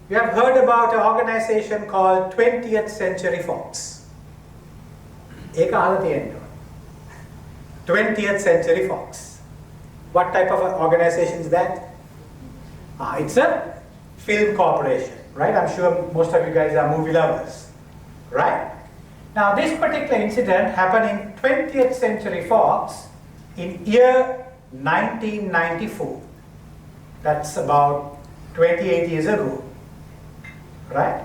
you have heard about an organization called 20th Century Fox. 20th Century Fox. What type of organization is that? It's a film corporation, right? I'm sure most of you guys are movie lovers, right? Now, this particular incident happened in 20th Century Fox in year 1994. That's about 28 years ago, right?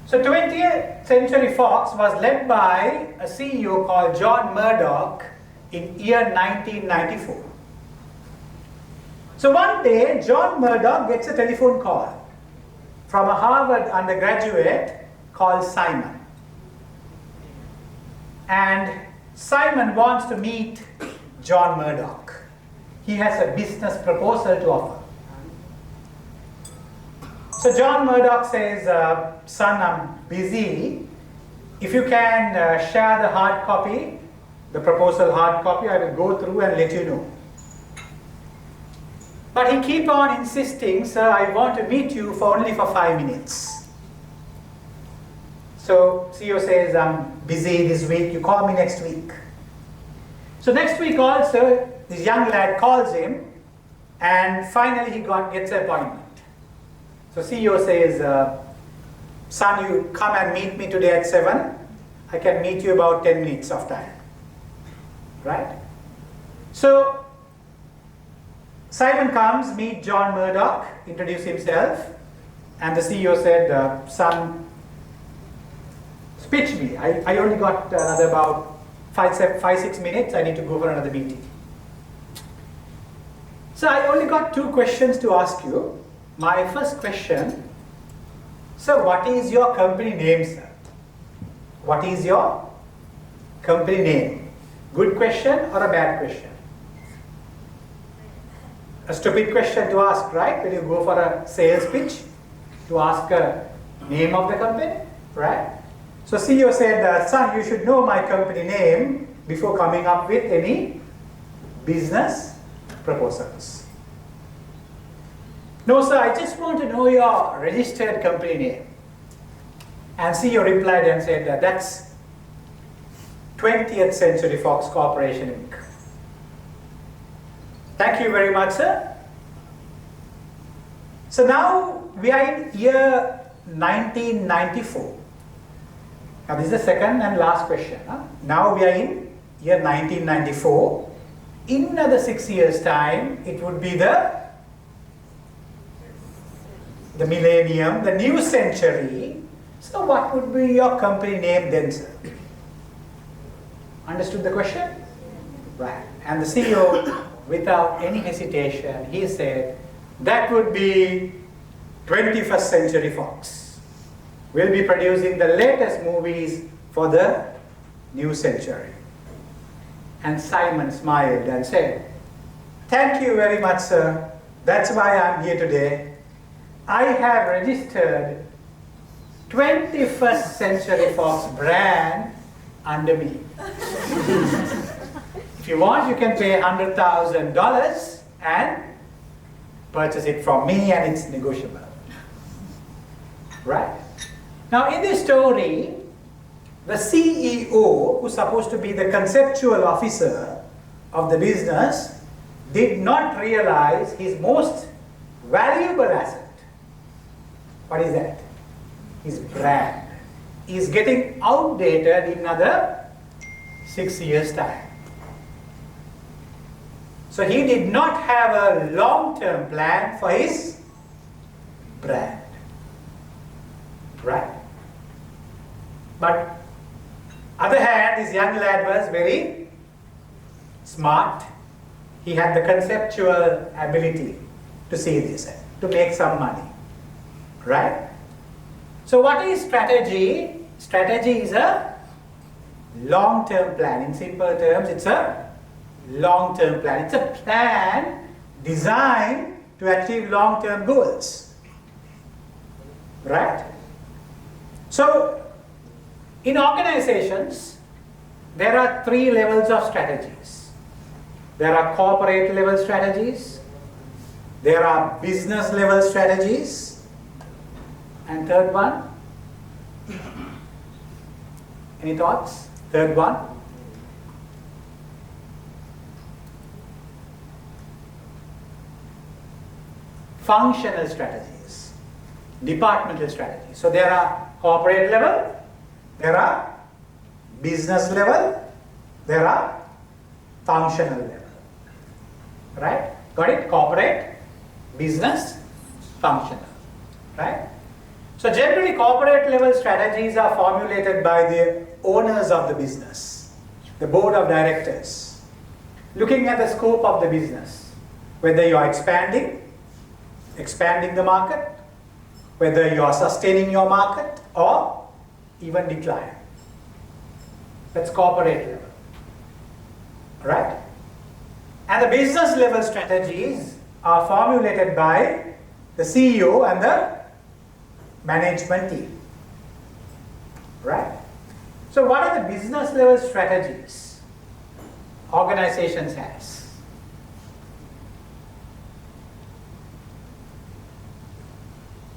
So 20th Century Fox was led by a CEO called John Murdoch in year 1994. So one day, John Murdoch gets a telephone call from a Harvard undergraduate called Simon. And Simon wants to meet John Murdoch. He has a business proposal to offer. So John Murdoch says, son, I'm busy. If you can share the hard copy, the proposal hard copy, I will go through and let you know. But he keep on insisting, sir, I want to meet you for only for 5 minutes. So CEO says, I'm busy this week, you call me next week. So next week also, this young lad calls him, and finally he gets an appointment. So CEO says, son, you come and meet me today at 7. I can meet you about 10 minutes of time. Right? So Simon comes, meet John Murdoch, introduce himself, and the CEO said, son, speech me. I only got another about 5-6 minutes. I need to go for another meeting. So I only got 2 questions to ask you. My first question, sir, what is your company name, sir? What is your company name? Good question or a bad question? A stupid question to ask, right? When you go for a sales pitch, to ask a name of the company, right? So CEO said, son, you should know my company name before coming up with any business proposals. No, sir, I just want to know your registered company name. And CEO replied and said, that's 20th Century Fox Corporation Inc. Thank you very much, sir. So now we are in year 1994. Now this is the second and last question. Now we are in year 1994. In another 6 years' time, it would be the millennium, the new century. So what would be your company name then, sir? Understood the question? Right. And the CEO, without any hesitation, he said, that would be 21st Century Fox. We'll be producing the latest movies for the new century. And Simon smiled and said, thank you very much, sir. That's why I'm here today. I have registered 21st Century Fox brand under me. If you want, you can pay $100,000 and purchase it from me, and it's negotiable. Right? Now in this story, the CEO, who's supposed to be the conceptual officer of the business, did not realize his most valuable asset. What is that? His brand. Is getting outdated in another 6 years' time. So he did not have a long-term plan for his brand. Right? But other hand, this young lad was very smart. He had the conceptual ability to see this, to make some money. Right? So what is strategy? Strategy is a long-term plan. In simple terms, it's a long-term plan. It's a plan designed to achieve long-term goals. Right? So, in organizations, there are 3 levels of strategies. There are corporate level strategies, there are business level strategies, and third one? Any thoughts? Third one? Functional strategies, departmental strategies. So there are corporate level, there are business level, there are functional level. Right? Got it? Corporate, business, functional. Right? So generally corporate level strategies are formulated by the owners of the business, the board of directors, looking at the scope of the business, whether you are expanding the market, whether you are sustaining your market or even decline. That's corporate level. Right? And the business level strategies are formulated by the CEO and the management team. Right? So what are the business level strategies organizations has?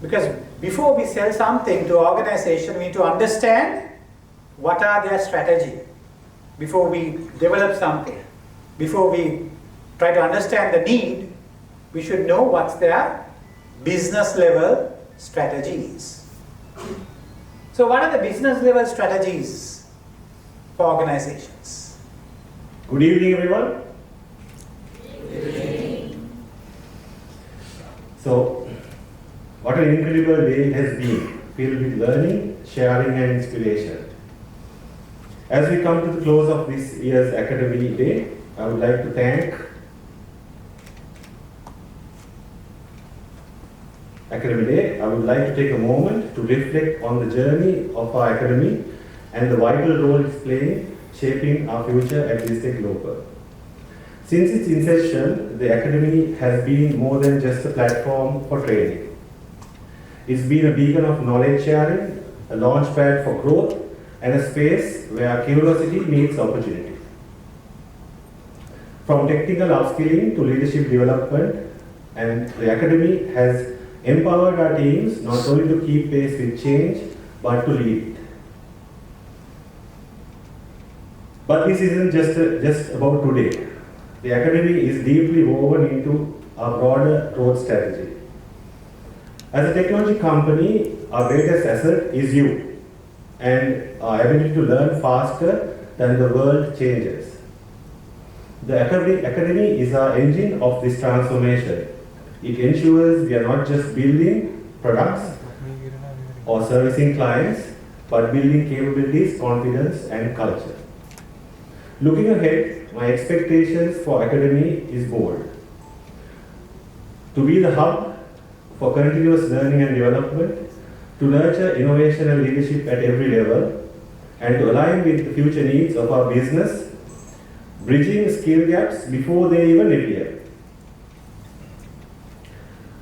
Because before we sell something to an organization, we need to understand what are their strategy. Before we develop something, before we try to understand the need, we should know what's their business level strategies. So what are the business level strategies for organizations? Good evening, everyone. So, what an incredible day it has been, filled with learning, sharing and inspiration. As we come to the close of this year's Academy Day, I would like to thank Academy Day. I would like to take a moment to reflect on the journey of our Academy and the vital role it's playing shaping our future at BISTEC Global. Since its inception, the Academy has been more than just a platform for training. It's been a beacon of knowledge sharing, a launchpad for growth, and a space where curiosity meets opportunity. From technical upskilling to leadership development, and the Academy has empowered our teams not only to keep pace with change, but to lead it. But this isn't just about today. The Academy is deeply woven into our broader growth strategy. As a technology company, our greatest asset is you and our ability to learn faster than the world changes. The Academy is our engine of this transformation. It ensures we are not just building products or servicing clients, but building capabilities, confidence, and culture. Looking ahead, my expectations for Academy is bold. To be the hub for continuous learning and development, to nurture innovation and leadership at every level, and to align with the future needs of our business, bridging skill gaps before they even appear.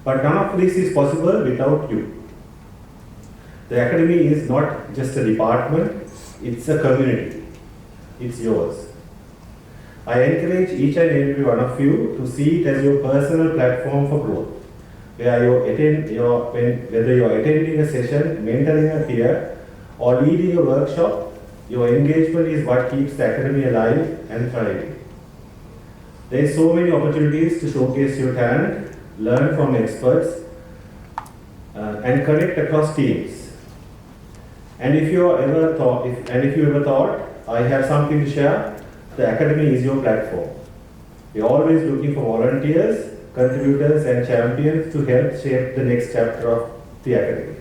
But none of this is possible without you. The Academy is not just a department, it's a community. It's yours. I encourage each and every one of you to see it as your personal platform for growth, where whether you're attending a session, mentoring a peer, or leading a workshop, your engagement is what keeps the Academy alive and thriving. There are so many opportunities to showcase your talent, learn from experts, and connect across teams. And if you ever thought, I have something to share, the Academy is your platform. We are always looking for volunteers, contributors and champions to help shape the next chapter of the Academy.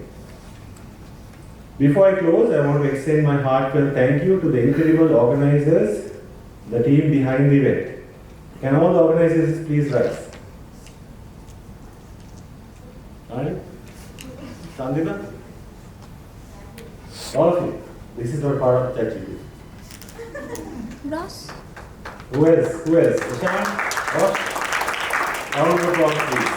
Before I close, I want to extend my heartfelt thank you to the incredible organizers, the team behind the event. Can all the organizers please rise? Alright? Sandina? All of you. This is not part of ChatGPT. Ross? Who else? Rukshan? Ross? Round of applause, please.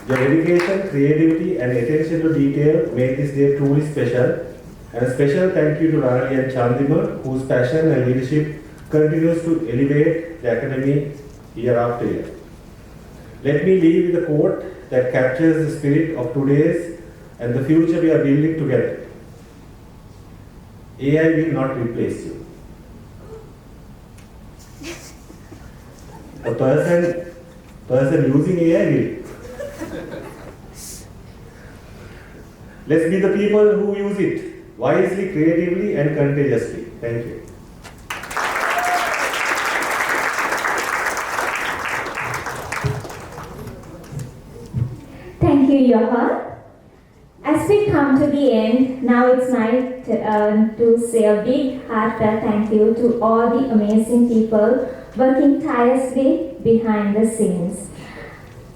Your dedication, creativity, and attention to detail make this day truly special. And a special thank you to Ranali and Chandima, whose passion and leadership continues to elevate the Academy year after year. Let me leave with a quote that captures the spirit of today's and the future we are building together. AI will not replace you. The person using AI will. Let's be the people who use it wisely, creatively, and contagiously. Thank you. Thank you, Rohan. As we come to the end, now it's my turn to say a big heartfelt thank you to all the amazing people working tirelessly behind the scenes.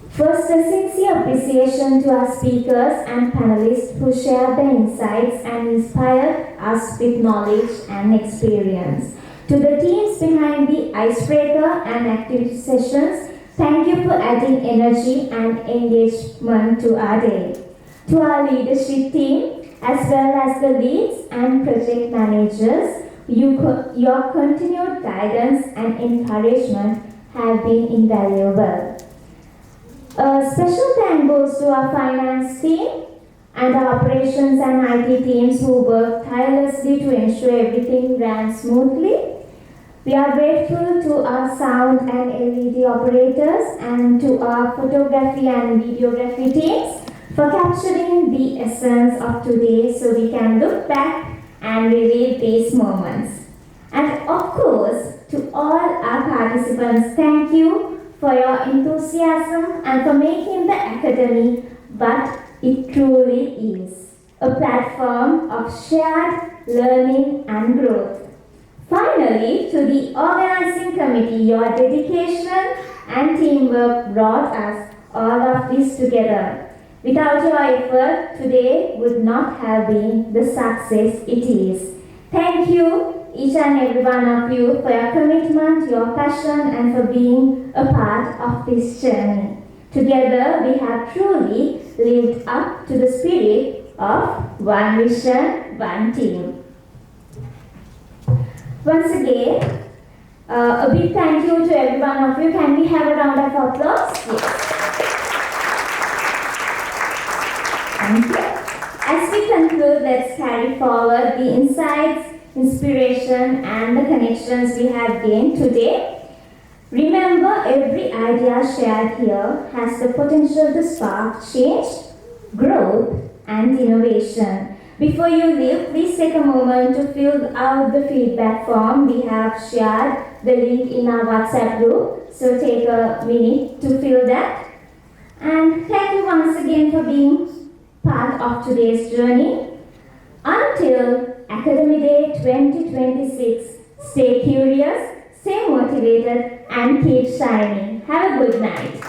First, a sincere appreciation to our speakers and panelists who shared their insights and inspired us with knowledge and experience. To the teams behind the Icebreaker and activity sessions, thank you for adding energy and engagement to our day. To our leadership team, as well as the leads and project managers Your continued guidance and encouragement have been invaluable. A special thank goes to our finance team and our operations and IT teams who work tirelessly to ensure everything ran smoothly. We are grateful to our sound and LED operators and to our photography and videography teams for capturing the essence of today so we can look back and relive these moments. And of course, to all our participants, thank you for your enthusiasm and for making the Academy what it truly is, a platform of shared learning and growth. Finally, to the organizing committee, your dedication and teamwork brought us all of this together. Without your effort, today would not have been the success it is. Thank you, each and every one of you, for your commitment, your passion, and for being a part of this journey. Together, we have truly lived up to the spirit of one vision, one team. Once again, a big thank you to every one of you. Can we have a round of applause? Yes. Thank you. As we conclude, let's carry forward the insights, inspiration, and the connections we have gained today. Remember, every idea shared here has the potential to spark change, growth, and innovation. Before you leave, please take a moment to fill out the feedback form. We have shared the link in our WhatsApp group, so take a minute to fill that. And thank you once again for being part of today's journey. Until Academy Day 2026, stay curious, stay motivated, and keep shining. Have a good night.